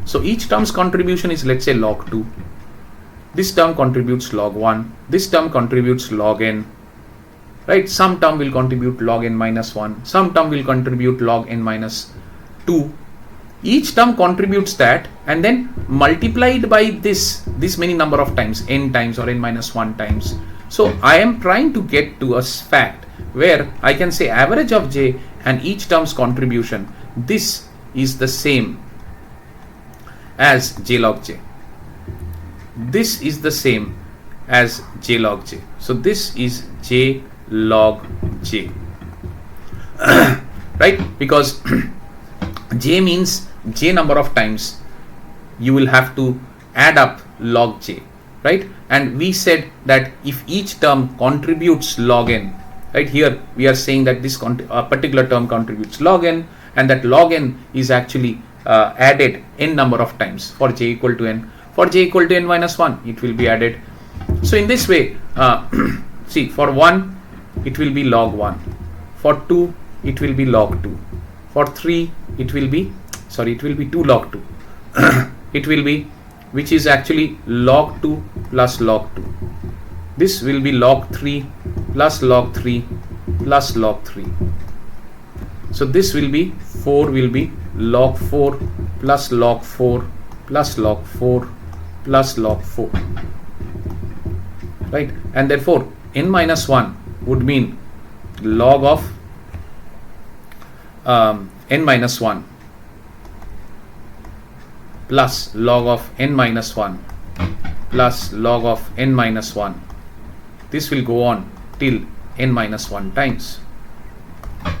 A: So each term's contribution is, let's say, log 2. This term contributes log 1. This term contributes log n. Right? Some term will contribute log n minus 1. Some term will contribute log n minus 2. Each term contributes that, and then multiplied by this many number of times, n times or n minus 1 times. So I am trying to get to a fact where I can say average of j and each term's contribution, this is the same as j log j. This is the same as j log j. So this is j log j. Right? Because j means j number of times you will have to add up log j, right? And we said that if each term contributes log n, right, here we are saying that this particular term contributes log n, and that log n is actually added n number of times for j equal to n. For j equal to n minus 1, it will be added. So in this way, see, for 1 it will be log 1, for 2 it will be log 2, for 3 it will be 2 log 2. It will be, which is actually log 2 plus log 2. This will be log 3 plus log 3 plus log 3. So this will be 4 will be log 4 plus log 4 plus log 4 plus log 4. Right? And therefore n minus 1 would mean log of n minus 1 plus log of n minus 1 plus log of n minus 1. This will go on till n minus 1 times.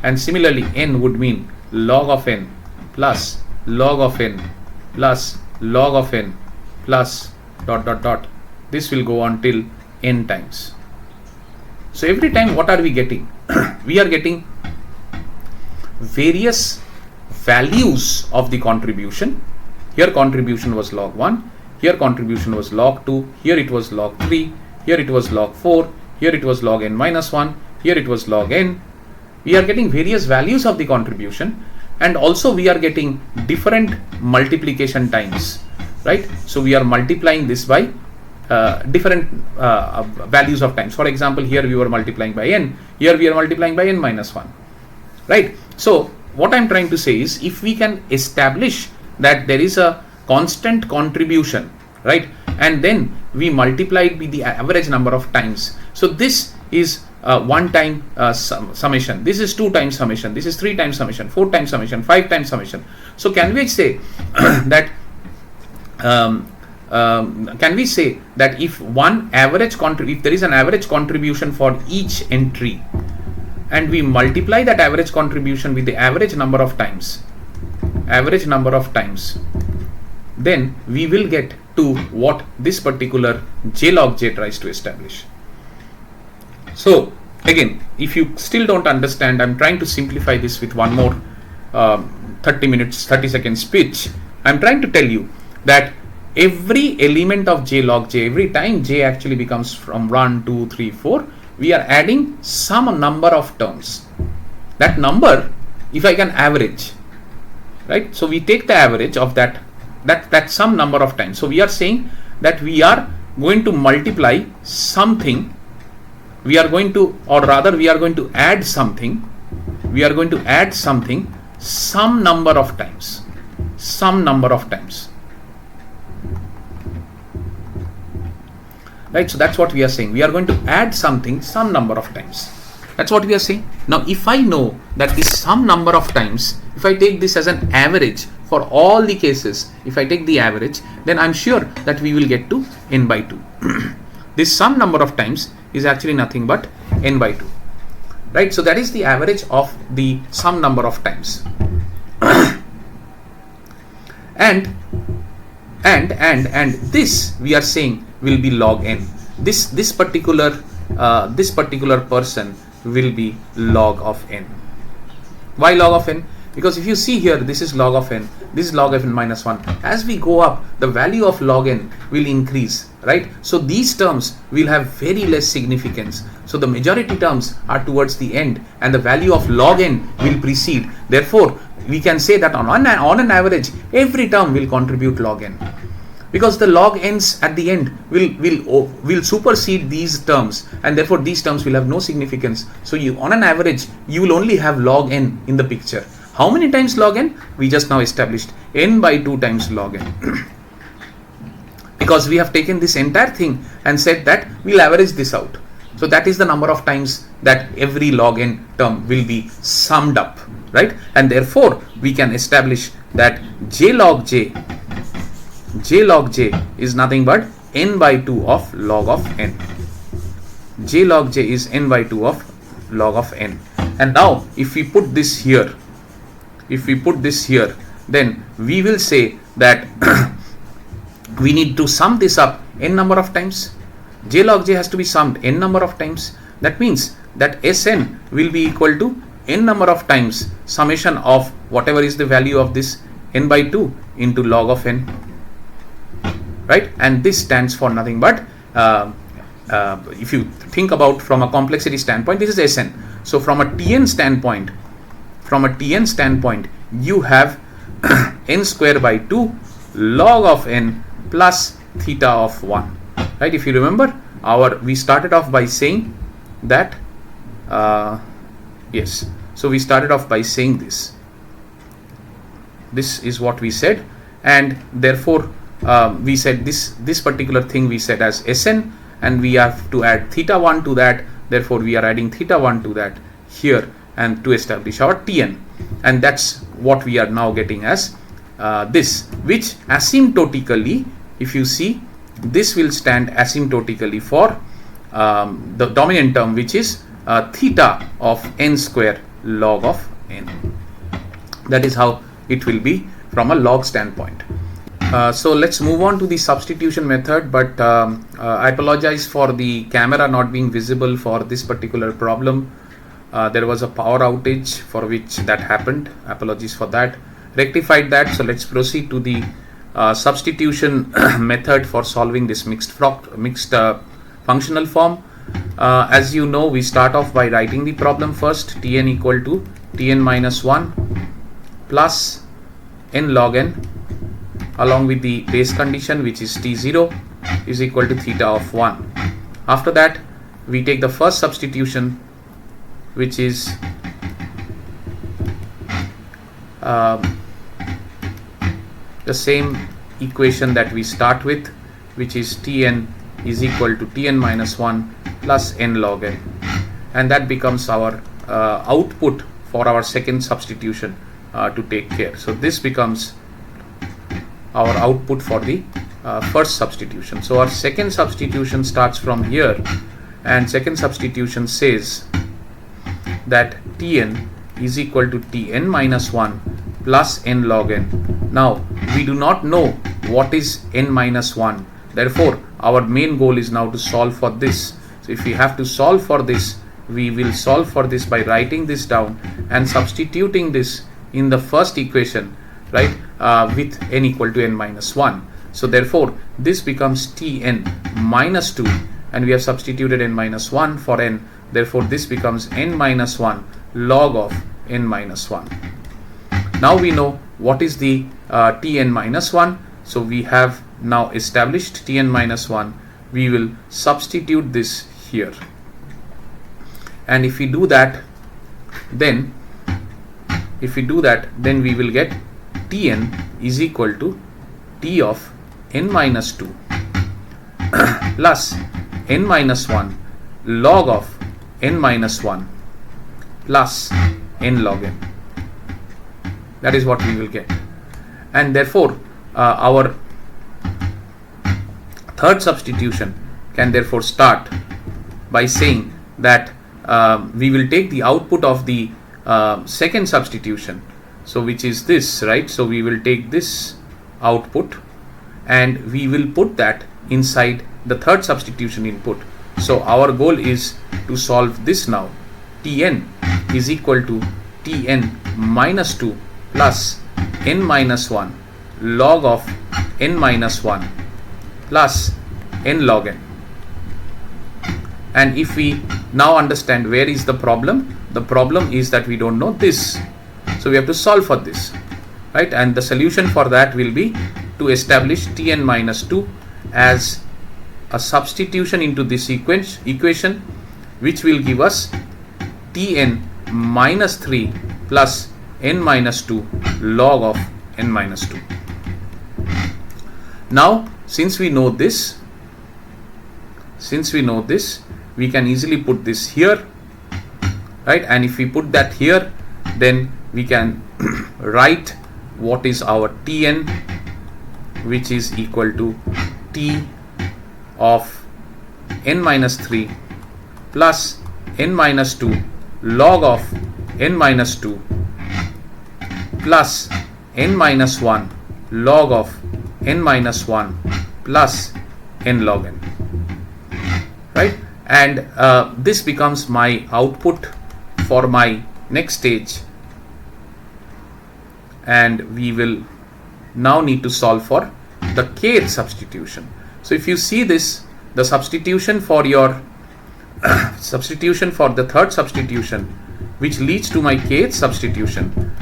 A: And similarly, n would mean log of n plus log of n plus log of n plus dot dot dot. This will go on till n times. So every time what are we getting? We are getting various values of the contribution. Here contribution was log 1, here contribution was log 2, here it was log 3, here it was log 4, here it was log n minus 1, here it was log n. We are getting various values of the contribution, and also we are getting different multiplication times, right? So we are multiplying this by different values of times. For example, here we were multiplying by n, here we are multiplying by n minus 1, right? So what I'm trying to say is, if we can establish that there is a constant contribution, right, and then we multiply it with the average number of times. So this is one time summation, this is 2 times summation, this is 3 times summation, 4 times summation, 5 times summation. So can we say that if if there is an average contribution for each entry, and we multiply that average contribution with the average number of times, then we will get to what this particular j log j tries to establish. So again, if you still don't understand, I'm trying to simplify this with one more 30 second speech. I'm trying to tell you that every element of j log j, every time j actually becomes from 1, 2, 3, 4, we are adding some number of terms. That number, if I can average, right? So we take the average of that some number of times. So we are saying that we are going to multiply something, we are going to add something, some number of times. Right, so that's what we are saying. We are going to add something some number of times. That's what we are saying. Now, if I know that this some number of times, if I take this as an average for all the cases, if I take the average, then I'm sure that we will get to n by 2. This some number of times is actually nothing but n by 2. Right, so that is the average of the some number of times. and this we are saying will be log n. This particular person will be log of n. Why log of n? Because if you see here, this is log of n, this is log of n minus 1. As we go up, the value of log n will increase, right? So these terms will have very less significance. So the majority terms are towards the end, and the value of log n will precede. Therefore, we can say that on an average, every term will contribute log n, because the log n's at the end will supersede these terms, and therefore these terms will have no significance. So on an average, you will only have log n in the picture. How many times log n? We just now established n by 2 times log n. Because we have taken this entire thing and said that we'll average this out. So that is the number of times that every log n term will be summed up, right? And therefore we can establish that j log j is nothing but n by 2 of log of n. J log j is n by 2 of log of n. And now if we put this here, then we will say that we need to sum this up n number of times. J log j has to be summed n number of times. That means that Sn will be equal to n number of times summation of whatever is the value of this n by 2 into log of n, right? And this stands for nothing but if you think about from a complexity standpoint, this is Sn. So from a Tn standpoint, you have n square by 2 log of n plus theta of 1, right? If you remember, we started off by saying that yes, so we started off by saying this is what we said, and therefore we said this particular thing we said as Sn, and we have to add theta 1 to that. Therefore we are adding theta 1 to that here, and to establish our Tn, and that's what we are now getting as this, which asymptotically, if you see, this will stand asymptotically for the dominant term, which is theta of n square log of n. That is how it will be from a log standpoint. So let's move on to the substitution method, but I apologize for the camera not being visible for this particular problem. There was a power outage for which that happened. Apologies for that. Rectified that. So let's proceed to the substitution method for solving this mixed functional form. As you know, we start off by writing the problem first. Tn equal to Tn minus 1 plus n log n along with the base condition, which is T0 is equal to theta of 1. After that, we take the first substitution, which is the same equation that we start with, which is Tn is equal to Tn minus 1 plus n log n, and that becomes our output for our second substitution to take care. So this becomes our output for the first substitution. So our second substitution starts from here, and second substitution says that Tn is equal to Tn minus 1 plus n log n. Now we do not know what is n minus 1, therefore our main goal is now to solve for this. So if we have to solve for this, we will solve for this by writing this down and substituting this in the first equation, right, with n equal to n minus 1. So therefore this becomes Tn minus 2, and we have substituted n minus 1 for n, therefore this becomes n minus 1 log of n minus 1. Now we know what is the Tn minus 1, so we have now established Tn minus 1. We will substitute this here, and if we do that, then we will get Tn is equal to T of n minus 2 plus n minus 1 log of n minus 1 plus n log n. That is what we will get, and therefore our third substitution can therefore start by saying that we will take the output of the second substitution, so which is this, right? So we will take this output and we will put that inside the third substitution input. So our goal is to solve this now. Tn is equal to Tn minus 2 plus n minus 1 log of n minus 1 plus n log n. And if we now understand where is the problem is that we don't know this, so we have to solve for this, right? And the solution for that will be to establish Tn minus 2 as a substitution into this equation, which will give us Tn minus 3 plus n minus 2 log of n minus 2. Now since we know this, we can easily put this here, right? And if we put that here, then we can write what is our Tn, which is equal to T of n minus 3 plus n minus 2 log of n minus 2 plus n minus 1 log of n minus 1 plus n log n, right? And this becomes my output for my next stage, and we will now need to solve for the kth substitution. So if you see this, the substitution for your substitution for the third substitution, which leads to my kth substitution,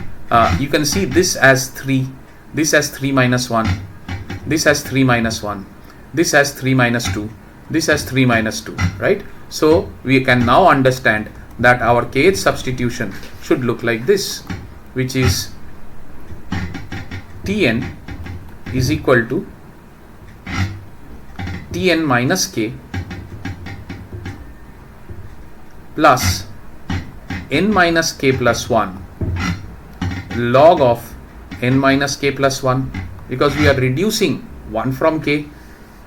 A: you can see this as 3, this as 3 minus 1, this as 3 minus 1, this as 3 minus 2, this as 3 minus 2, right? So we can now understand that our kth substitution should look like this, which is Tn is equal to Tn minus k plus n minus k plus 1 log of n minus k plus 1, because we are reducing 1 from k,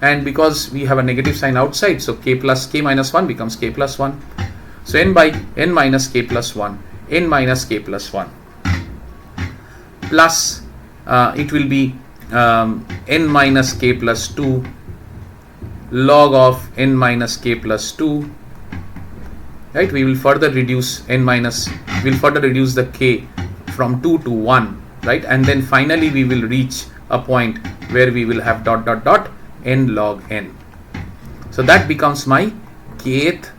A: and because we have a negative sign outside, so k plus k minus 1 becomes k plus 1. So n by n minus k plus 1, n minus k plus 1 plus it will be n minus k plus 2 log of n minus k plus 2, right? We will further reduce the k from 2 to 1, right? And then finally we will reach a point where we will have dot dot dot n log n. So that becomes my kth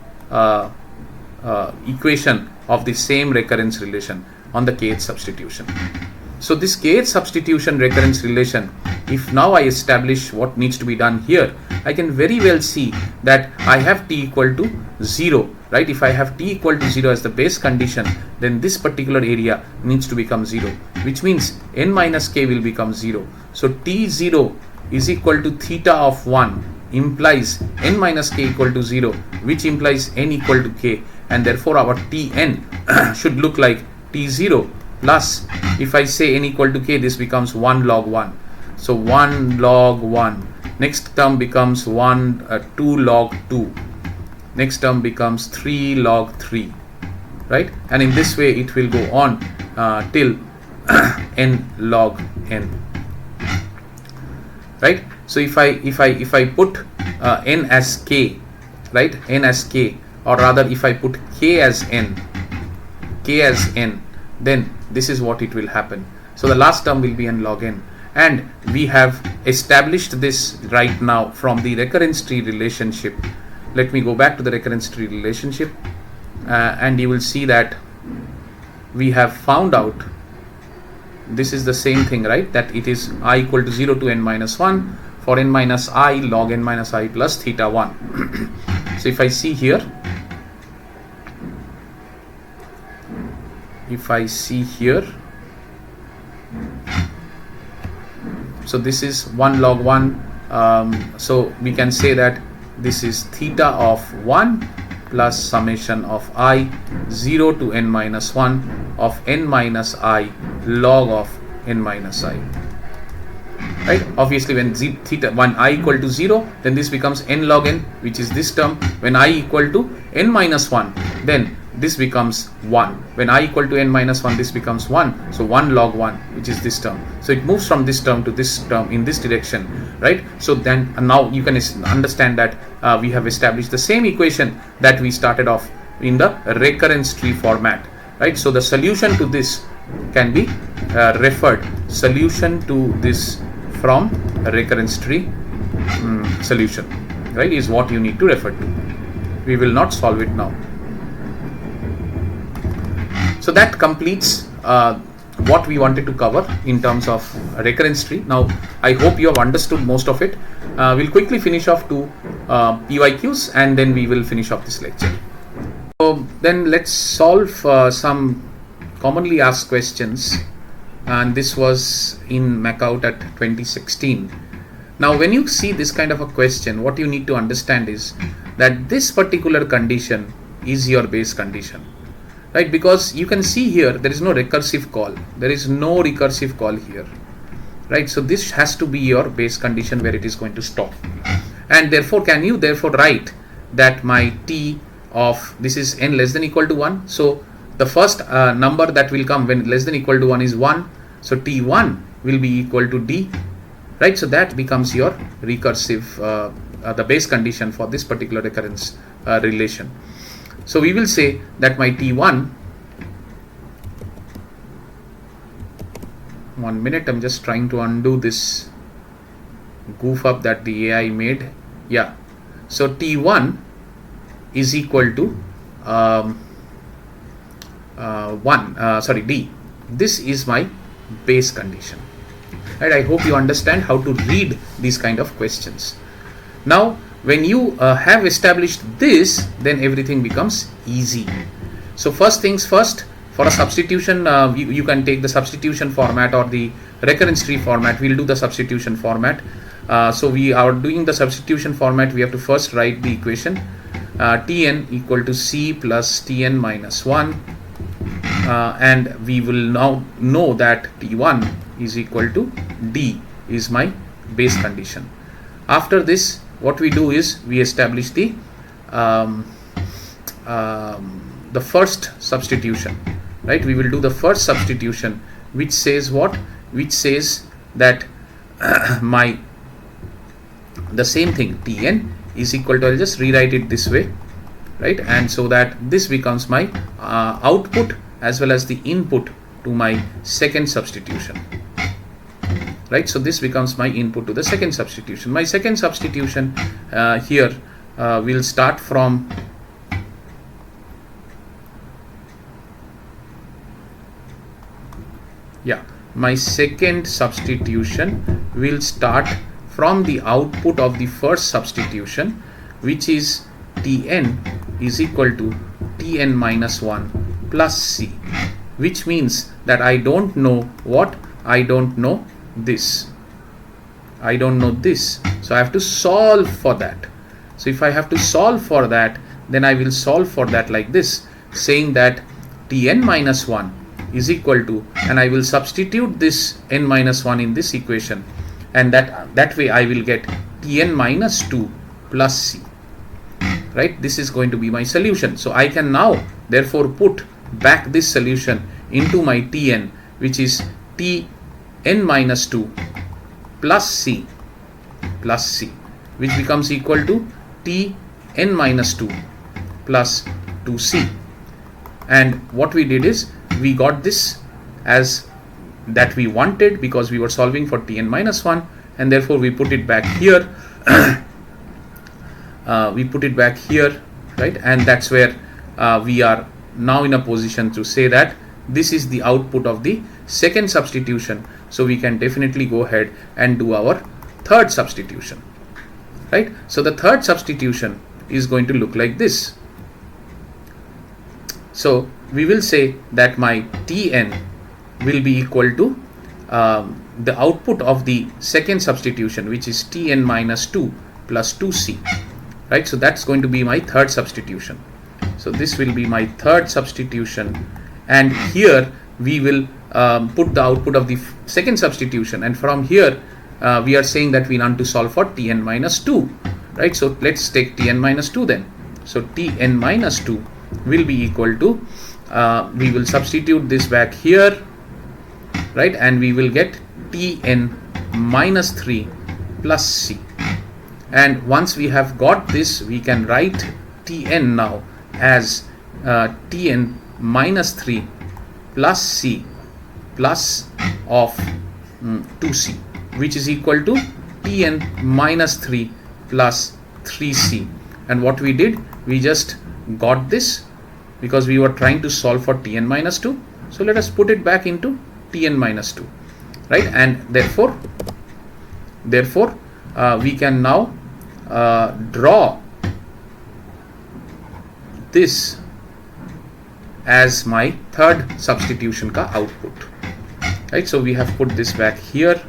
A: equation of the same recurrence relation on the kth substitution. So this kth substitution recurrence relation, if now I establish what needs to be done here, I can very well see that I have t equal to 0, right? If I have t equal to 0 as the base condition, then this particular area needs to become 0, which means n minus k will become 0. So t0 is equal to theta of 1 implies n minus k equal to 0, which implies n equal to k, and therefore our tn should look like t0 plus, if I say n equal to k, this becomes 1 log 1. So 1 log 1. Next term becomes 2 log 2. Next term becomes 3 log 3, right? And in this way it will go on till n log n, right? So if I put n as k, right? N as k, or rather if I put k as n, then this is what it will happen. So the last term will be n log n. And we have established this right now from the recurrence tree relationship. Let me go back to the recurrence tree relationship and you will see that we have found out this is the same thing, right? That it is I equal to 0 to n minus 1 for n minus I log n minus I plus theta 1. So if I see here, so this is 1 log 1, so we can say that this is theta of 1 plus summation of I 0 to n minus 1 of n minus I log of n minus I, right? Obviously when when I equal to 0, then this becomes n log n, which is this term. When I equal to n minus 1, then this becomes 1. When I equal to n minus 1, this becomes 1. So 1 log 1, which is this term. So it moves from this term to this term in this direction, right? So then now you can understand that we have established the same equation that we started off in the recurrence tree format, right? So the solution to this can be referred, solution to this from a recurrence tree solution, right, is what you need to refer to. We will not solve it now. So that completes what we wanted to cover in terms of recurrence tree. Now I hope you have understood most of it. We'll quickly finish off to PYQs and then we will finish off this lecture. So then let's solve some commonly asked questions, and this was in MAKAUT at 2016. Now when you see this kind of a question, what you need to understand is that this particular condition is your base condition, right? Because you can see here there is no recursive call, here, right? So this has to be your base condition where it is going to stop, and therefore can you therefore write that my t of this is n less than equal to 1. So the first number that will come when less than equal to 1 is 1. So t1 will be equal to d, right? So that becomes your recursive, the base condition for this particular recurrence relation. So we will say that my t1, 1 minute, I'm just trying to undo this goof up that the AI made. Yeah, so t1 is equal to d. This is my base condition, right? I hope you understand how to read these kind of questions. Now when you have established this, then everything becomes easy. So first things first, for a substitution, you can take the substitution format or the recurrence tree format. We'll do the substitution format. So we are doing the substitution format. We have to first write the equation tn equal to c plus tn minus 1, and we will now know that t1 is equal to d is my base condition. After this, what we do is we establish the first substitution, right? We will do the first substitution, which says what? Which says that the same thing, Tn is equal to, I'll just rewrite it this way, right? And so that this becomes my output as well as the input to my second substitution, right? So this becomes my input to the second substitution. My second substitution here will start from my second substitution will start from the output of the first substitution, which is Tn is equal to Tn minus 1 plus C, which means that I don't know what? I don't know this. I don't know this. So I have to solve for that. So if I have to solve for that, then I will solve for that like this, saying that Tn minus 1 is equal to, and I will substitute this n minus 1 in this equation, and that way I will get Tn minus 2 plus C, right? This is going to be my solution. So I can now therefore put back this solution into my Tn, which is Tn minus 2 plus C, which becomes equal to Tn minus 2 plus 2C. And what we did is we got this as that we wanted because we were solving for Tn minus 1, and therefore we put it back here. Right? And that's where we are now in a position to say that this is the output of the second substitution. So we can definitely go ahead and do our third substitution, right? So the third substitution is going to look like this. So we will say that my Tn will be equal to the output of the second substitution, which is Tn minus 2 plus 2C, right? So that's going to be my third substitution. So this will be my third substitution, and here we will put the output of the second substitution, and from here we are saying that we want to solve for Tn minus 2, right? So let's take Tn minus 2 then. So Tn minus 2 will be equal to, we will substitute this back here, right? And we will get Tn minus 3 plus C. And once we have got this, we can write Tn now as Tn minus 3 plus C plus of 2C, which is equal to Tn minus 3 plus 3C. And what we did, we just got this because we were trying to solve for Tn minus 2. So let us put it back into Tn minus 2, right? And therefore we can now draw this as my third substitution ka output, right? So we have put this back here,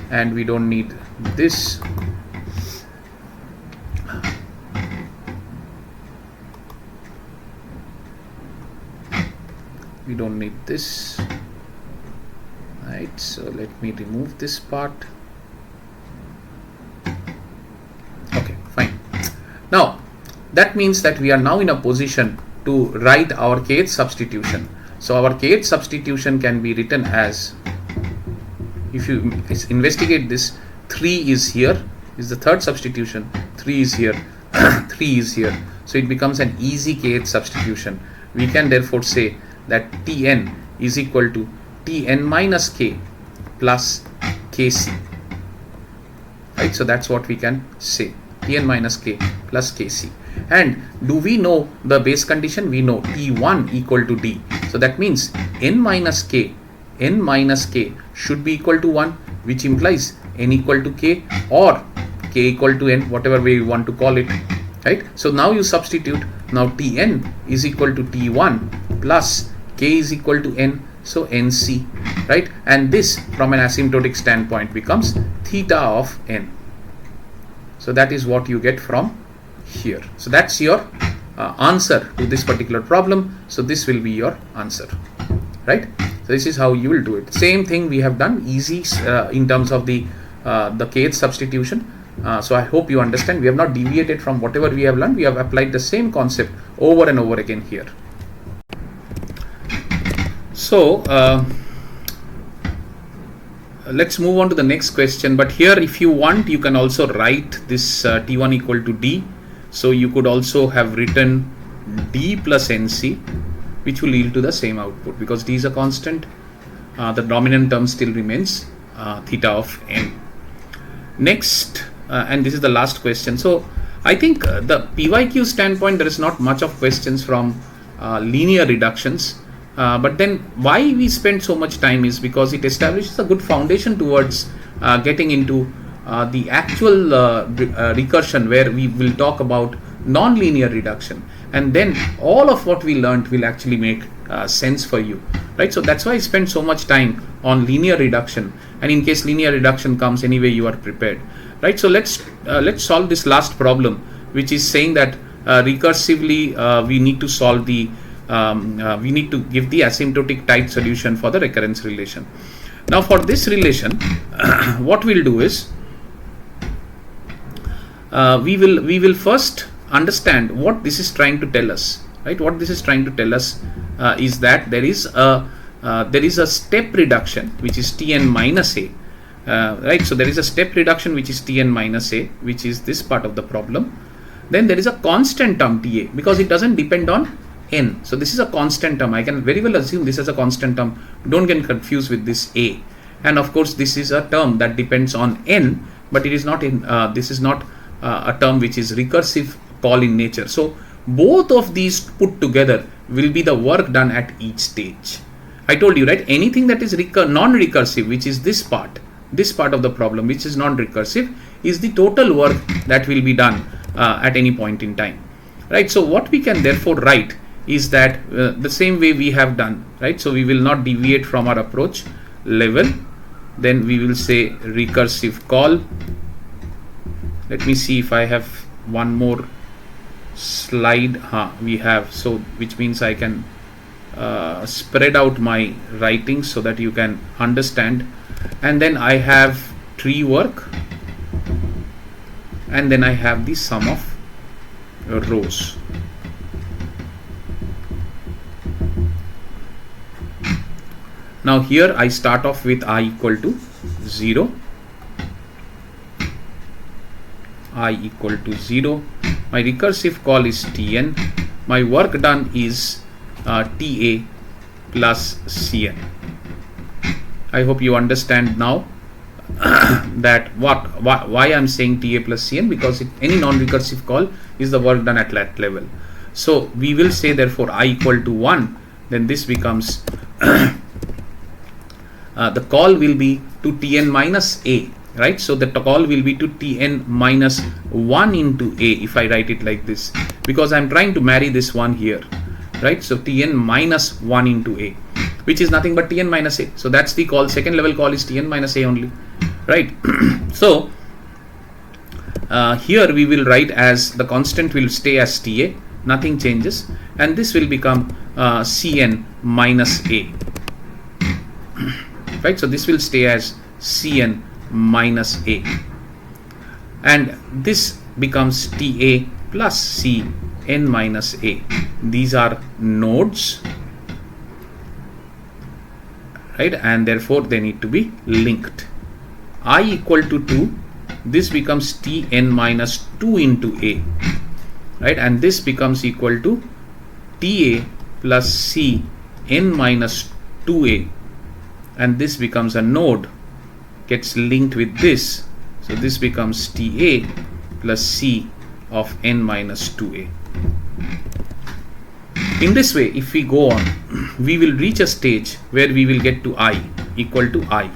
A: and we don't need this. We don't need this, right? So let me remove this part. Okay, fine. Now that means that we are now in a position to write our kth substitution. So our kth substitution can be written as, if you investigate this, 3 is here, is the third substitution, 3 is here, 3 is here. So it becomes an easy kth substitution. We can therefore say that Tn is equal to Tn minus k plus kc, right? So that's what we can say, Tn minus k plus kc. And do we know the base condition? We know T1 equal to D. So that means n minus k should be equal to 1, which implies n equal to k or k equal to n, whatever way you want to call it, right? So now you substitute. Now Tn is equal to T1 plus k is equal to n, so nc, right? And this from an asymptotic standpoint becomes theta of n. So that is what you get from here. So that's your answer to this particular problem. So this will be your answer, right? So this is how you will do it. Same thing we have done easy in terms of the kth substitution. So I hope you understand. We have not deviated from whatever we have learned. We have applied the same concept over and over again here. So let's move on to the next question. But here, if you want, you can also write this T1 equal to D. So you could also have written D plus NC, which will yield to the same output, because D is a constant. The dominant term still remains theta of n. Next, and this is the last question. So I think the PYQ standpoint, there is not much of questions from linear reductions. But then why we spend so much time is because it establishes a good foundation towards getting into the actual recursion, where we will talk about non-linear reduction, and then all of what we learned will actually make sense for you, right? So that's why I spend so much time on linear reduction, and in case linear reduction comes anyway, you are prepared, right? So let's solve this last problem, which is saying that recursively we need to solve the we need to give the asymptotic tight solution for the recurrence relation. Now for this relation, what we'll do is we will first understand what this is trying to tell us, right? What this is trying to tell us is that there is a step reduction which is Tn minus a, right? So there is a step reduction which is Tn minus a, which is this part of the problem. Then there is a constant term Ta, because it doesn't depend on n. So this is a constant term. I can very well assume this as a constant term. Don't get confused with this a. And of course, this is a term that depends on n, but it is not in. This is not a term which is recursive call in nature. So both of these put together will be the work done at each stage. I told you, right? Anything that is non-recursive, which is this part of the problem, which is non-recursive, is the total work that will be done at any point in time, right? So what we can therefore write is that the same way we have done, right? So we will not deviate from our approach level. Then we will say recursive call. Let me see if I have one more slide. We have, so which means I can spread out my writing so that you can understand. And then I have tree work, and then I have the sum of rows. Now here I start off with I equal to 0. I equal to 0. My recursive call is Tn. My work done is Ta plus Cn. I hope you understand now that why I'm saying Ta plus Cn, because any non-recursive call is the work done at that level. So we will say therefore I equal to 1. Then this becomes the call will be to Tn minus a, right? So the call will be to Tn minus 1 into a, if I write it like this, because I'm trying to marry this one here, right? So Tn minus 1 into a, which is nothing but Tn minus a. So that's the call. Second level call is Tn minus a only, right? So here we will write as the constant will stay as Ta, nothing changes, and this will become Cn minus a. Right, so this will stay as Cn minus a, and this becomes Ta plus Cn minus a. These are nodes, right, and therefore they need to be linked. I equal to 2, this becomes Tn minus 2 into a, right, and this becomes equal to Ta plus Cn minus 2a. And this becomes a node, gets linked with this. So this becomes Ta plus C of n minus 2a. In this way, if we go on, we will reach a stage where we will get to I equal to I.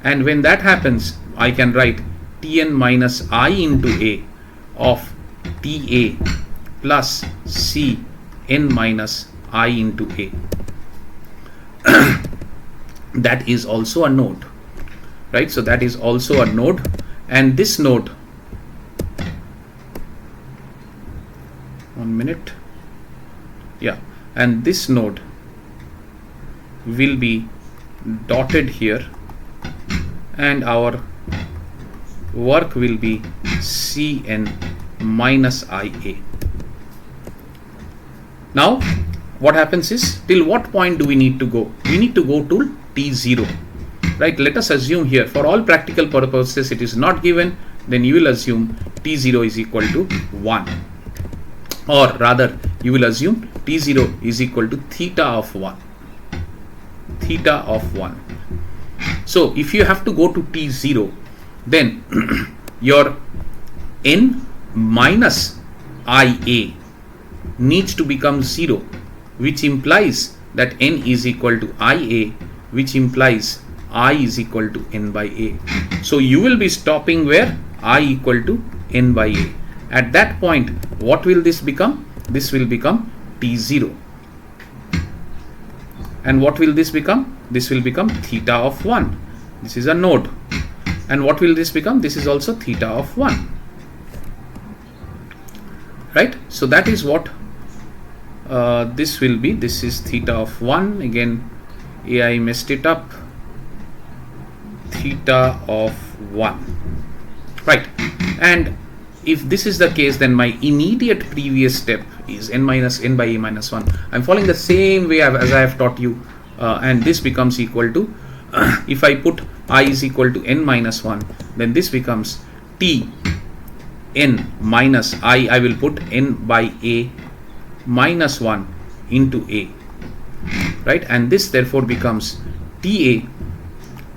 A: And when that happens, I can write Tn minus I into a of Ta plus Cn minus I into a. That is also a node, right? So that is also a node, and this node, and this node will be dotted here, and our work will be Cn minus Ia. Now what happens is, till what point do we need to go? We need to go to T0, right? Let us assume here, for all practical purposes, it is not given. Then you will assume T0 is equal to 1, or rather you will assume T0 is equal to theta of 1. Theta of 1. So if you have to go to T0, then your n minus IA needs to become 0, which implies that n is equal to IA, which implies I is equal to n by A. So you will be stopping where? I equal to n by A. At that point, what will this become? This will become T0. And what will this become? This will become theta of 1. This is a node. And what will this become? This is also theta of 1. Right? So that is what this will be. This is theta of 1. Again, AI messed it up. Theta of 1. Right? And if this is the case, then my immediate previous step is n minus n by a minus 1. I'm following the same way as I have taught you, and this becomes equal to, if I put I is equal to n minus 1, then this becomes T n minus I will put n by a minus 1 into a, right? And this therefore becomes TA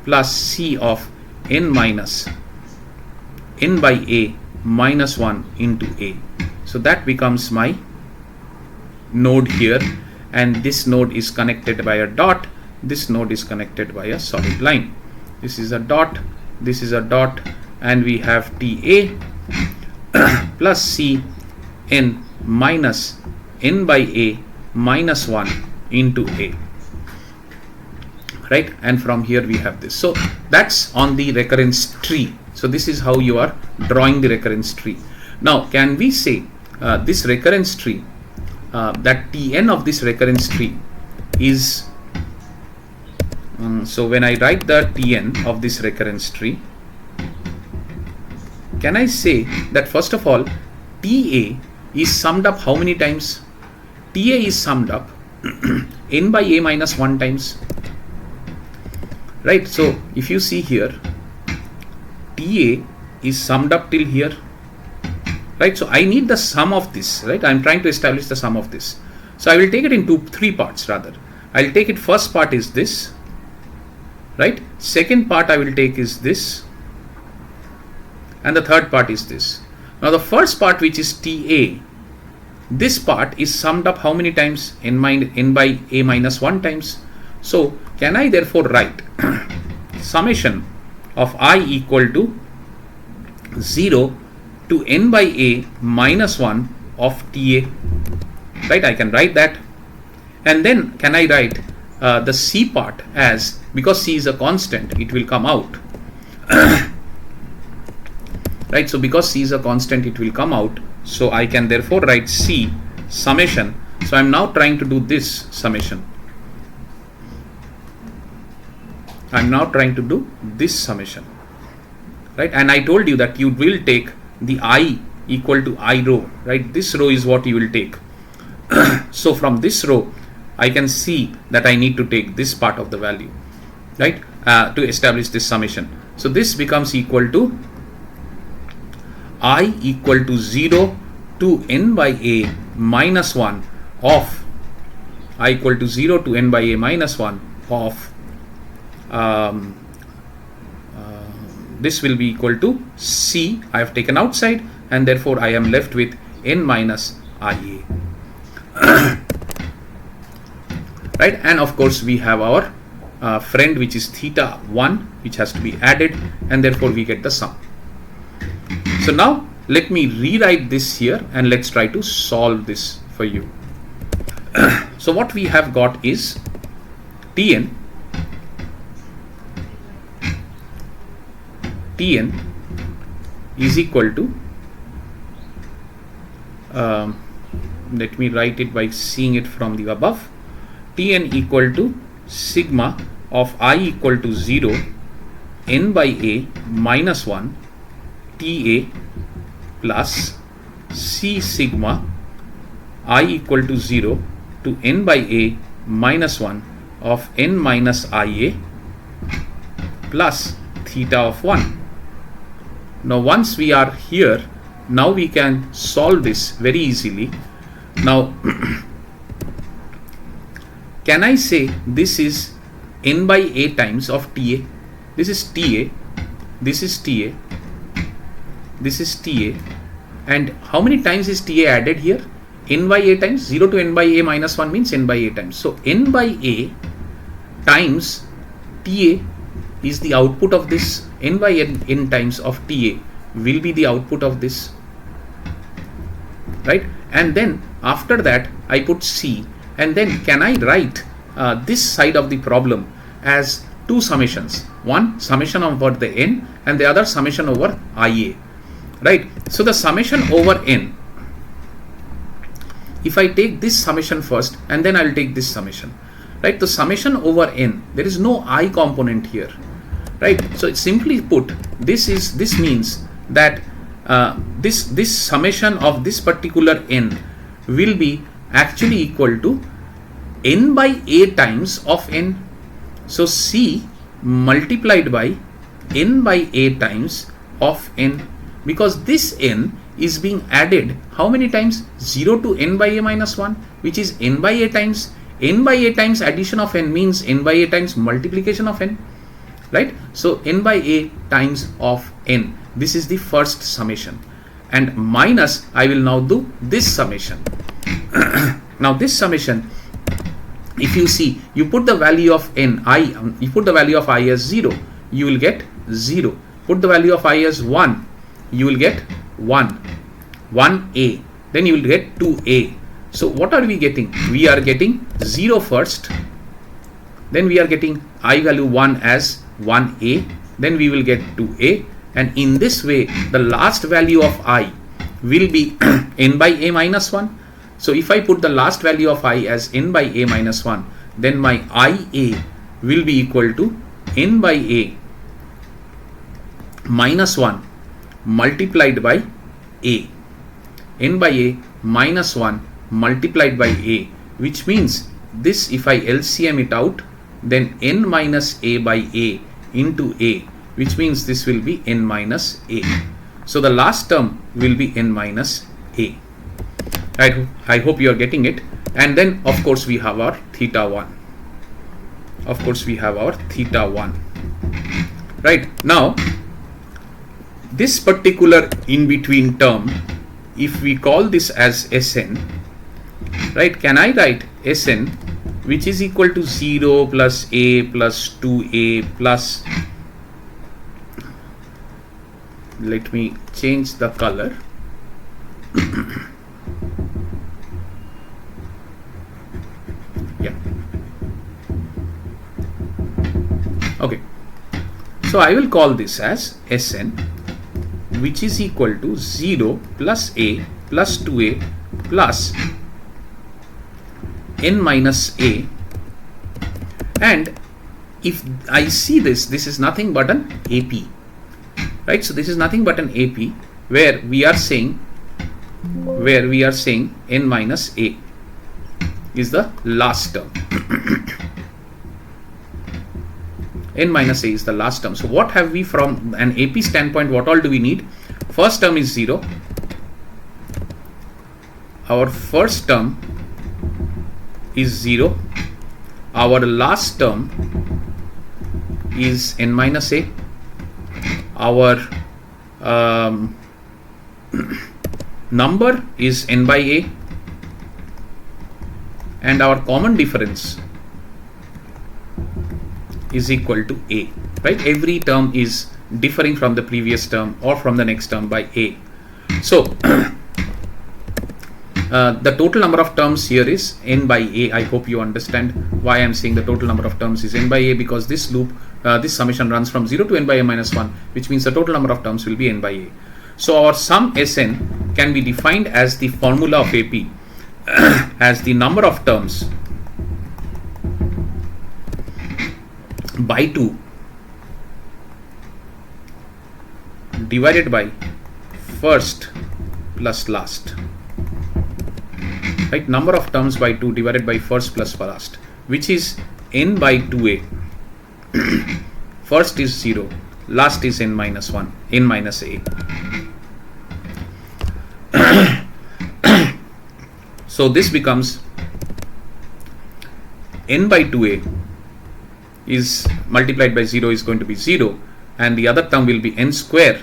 A: plus C of n minus n by a minus 1 into a. So that becomes my node here, and this node is connected by a dot, this node is connected by a solid line. This is a dot, this is a dot, and we have TA plus C n minus n by a minus 1 into a, right? And from here we have this. So that's on the recurrence tree. So this is how you are drawing the recurrence tree. Now can we say this recurrence tree, that Tn of this recurrence tree is, so when I write the Tn of this recurrence tree, can I say that first of all TA is summed up how many times? TA is summed up n by a minus 1 times, right? So if you see here, TA is summed up till here, right? So I need the sum of this, right? I'm trying to establish the sum of this. So I will take it into 3 parts rather. I'll take it, first part is this, right? Second part I will take is this, and the third part is this. Now the first part, which is TA, this part is summed up how many times? n by a minus 1 times. So can I therefore write summation of I equal to 0 to n by a minus 1 of TA, right? I can write that. And then can I write the C part as, because C is a constant, it will come out right? So because C is a constant, it will come out. So I can therefore write C summation. So I'm now trying to do this summation. I'm now trying to do this summation, right? And I told you that you will take the I equal to I row, right? This row is what you will take. So from this row, I can see that I need to take this part of the value, right? To establish this summation. So this becomes equal to I equal to 0 to n by a minus 1 of I equal to 0 to n by a minus 1 of this will be equal to C. I have taken outside, and therefore I am left with n minus IA. Right? And of course we have our friend, which is theta 1, which has to be added, and therefore we get the sum. So now let me rewrite this here, and let's try to solve this for you. So what we have got is Tn is equal to, let me write it by seeing it from the above. Tn equal to sigma of I equal to 0 n by a minus 1 TA plus C sigma I equal to 0 to n by a minus 1 of n minus IA plus theta of 1. Now once we are here, now we can solve this very easily. Now can I say this is n by a times of TA? This is TA, this is TA, this is TA, and how many times is TA added here? N by a times. 0 to n by a minus 1 means n by a times. So n by a times TA is the output of this. N by n times of TA will be the output of this, right? And then after that I put C, and then can I write this side of the problem as two summations, one summation over the n and the other summation over IA, right? So the summation over n, if I take this summation first and then I'll take this summation, right? The summation over n, there is no I component here, right? So simply put, this means that this summation of this particular n will be actually equal to n by a times of n. So C multiplied by n by a times of n, because this n is being added how many times? 0 to n by a minus 1, which is n by a times. N by a times addition of n means n by a times multiplication of n, right? So n by a times of n, this is the first summation, and minus I will now do this summation. Now this summation, if you see, you put the value of n, you put the value of I as 0, you will get 0. Put the value of I as 1, you will get 1a, then you will get 2a. So what are we getting? We are getting 0 first, then we are getting I value 1 as 1a, then we will get 2a, and in this way the last value of I will be n by a minus 1. So if I put the last value of I as n by a minus 1, then my IA will be equal to n by a minus 1 multiplied by a, n by a minus 1 multiplied by a, which means this, if I LCM it out, then n minus a by a into a, which means this will be n minus a. So the last term will be n minus a. I hope you are getting it. And then of course we have our theta 1. Of course we have our theta 1. Right, now this particular in between term, if we call this as Sn, right, can I write Sn which is equal to 0 plus a plus 2a plus, let me change the color. Yeah, okay, so I will call this as Sn which is equal to 0 plus a plus 2a plus n minus a, and if I see this is nothing but an AP, right? So this is nothing but an AP where we are saying n minus a is the last term. N minus a is the last term. So what have we from an AP standpoint? What all do we need? First term is 0. Our first term is 0. Our last term is n minus a. Our number is n by a, and our common difference is equal to a, right? Every term is differing from the previous term or from the next term by a. So the total number of terms here is n by a. I hope you understand why I am saying the total number of terms is n by a, because this loop, this summation runs from 0 to n by a minus 1, which means the total number of terms will be n by a. So our sum Sn can be defined as the formula of AP as the number of terms by 2 divided by first plus last, right? Number of terms by 2 divided by first plus last, which is n by 2a. First is 0, last is n minus 1, n minus a. So this becomes n by 2a is multiplied by 0 is going to be 0, and the other term will be n square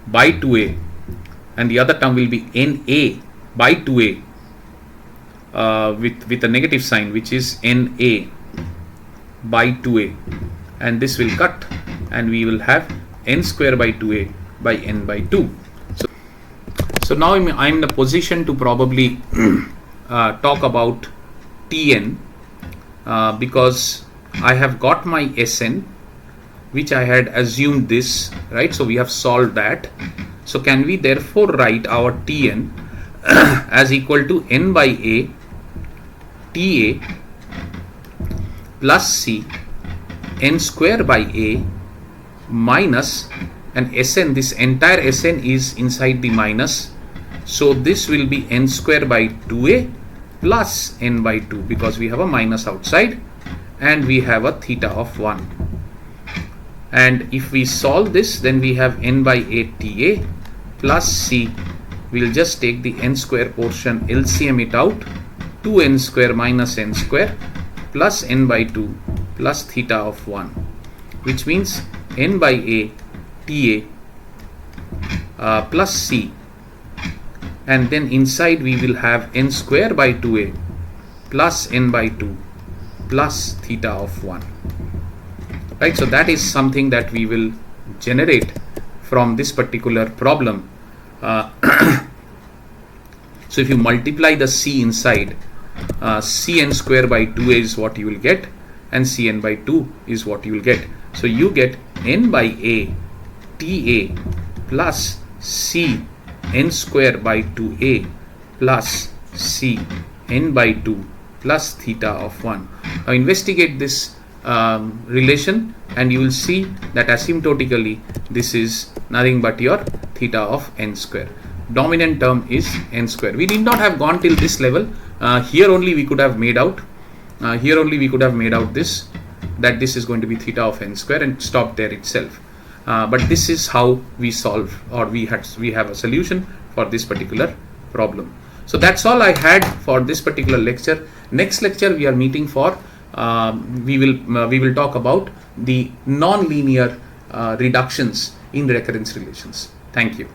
A: by 2a, and the other term will be na by 2a with a negative sign, which is na by 2a, and this will cut, and we will have n square by 2a by n by 2. So now I'm in a position to probably talk about Tn because I have got my Sn, which I had assumed this, right? So we have solved that. So can we therefore write our Tn as equal to n by a Ta plus c n square by a minus, and Sn, this entire Sn is inside the minus, so this will be n square by 2a plus n by 2, because we have a minus outside and we have a theta of 1. And if we solve this, then we have n by a Ta plus c. We'll just take the n square portion, LCM it out, 2n square minus n square plus n by 2 plus theta of 1, which means n by a Ta plus c, and then inside we will have n square by 2a plus n by 2 plus theta of 1, right? So that is something that we will generate from this particular problem. So if you multiply the c inside, cn square by 2a is what you will get, and cn by 2 is what you will get. So you get n by a Ta plus c n square by 2a plus c n by 2 plus theta of 1. Now investigate this relation, and you will see that asymptotically this is nothing but your theta of n square. Dominant term is n square. We did not have gone till this level. Here only we could have made out this, that this is going to be theta of n square, and stop there itself. But this is how we solve, or we have a solution for this particular problem. So that's all I had for this particular lecture. Next lecture we are meeting for we will talk about the non-linear reductions in recurrence relations. Thank you.